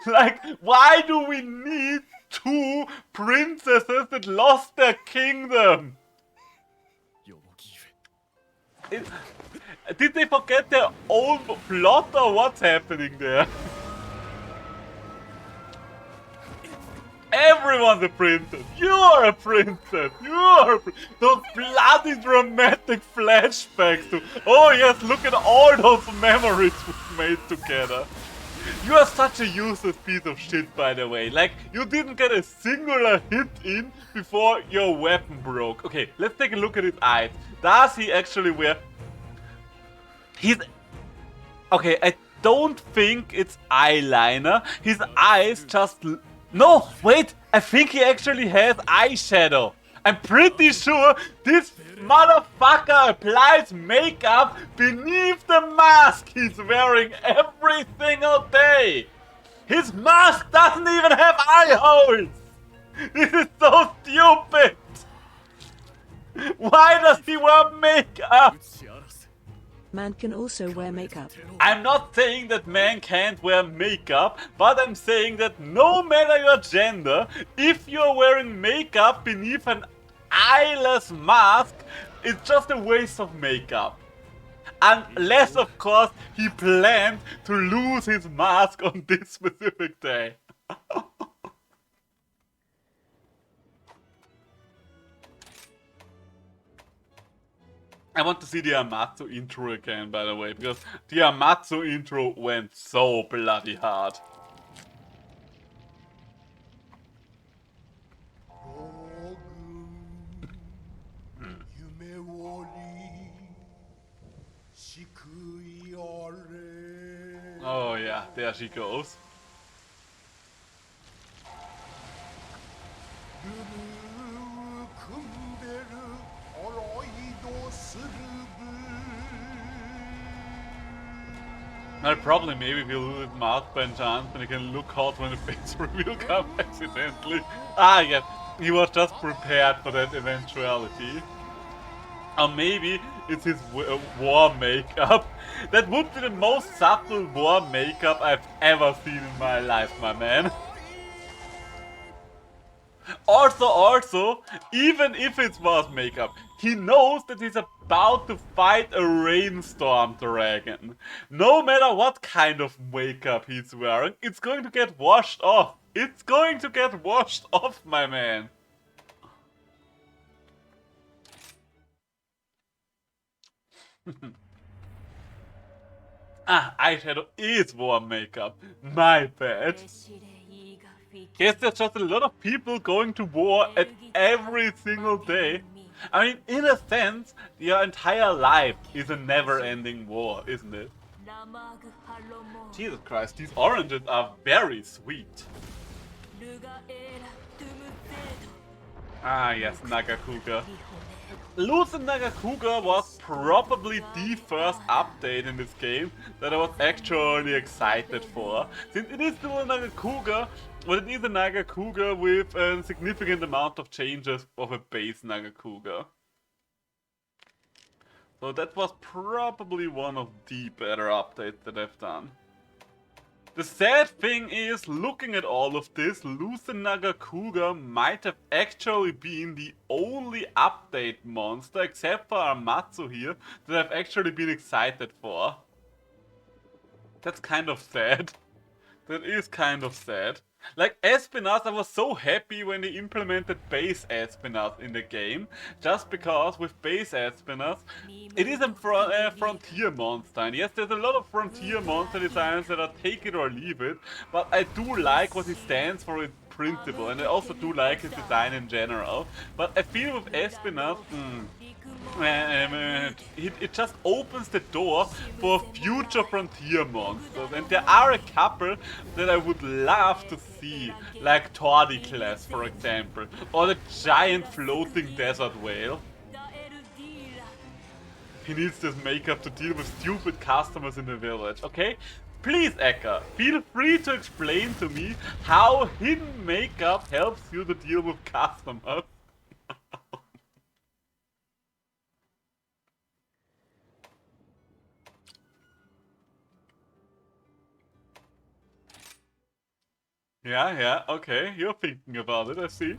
Like, why do we need two princesses that lost their kingdom? Did they forget their own plot or what's happening there? Everyone's a princess. You are a princess. You are a those bloody dramatic flashbacks to, oh yes, look at all those memories we've made together. You are such a useless piece of shit, by the way. Like, you didn't get a singular hit in before your weapon broke. Okay, let's take a look at his eyes. Does he actually wear... Okay, I don't think it's eyeliner. His eyes just... No, wait! I think he actually has eyeshadow. I'm pretty sure this motherfucker applies makeup beneath the mask he's wearing every single day. His mask doesn't even have eye holes. This is so stupid. Why does he wear makeup? Man can also wear makeup. I'm not saying that men can't wear makeup, but I'm saying that no matter your gender, if you're wearing makeup beneath an eyeless mask, it's just a waste of makeup. Unless, of course, he planned to lose his mask on this specific day. I want to see the Amatsu intro again, by the way, because the Amatsu intro went so bloody hard. Oh yeah, there she goes. Now probably maybe he'll lose his mask by chance and he can look hot when the face reveal comes accidentally. Ah yes, he was just prepared for that eventuality. Or maybe it's his war makeup. That would be the most subtle war makeup I've ever seen in my life, my man. Also, even if it was makeup, he knows that he's about to fight a rainstorm dragon. No matter what kind of makeup he's wearing, it's going to get washed off. It's going to get washed off, my man. Eyeshadow is warm makeup. My bad. Guess there's just a lot of people going to war at every single day. I mean, in a sense, your entire life is a never-ending war, isn't it? Jesus Christ, these oranges are very sweet. Ah yes, Nagakuga. Losing Nagakuga was probably the first update in this game that I was actually excited for. Since it is still a Nagakuga, but it is a Nagakuga with a significant amount of changes of a base Nagakuga. So that was probably one of the better updates that I've done. The sad thing is, looking at all of this, losing Nagakuga might have actually been the only update monster, except for Amatsu here, that I've actually been excited for. That's kind of sad. That is kind of sad. Like Espinas, I was so happy when they implemented base Espinas in the game, just because with base Espinas, it is a frontier monster. And yes, there's a lot of frontier monster designs that are take it or leave it, but I do like what he stands for in principle, and I also do like his design in general. But I feel with Espinas, it just opens the door for future frontier monsters, and there are a couple that I would love to see, like Tordiclass for example, or the giant floating desert whale. He needs this makeup to deal with stupid customers in the village, okay? Please, Eka, feel free to explain to me how hidden makeup helps you to deal with customers. Yeah, okay, you're thinking about it, I see.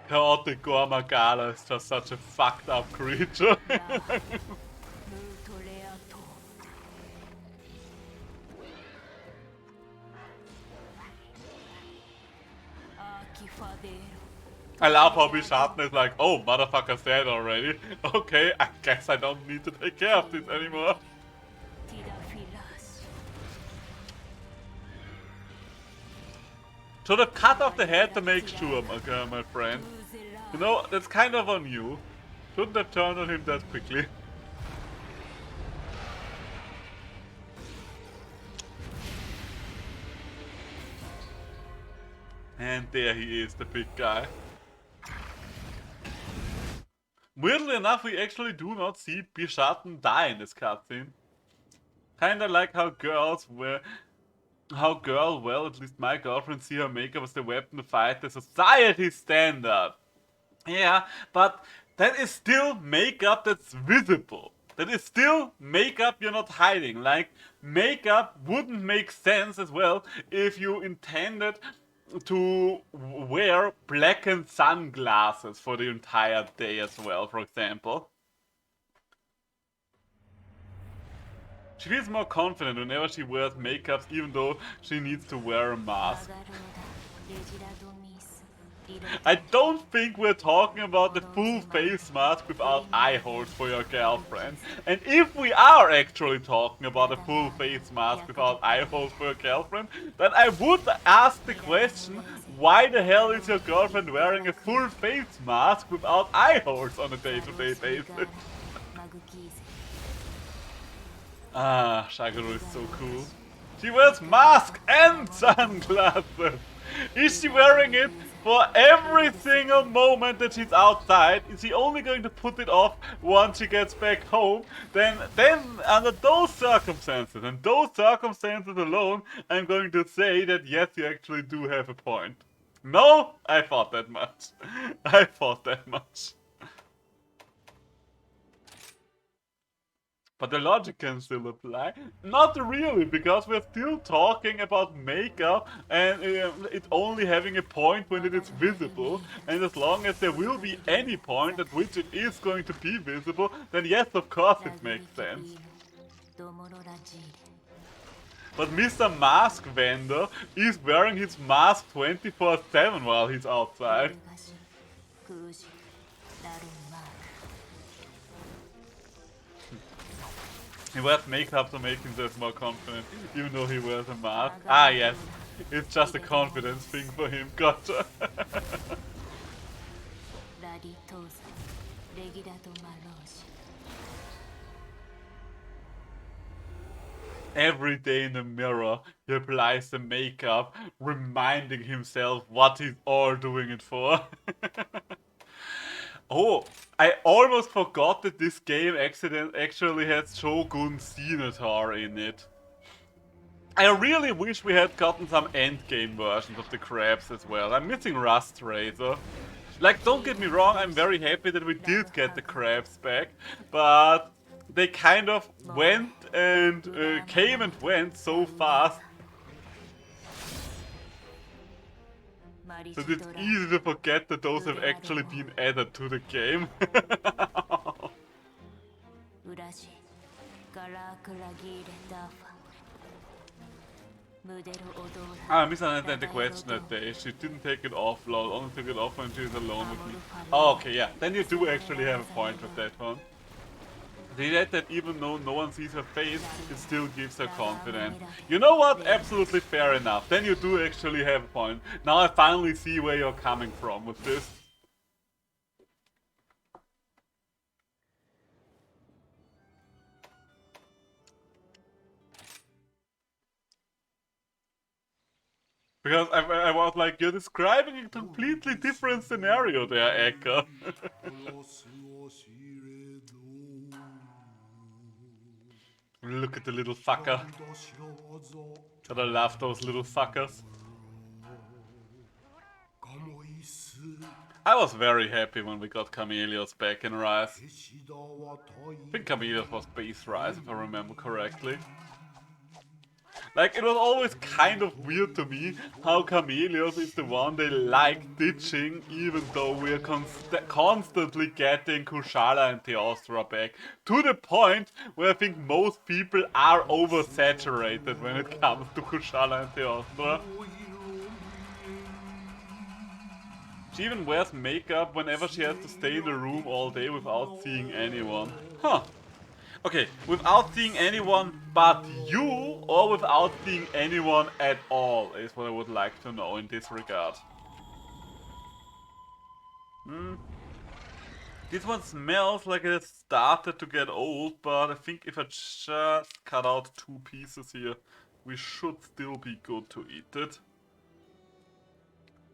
Chaotic Gormagala is just such a fucked up creature. I love how Bishatna is like, oh, motherfucker's dead already. Okay, I guess I don't need to take care of this anymore. Should have cut off the head to make sure, my friend. You know, that's kind of on you. Shouldn't have turned on him that quickly. And there he is, the big guy. Weirdly enough, we actually do not see Bishaten die in this cutscene. Kinda like how well, at least my girlfriend, see her makeup as the weapon to fight the society standard. Yeah, but that is still makeup that's visible. That is still makeup you're not hiding. Like, makeup wouldn't make sense as well if you intended to wear blackened sunglasses for the entire day as well, for example. She feels more confident whenever she wears makeup, even though she needs to wear a mask. I don't think we're talking about the full face mask without eye holes for your girlfriend. And if we are actually talking about a full face mask without eye holes for your girlfriend, then I would ask the question, why the hell is your girlfriend wearing a full face mask without eye holes on a day-to-day basis? Ah, Shaguru is so cool. She wears mask and sunglasses! Is she wearing it for every single moment that she's outside? Is she only going to put it off once she gets back home? Then under those circumstances, and those circumstances alone, I'm going to say that yes, you actually do have a point. No? I thought that much. I thought that much. But the logic can still apply. Not really, because we're still talking about makeup and it only having a point when it is visible. And as long as there will be any point at which it is going to be visible, then yes, of course it makes sense. But Mr. Mask Vendor is wearing his mask 24/7 while he's outside. He wears makeup to make himself more confident, even though he wears a mask. Ah, yes. It's just a confidence thing for him. Gotcha. Every day in the mirror, he applies the makeup, reminding himself what he's all doing it for. Oh, I almost forgot that this game actually has Shogun Senator in it. I really wish we had gotten some endgame versions of the crabs as well. I'm missing Rust Razor. Like, don't get me wrong, I'm very happy that we did get the crabs back, but they kind of went and came and went so fast. So it's easy to forget that those have actually been added to the game. I misunderstood the question that day. She didn't take it off, lol. Only took it off when she was alone with me. Oh, okay, yeah. Then you do actually have a point with that one. They said that even though no one sees her face, it still gives her confidence. You know what? Absolutely fair enough. Then you do actually have a point. Now I finally see where you're coming from with this. Because I was like, you're describing a completely different scenario there, Eka. Look at the little fucker. God, I love those little fuckers. I was very happy when we got Camelios back in Rise. I think Camelios was base Rise, if I remember correctly. Like, it was always kind of weird to me how Camelios is the one they like ditching, even though we're constantly getting Kushala and Teostra back. To the point where I think most people are oversaturated when it comes to Kushala and Teostra. She even wears makeup whenever she has to stay in the room all day without seeing anyone. Huh. Okay, without seeing anyone but you, or without seeing anyone at all, is what I would like to know in this regard. This one smells like it has started to get old, but I think if I just cut out 2 pieces here, we should still be good to eat it.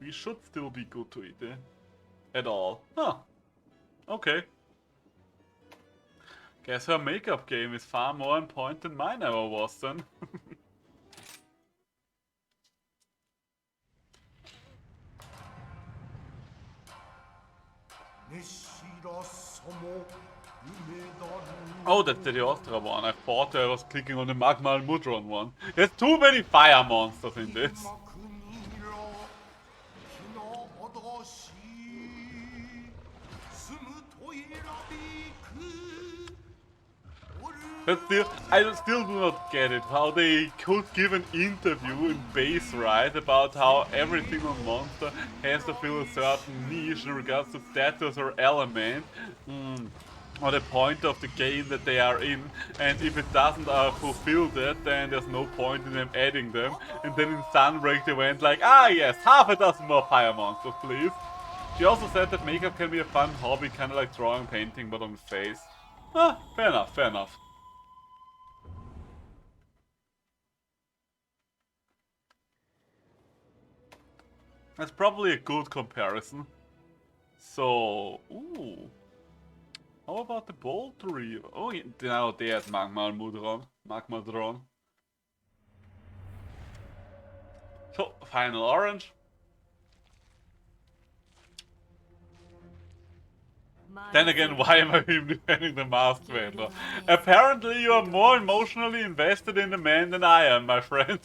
We should still be good to eat it. At all. Huh. Okay. Guess her makeup game is far more on point than mine ever was then. Oh, that's the Ostra one. I thought I was clicking on the Magma and Mudron one. There's too many fire monsters in this. But still, I still do not get it, how they could give an interview in Base Ride about how every single monster has to fill a certain niche in regards to status or element, or the point of the game that they are in, and if it doesn't fulfill that, then there's no point in them adding them. And then in Sunbreak they went like, ah yes, half a dozen more fire monsters, please. She also said that makeup can be a fun hobby, kinda like drawing, painting, but on the face. Ah, fair enough, fair enough. That's probably a good comparison. So, ooh. How about the Bolt Reaver? Oh, yeah, now there's Magmadron. So, final orange. Then again, why am I even defending the Masked Vendor? Apparently you are more emotionally invested in the man than I am, my friend.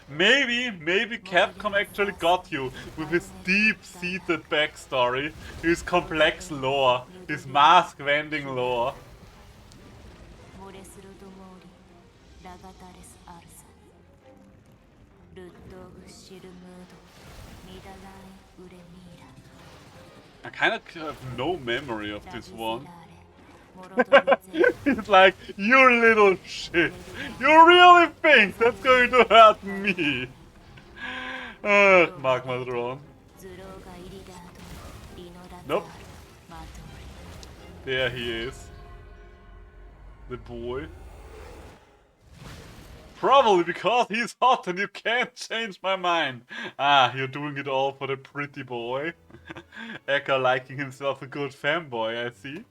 Maybe Capcom actually got you with his deep-seated backstory, his complex lore, his mask-vending lore. I kind of have no memory of this one. It's like, you little shit. You really think that's going to hurt me? Magmadron. Nope. There he is. The boy. Probably because he's hot and you can't change my mind. Ah, you're doing it all for the pretty boy. Eka liking himself a good fanboy, I see.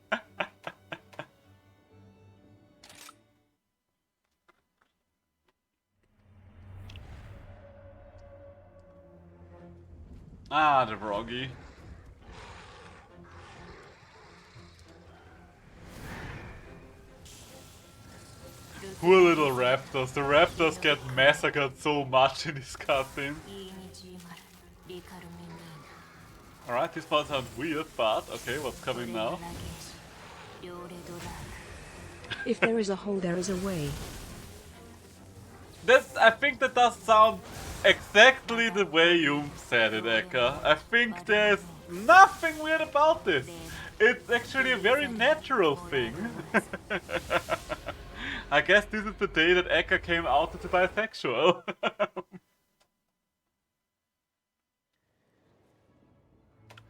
Ah, the Froggy. Poor little raptors. The raptors get massacred so much in this cutscene. Alright, this part sounds weird, but okay, what's coming now? If there is a hole, there is a way. I think that does sound exactly the way you said it, Eka. I think there's nothing weird about this. It's actually a very natural thing. I guess this is the day that Eka came out as a bisexual.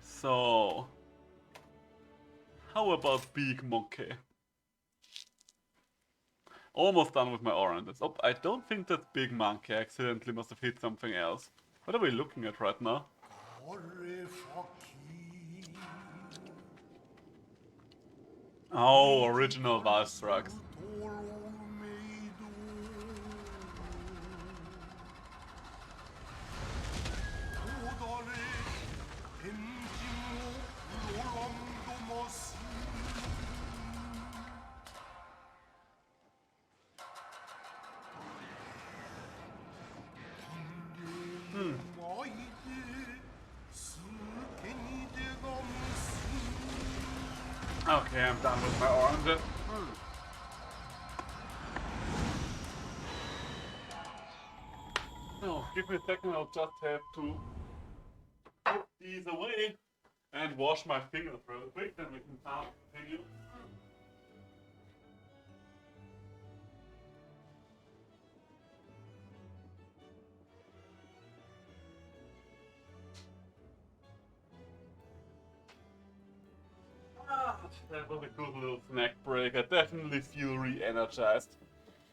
So, how about Big Monkey? Almost done with my oranges. Oh, I don't think that Big Monkey accidentally must have hit something else. What are we looking at right now? Oh, original Valstrax. Okay, I'm done with my oranges. Oh, give me a second, I'll just have to put these away and wash my fingers real quick, then we can continue. That was a good little snack break. I definitely feel re-energized.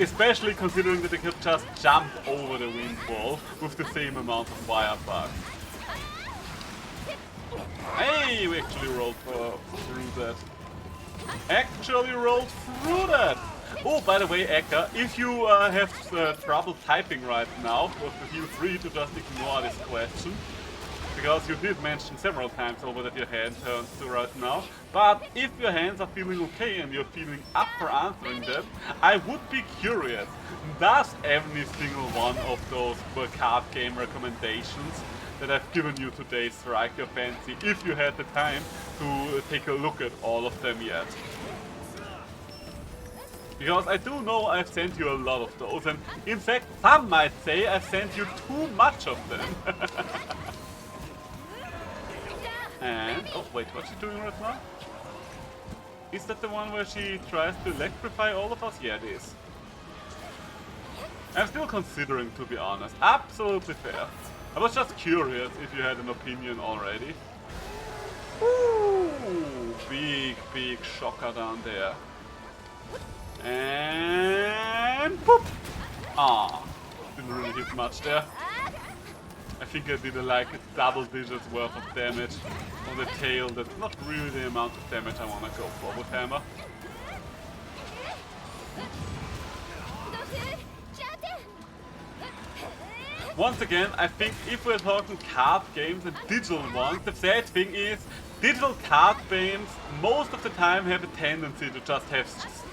Especially considering that they could just jump over the wind wall with the same amount of wire bugs. Hey, we actually rolled through that. Actually rolled through that! Oh, by the way, Eka, if you have trouble typing right now, feel free to just ignore this question. Because you did mention several times over that your hand turns to right now. But if your hands are feeling okay and you're feeling up for answering that, I would be curious, does every single one of those card game recommendations that I've given you today strike your fancy, if you had the time to take a look at all of them yet? Because I do know I've sent you a lot of those, and in fact some might say I've sent you too much of them. And, oh wait, what's she doing right now? Is that the one where she tries to electrify all of us? Yeah, it is. I'm still considering, to be honest. Absolutely fair. I was just curious if you had an opinion already. Ooh, big shocker down there. And boop! Ah, didn't really hit much there. I think I did like a double digits worth of damage on the tail. That's not really the amount of damage I want to go for with hammer. Once again, I think if we're talking card games and digital ones, the sad thing is, digital card games most of the time have a tendency to just have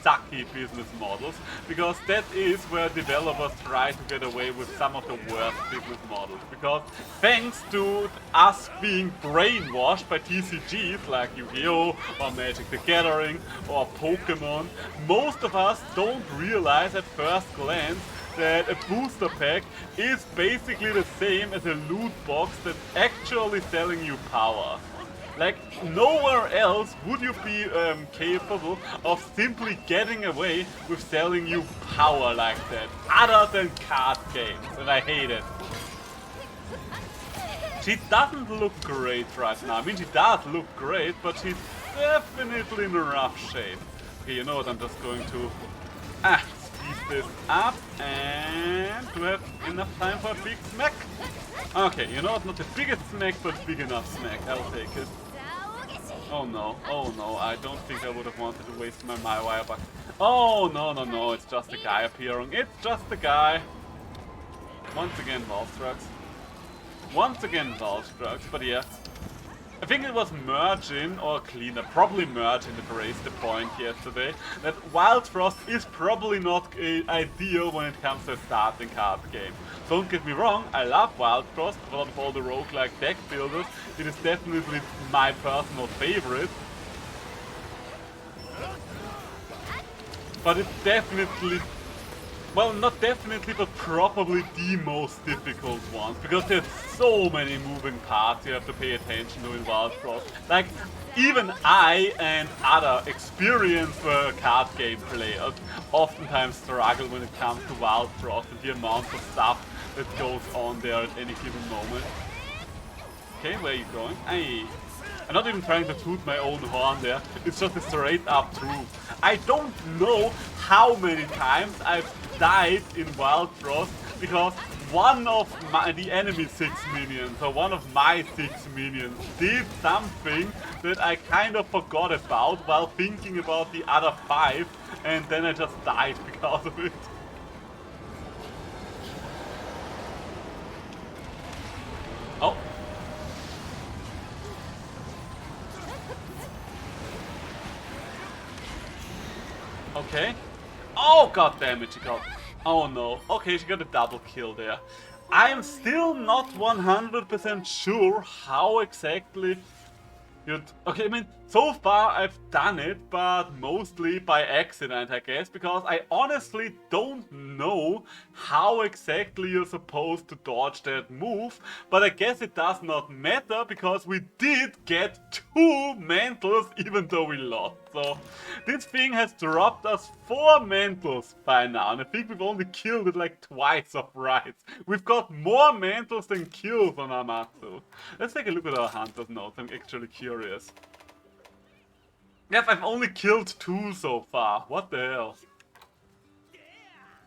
sucky business models, because that is where developers try to get away with some of the worst business models. Because thanks to us being brainwashed by TCGs like Yu-Gi-Oh! Or Magic the Gathering or Pokemon, most of us don't realize at first glance that a booster pack is basically the same as a loot box that's actually selling you power. Like, nowhere else would you be capable of simply getting away with selling you power like that, other than card games, and I hate it. She doesn't look great right now. I mean, she does look great, but she's definitely in a rough shape. Okay, you know what, I'm just going to speed this up, and do we have enough time for a big smack? Okay, you know what, not the biggest smack, but big enough smack, I'll take it. Oh no, I don't think I would have wanted to waste my wire buck. Oh no, it's just a guy appearing. It's just a guy. Once again, Valstrucks. Once again, Valstrucks, but yeah. I think it was Mergin, or Cleaner, probably Mergin that raised the point yesterday, that Wild Frost is probably not ideal when it comes to a starting card game. Don't get me wrong, I love Wild Frost, out of all the roguelike deck builders, it is definitely my personal favorite. But it's definitely, well, not definitely, but probably the most difficult one, because there's so many moving parts you have to pay attention to in Wild Frost. Like, even I and other experienced card game players oftentimes struggle when it comes to Wild Frost and the amount of stuff that goes on there at any given moment. Okay, where are you going? I'm not even trying to toot my own horn there, it's just a straight up truth. I don't know how many times I've died in Wild Frost because one of the enemy 6 minions, or one of my 6 minions, did something that I kind of forgot about while thinking about the other 5, and then I just died because of it. Oh. Okay. Oh, god damn it, she got... Oh no. Okay, she got a double kill there. I am still not 100% sure how exactly you'd... Okay, I mean, so far I've done it, but mostly by accident, I guess, because I honestly don't know how exactly you're supposed to dodge that move, but I guess it does not matter, because we did get 2 mantles even though we lost. So, this thing has dropped us 4 mantles by now, and I think we've only killed it like twice of rights. We've got more mantles than kills on Amatsu. Let's take a look at our hunter's notes, I'm actually curious. Yep, I've only killed 2 so far. What the hell?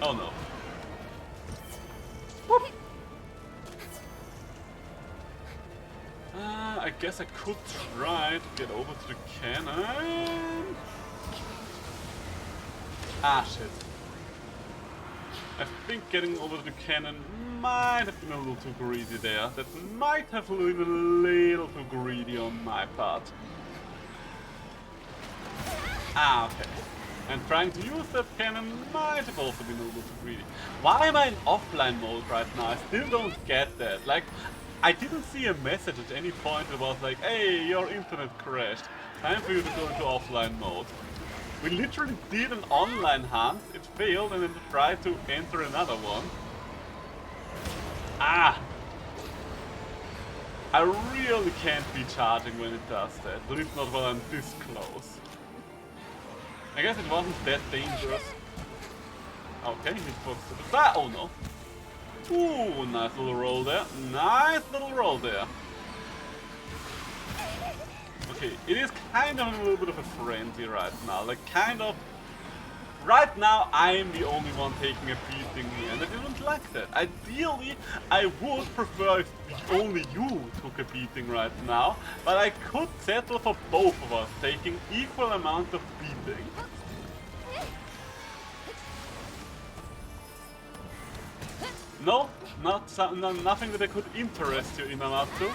Oh no. I guess I could try to get over to the cannon. Ah, shit. I think getting over to the cannon might have been a little too greedy there. That might have been a little too greedy on my part. Ah, okay. And trying to use that cannon might have also been a little too greedy. Why am I in offline mode right now? I still don't get that. Like, I didn't see a message at any point that was like, hey, your internet crashed. Time for you to go into offline mode. We literally did an online hunt, it failed, and then tried to enter another one. Ah! I really can't be charging when it does that, at least not while I'm this close. I guess it wasn't that dangerous. Okay, he focused to the side. Oh no. Ooh, nice little roll there. Nice little roll there. Okay, it is kind of a little bit of a frenzy right now. Like, kind of... Right now, I'm the only one taking a beating here, and I didn't like that. Ideally, I would prefer if only you took a beating right now, but I could settle for both of us taking equal amount of beating. No, nothing that I could interest you in, Amatsu.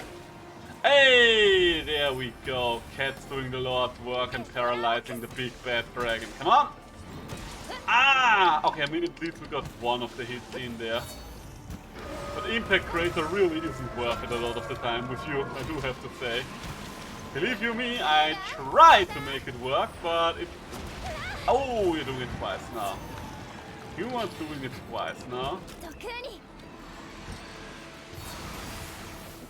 Hey, there we go. Cat's doing the Lord's work and paralyzing the big bad dragon. Come on! Ah! Okay, I mean at least we got one of the hits in there. But Impact Crater really isn't worth it a lot of the time with you, I do have to say. Believe you me, I tried to make it work, but it... Oh, you're doing it twice now. You are doing it twice now.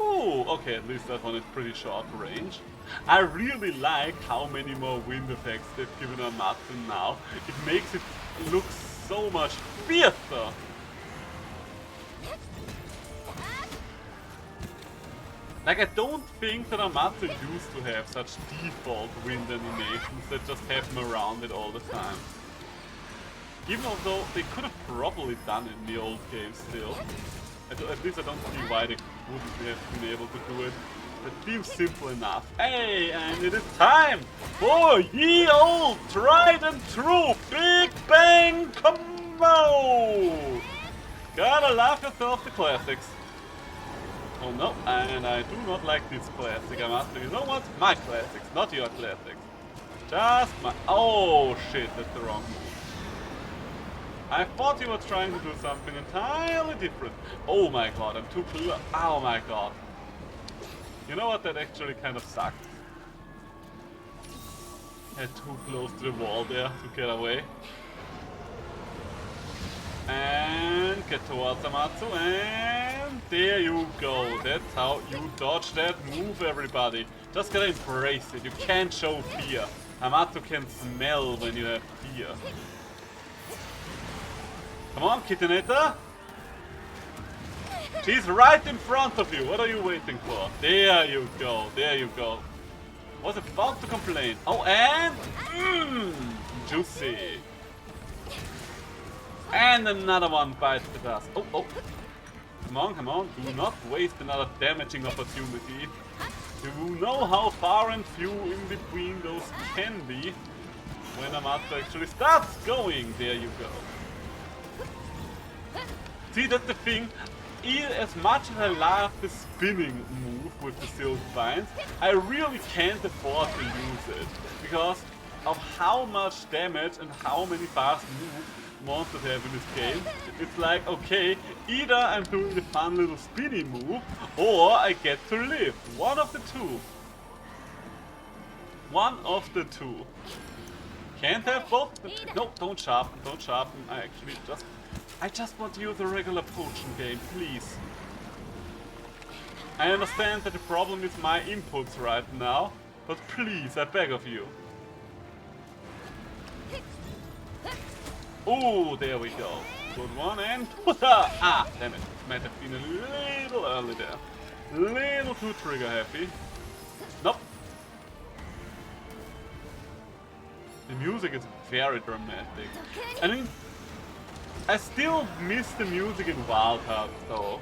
Ooh, okay, at least that one is pretty short range. I really like how many more wind effects they've given Amatsu now. It makes it look so much fiercer. Like, I don't think that Amatsu used to have such default wind animations that just have him around it all the time. Even although they could have probably done it in the old game still. At least I don't see why they wouldn't have been able to do it. It seems simple enough. Hey, and it is time for ye old tried and true Big Bang Combo! Gotta laugh yourself the classics. Oh no, and I do not like this classic, I must say. You know what? My classics, not your classics. Just my... Oh shit, that's the wrong move. I thought you were trying to do something entirely different. Oh my god, I'm too close. Oh my god. You know what, that actually kind of sucked. Had too close to the wall there to get away. And get towards Amatsu, and there you go. That's how you dodge that move, everybody. Just gotta embrace it. You can't show fear. Amatsu can smell when you have fear. Come on, Kittenetta. She's right in front of you. What are you waiting for? There you go. There you go. Was about to complain. Oh, and... juicy. And another one bites the dust. Oh, oh. Come on, come on. Do not waste another damaging opportunity. You know how far and few in between those can be when Amatsu actually starts going. There you go. See, that's the thing. As much as I love the spinning move with the silk vines, I really can't afford to use it because of how much damage and how many fast moves monsters have in this game. It's like, okay, either I'm doing the fun little spinny move or I get to live. One of the two. One of the two. Can't have both. No, don't sharpen, don't sharpen. I just want to use a regular potion game, please. I understand that the problem is my inputs right now, but please, I beg of you. Oh, there we go. Good one, and... Ah, damn it. Might have been a little early there. Little too trigger happy. Nope. The music is very dramatic. I mean... I still miss the music in Wild Heart though.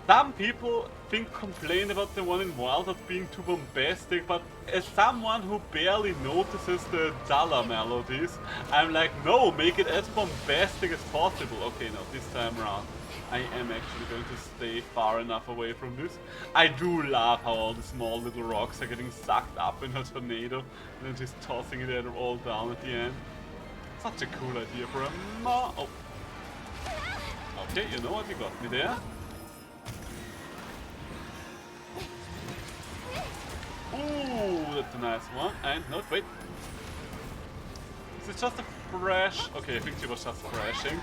Some people complain about the one in Wild Heart being too bombastic, but as someone who barely notices the duller melodies, I'm like, no, make it as bombastic as possible. Okay, no, this time around, I am actually going to stay far enough away from this. I do love how all the small little rocks are getting sucked up in a tornado, and then just tossing it all down at the end. Such a cool idea for a oh. Okay, you know what, you got me there. Ooh, that's a nice one. And no, wait. Is it just a fresh? Okay, I think she was just crashing.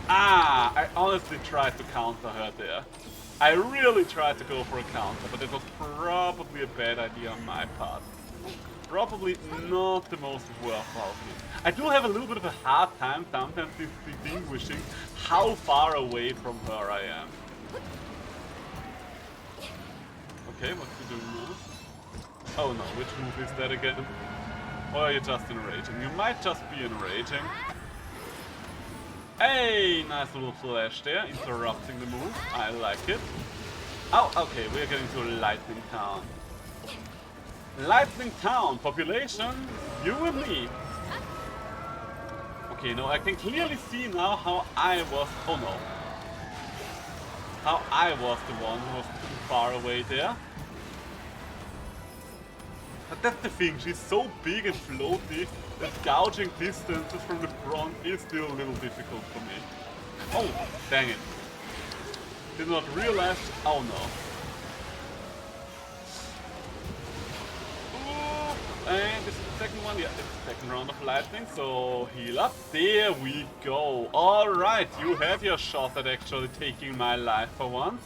Ah, I honestly tried to counter her there. I really tried to go for a counter, but it was probably a bad idea on my part. Probably not the most worthwhile thing. I do have a little bit of a hard time sometimes distinguishing how far away from her I am. Okay, what's the doing move? Oh no, which move is that again? Or are you just enraging? You might just be enraging. Hey, nice little flash there, interrupting the move. I like it. Oh, okay, we're getting to Lightning Town. Lightning Town, population, you and me. Okay, no, I can clearly see now how I was... Oh no. How I was the one who was too far away there. But that's the thing, she's so big and floaty that gouging distances from the front is still a little difficult for me. Oh, dang it. Did not realize... Oh no. Ooh, and this is the second one, yeah, it's the second round of lightning, so heal up. There we go. Alright, you have your shot at actually taking my life for once.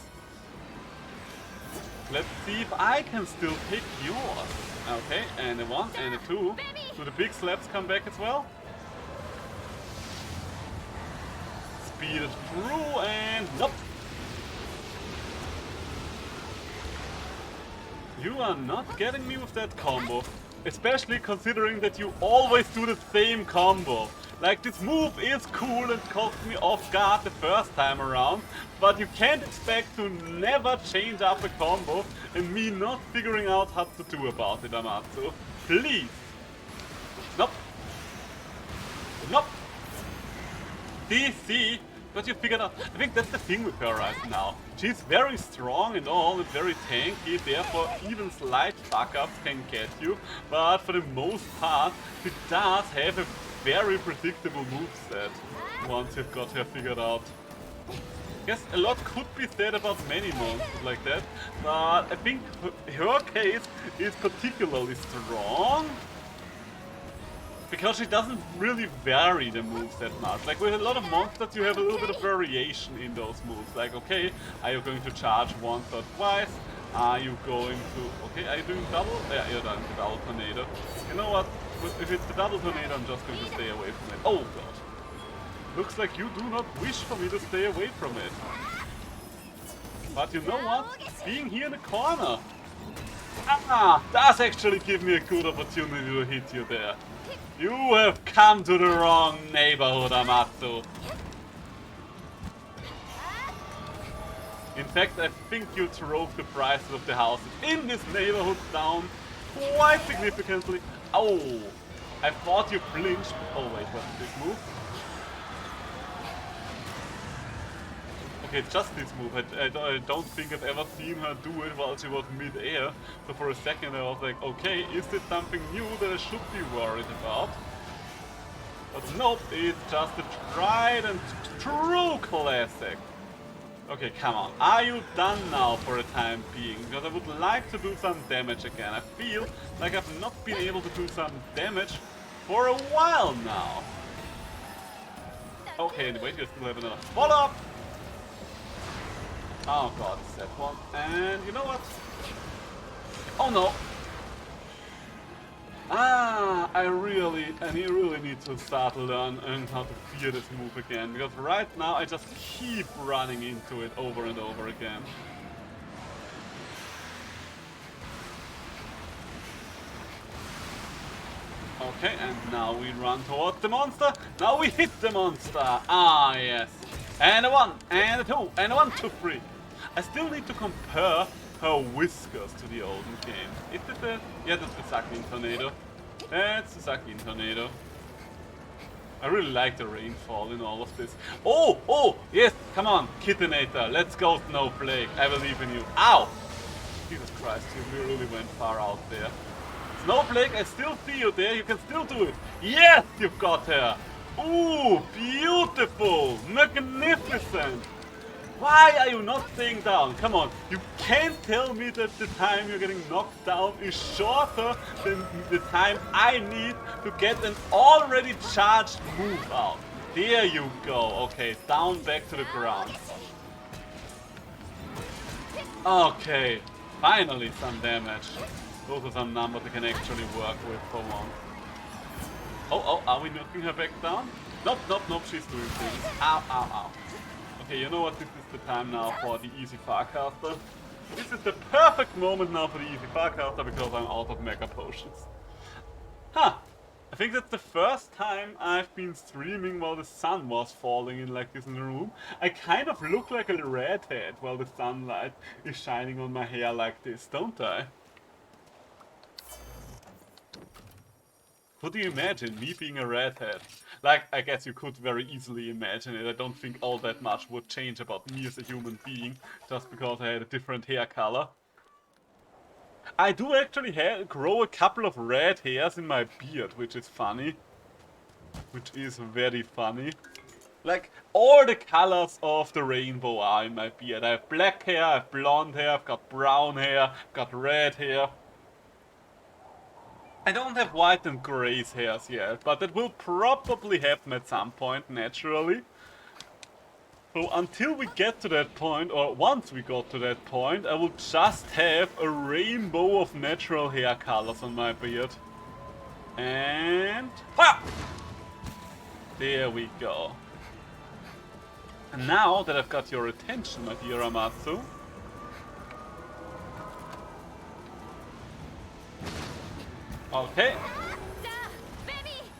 Let's see if I can still pick yours. Okay, and a 1 and a 2. Do the big slaps come back as well? Speed it through and nope. You are not getting me with that combo. Especially considering that you always do the same combo. Like, this move is cool and caught me off guard the first time around, but you can't expect to never change up a combo and me not figuring out how to do about it, Amatsu. Please! Nope. Nope. DC, but you figured out. I think that's the thing with her right now. She's very strong and all, and very tanky, therefore even slight fuck-ups can get you, but for the most part, she does have a very predictable moveset once you've got her figured out. I guess a lot could be said about many monsters like that, but I think her case is particularly strong because she doesn't really vary the moves that much. Like with a lot of monsters you have a little bit of variation in those moves. Like, okay, are you going to charge once or twice? Are you going to... Okay, are you doing double? Yeah, you're doing the double tornado. You know what? If it's the double tornado, I'm just going to stay away from it. Oh god. Looks like you do not wish for me to stay away from it. But you know what? Being here in the corner does actually give me a good opportunity to hit you there. You have come to the wrong neighborhood, Amatsu. In fact, I think you drove the prices of the houses in this neighborhood down quite significantly. Oh, I thought you flinched. Oh wait, what's this move? Okay, it's just this move. I don't think I've ever seen her do it while she was mid-air. So for a second I was like, okay, is this something new that I should be worried about? But nope, it's just a tried and true classic. Okay, come on. Are you done now for the time being? Because I would like to do some damage again. I feel like I've not been able to do some damage for a while now. Okay, anyway, you still have another follow-up. Oh god, it's that one. And you know what? Oh no. I really need to start learning how to fear this move again, because right now I just keep running into it over and over again. Okay, and now we run towards the monster. Now we hit the monster. Ah, yes. And a 1, and a 2, and a 1, 2, 3. I still need to compare her whiskers to the olden game. Is it the... Yeah, that's the sucking tornado. That's the sucking tornado. I really like the rainfall in all of this. Oh, oh, yes, come on, Kittenator. Let's go, Snowflake. I believe in you. Ow! Jesus Christ, you really went far out there. Snowflake, I still see you there. You can still do it. Yes, you've got her. Ooh, beautiful. Magnificent. Why are you not staying down? Come on. You can't tell me that the time you're getting knocked down is shorter than the time I need to get an already charged move out. There you go. Okay, down back to the ground. Okay, finally some damage. Those are some numbers I can actually work with for once. Oh, are we knocking her back down? Nope, nope, nope, she's doing things. Ow, ow, ow. Okay, you know what? This is the time now for the easy Farcaster. This is the perfect moment now for the easy Farcaster because I'm out of Mega Potions. Huh. I think that's the first time I've been streaming while the sun was falling in like this in the room. I kind of look like a redhead while the sunlight is shining on my hair like this, don't I? Could you imagine me being a redhead? Like, I guess you could very easily imagine it. I don't think all that much would change about me as a human being just because I had a different hair color. I do actually grow a couple of red hairs in my beard, which is funny. Which is very funny. Like, all the colors of the rainbow are in my beard. I have black hair, I have blonde hair, I've got brown hair, I've got red hair. I don't have white and grey hairs yet, but it will probably happen at some point, naturally. So until we get to that point, or once we got to that point, I will just have a rainbow of natural hair colors on my beard. And... ha! There we go. And now that I've got your attention, my dear Amatsu, okay.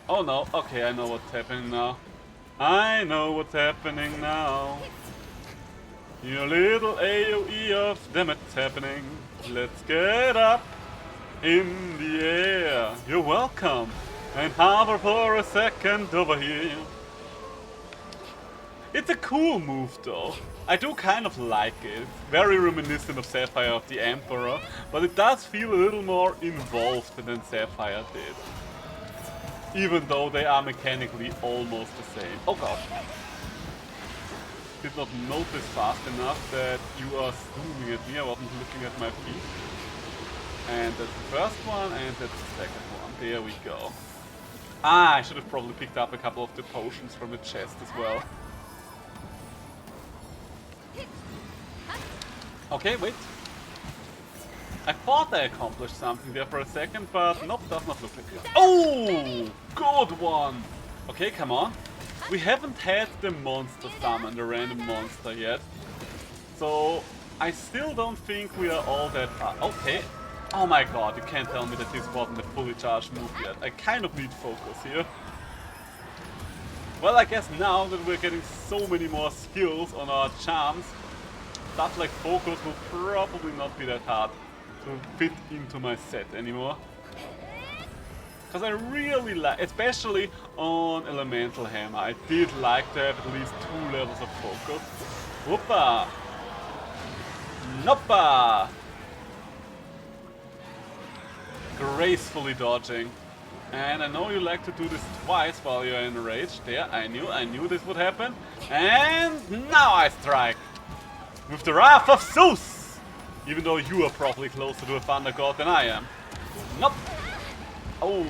Oh no, okay, I know what's happening now. I know what's happening now. Your little AoE of them it's happening. Let's get up in the air. You're welcome. And hover for a second over here. It's a cool move though. I do kind of like it. It's very reminiscent of Sapphire of the Emperor, but it does feel a little more involved than Sapphire did. Even though they are mechanically almost the same. Oh god. Did not notice fast enough that you are zooming at me. I wasn't looking at my feet. And that's the first one, and that's the second one. There we go. Ah, I should have probably picked up a couple of the potions from the chest as well. Okay, wait. I thought I accomplished something there for a second, but nope, does not look like it. Oh, good one. Okay, come on. We haven't had the monster summon, the random monster yet. So, I still don't think we are all that far. Okay. Oh my god, you can't tell me that this wasn't a fully charged move yet. I kind of need focus here. Well, I guess now that we're getting so many more skills on our charms, stuff like focus will probably not be that hard to fit into my set anymore. Because I really like, especially on Elemental Hammer, I did like to have at least 2 levels of focus. Whoopa! Noppa! Gracefully dodging. And I know you like to do this twice while you're in rage. There, I knew this would happen. And now I strike! With the Wrath of Zeus! Even though you are probably closer to a Thunder God than I am. Nope! Oh!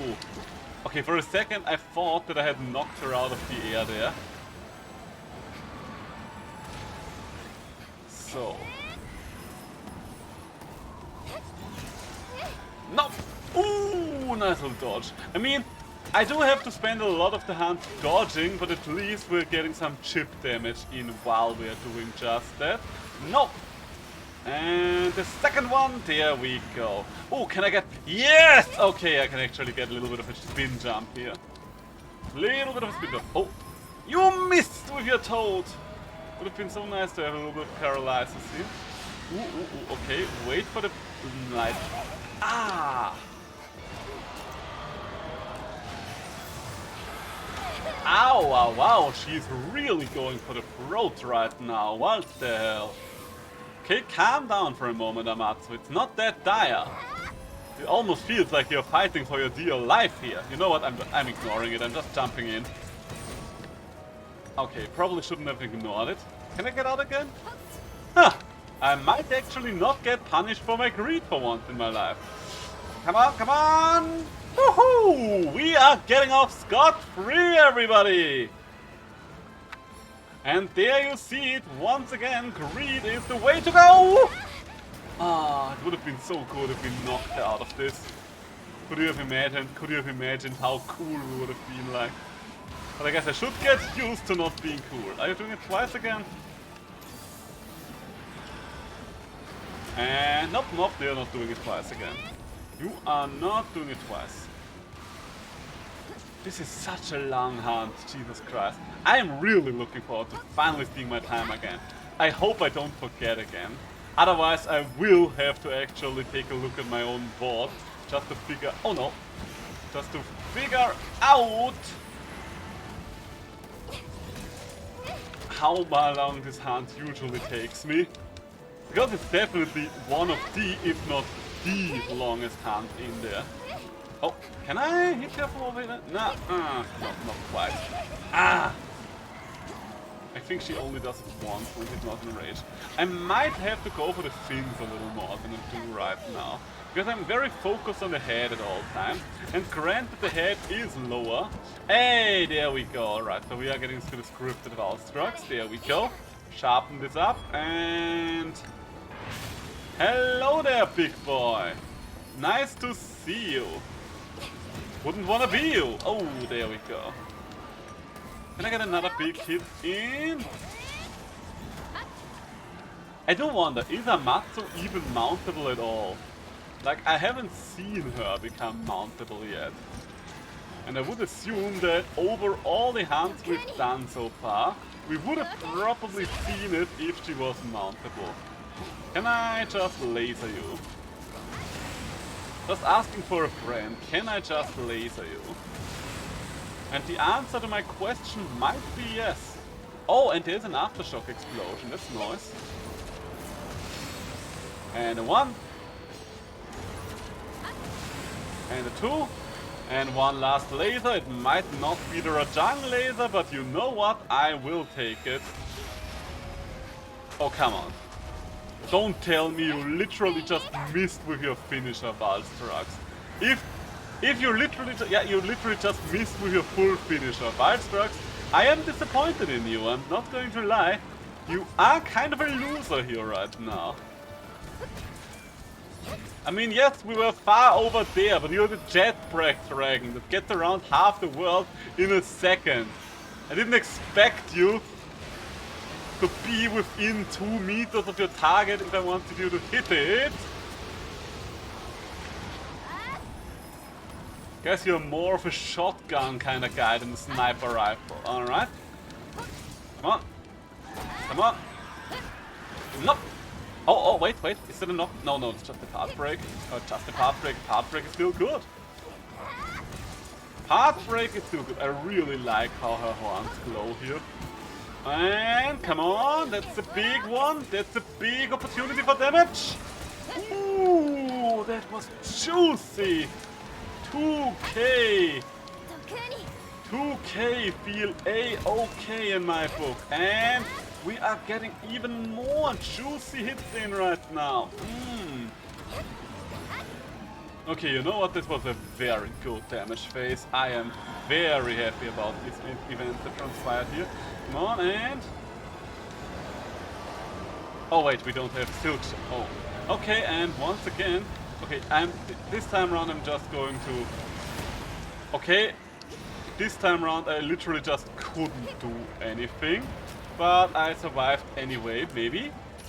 Okay, for a second I thought that I had knocked her out of the air there. So... nope! Ooh, nice little dodge. I mean, I do have to spend a lot of the hand dodging, but at least we're getting some chip damage in while we're doing just that. Nope! And the second one, there we go. Oh, can I get... Yes! Okay, I can actually get a little bit of a spin jump here. Little bit of a spin jump. Oh, you missed with your toad. Would have been so nice to have a little bit of paralysis here. Ooh, ooh, ooh, okay, wait for the nice. Ah! Ow, wow, wow, she's really going for the throat right now. What the hell? Okay, calm down for a moment, Amatsu. It's not that dire. It almost feels like you're fighting for your dear life here. You know what? I'm ignoring it. I'm just jumping in. Okay, probably shouldn't have ignored it. Can I get out again? Huh. I might actually not get punished for my greed for once in my life. Come on, come on! Woohoo! We are getting off scot-free, everybody! And there you see it, once again, greed is the way to go! Ah, it would have been so good if we knocked her out of this. Could you have imagined how cool we would have been like? But I guess I should get used to not being cool. Are you doing it twice again? And nope, nope, they're not doing it twice again. You are not doing it twice. This is such a long hunt, Jesus Christ. I am really looking forward to finally seeing my time again. I hope I don't forget again. Otherwise I will have to actually take a look at my own board just to figure... Oh no! Just to figure out how long this hunt usually takes me. Because it's definitely one of the, if not the longest hunt in there. Oh, can I hit her from over here? Nah, not quite. Ah! I think she only does it once when she's not in rage. I might have to go for the fins a little more than I do right now. Because I'm very focused on the head at all times. And granted the head is lower. Hey, there we go. Alright, so we are getting to the scripted Valstrucks. There we go. Sharpen this up and... Hello there, big boy. Nice to see you. Wouldn't wanna be you. Oh, there we go. Can I get another big hit in? I do wonder, is Amatsu even mountable at all? Like, I haven't seen her become mountable yet. And I would assume that over all the hunts we've done so far, we would have probably seen it if she was mountable. Can I just laser you? Just asking for a friend, can I just laser you? And the answer to my question might be yes. Oh, and there's an aftershock explosion, that's nice. And a 1. And a 2. And one last laser. It might not be the Rajang laser, but you know what? I will take it. Oh, come on. Don't tell me you literally just missed with your finisher, Valstrucks. If you literally, you literally just missed with your full finisher, Valstrucks, I am disappointed in you, I'm not going to lie. You are kind of a loser here right now. I mean, yes, we were far over there, but you're the jetpack dragon that gets around half the world in a second. I didn't expect you to be within 2 meters of your target if I wanted you to hit it. Guess you're more of a shotgun kind of guy than a sniper rifle. Alright. Come on. Come on. Nope. Oh, wait. Is it a knock? No, it's just a part break. Oh, just a part break. Part break is still good. Part break is still good. I really like how her horns glow here. And come on, that's a big one. That's a big opportunity for damage. Ooh, that was juicy. 2k. 2k feel A-okay in my book. And we are getting even more juicy hits in right now. Okay, you know what? This was a very good damage phase. I am very happy about this event that transpired here. Come on, and... Oh wait, we don't have silk. Oh. Okay, and once again... Okay, this time around I'm just going to... Okay, this time around I literally just couldn't do anything. But I survived anyway, maybe.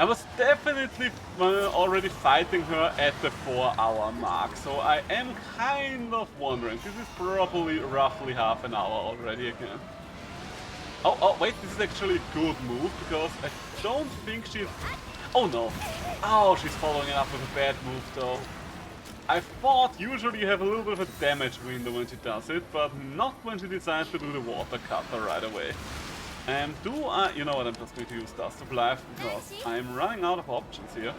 I was definitely already fighting her at the 4-hour mark, so I am kind of wondering. This is probably roughly half an hour already again. Oh, wait, this is actually a good move, because I don't think she's... Oh no! Oh, she's following it up with a bad move though. I thought usually you have a little bit of a damage window when she does it, but not when she decides to do the water cutter right away. Do I... You know what, I'm just going to use Dust of Life, because I'm running out of options here.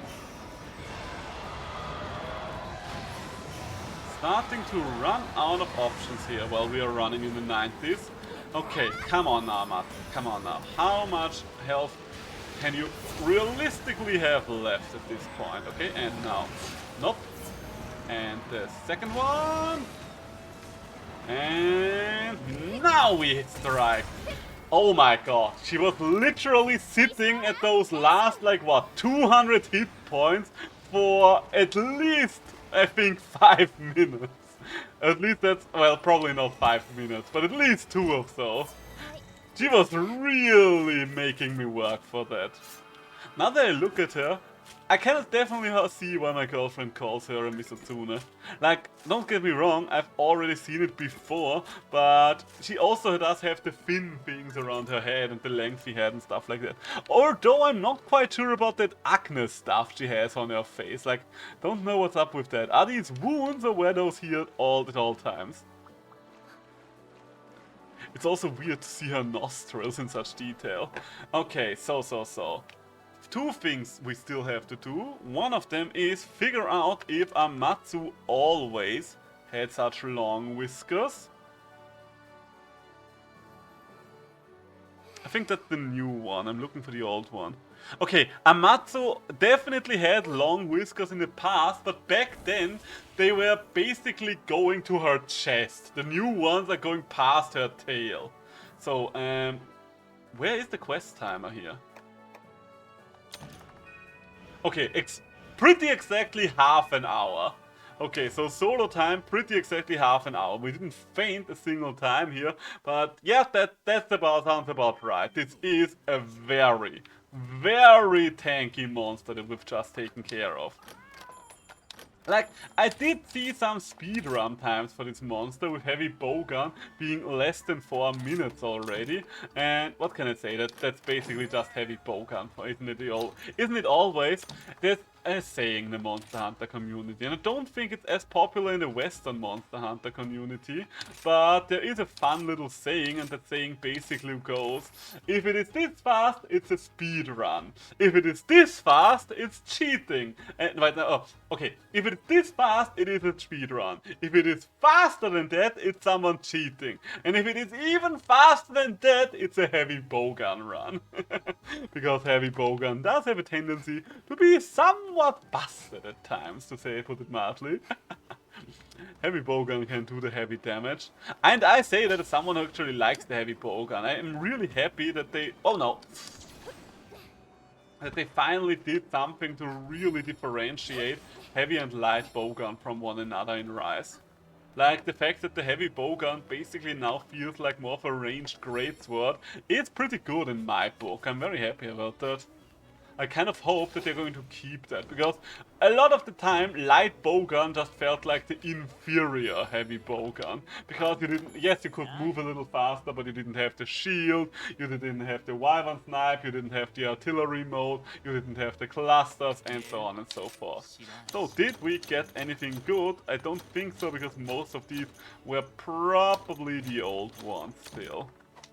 Starting to run out of options here while we are running in the 90s. Okay, come on now, Matsu. Come on now. How much health can you realistically have left at this point? Okay, and now. Nope. And the second one. And now we hit strike. Oh my god. She was literally sitting at those last, like, what, 200 hit points for at least, I think, 5 minutes. At least that's, well, probably not 5 minutes, but at least 2 or so. She was really making me work for that. Now that I look at her, I can definitely see why my girlfriend calls her a Misotsune. Like, don't get me wrong, I've already seen it before, but she also does have the fin things around her head and the lengthy head and stuff like that. Although I'm not quite sure about that acne stuff she has on her face. Like, don't know what's up with that. Are these wounds or were those here at all times? It's also weird to see her nostrils in such detail. Okay, so. 2 things we still have to do. One of them is figure out if Amatsu always had such long whiskers. I think that's the new one. I'm looking for the old one. Okay, Amatsu definitely had long whiskers in the past, but back then they were basically going to her chest. The new ones are going past her tail. So, where is the quest timer here? Okay, pretty exactly half an hour. Okay, so solo time, pretty exactly half an hour. We didn't faint a single time here, but yeah, sounds about right. This is a very, very tanky monster that we've just taken care of. Like, I did see some speedrun times for this monster with heavy bowgun being less than 4 minutes already. And what can I say? That's basically just heavy bowgun, isn't it always? There's a saying in the Monster Hunter community, and I don't think it's as popular in the Western Monster Hunter community, but there is a fun little saying, and that saying basically goes, if it is this fast, it's a speed run. If it is this fast, it's cheating. And right now, oh, okay, if it is this fast, it is a speed run. If it is faster than that, it's someone cheating. And if it is even faster than that, it's a heavy bowgun run. Because heavy bowgun does have a tendency to be somewhat busted at times, to put it mildly. Heavy bowgun can do the heavy damage. And I say that as someone who actually likes the heavy bowgun. I am really happy that they... Oh no! That they finally did something to really differentiate heavy and light bowgun from one another in Rise. Like, the fact that the heavy bowgun basically now feels like more of a ranged greatsword, it's pretty good in my book. I'm very happy about that. I kind of hope that they're going to keep that, because a lot of the time light bowgun just felt like the inferior heavy bowgun, because you didn't, yes, you could move a little faster, but you didn't have the shield, you didn't have the wyvern snipe, you didn't have the artillery mode, you didn't have the clusters, and so on and so forth. So did we get anything good? I don't think so, because most of these were probably the old ones still.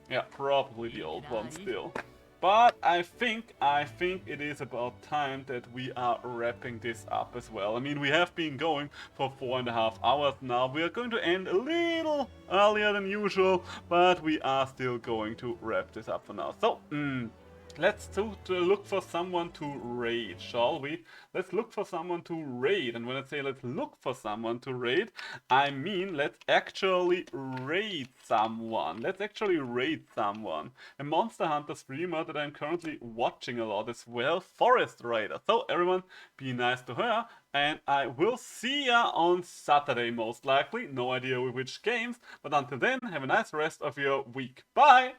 Yeah, probably the old ones still. But I think it is about time that we are wrapping this up as well. I mean, we have been going for 4.5 hours now. We are going to end a little earlier than usual, but we are still going to wrap this up for now. So, let's look for someone to raid, shall we? Let's look for someone to raid. And when I say let's look for someone to raid, I mean let's actually raid someone. Let's actually raid someone. A Monster Hunter streamer that I'm currently watching a lot as well, Forest Raider. So everyone, be nice to her. And I will see ya on Saturday most likely. No idea with which games. But until then, have a nice rest of your week. Bye!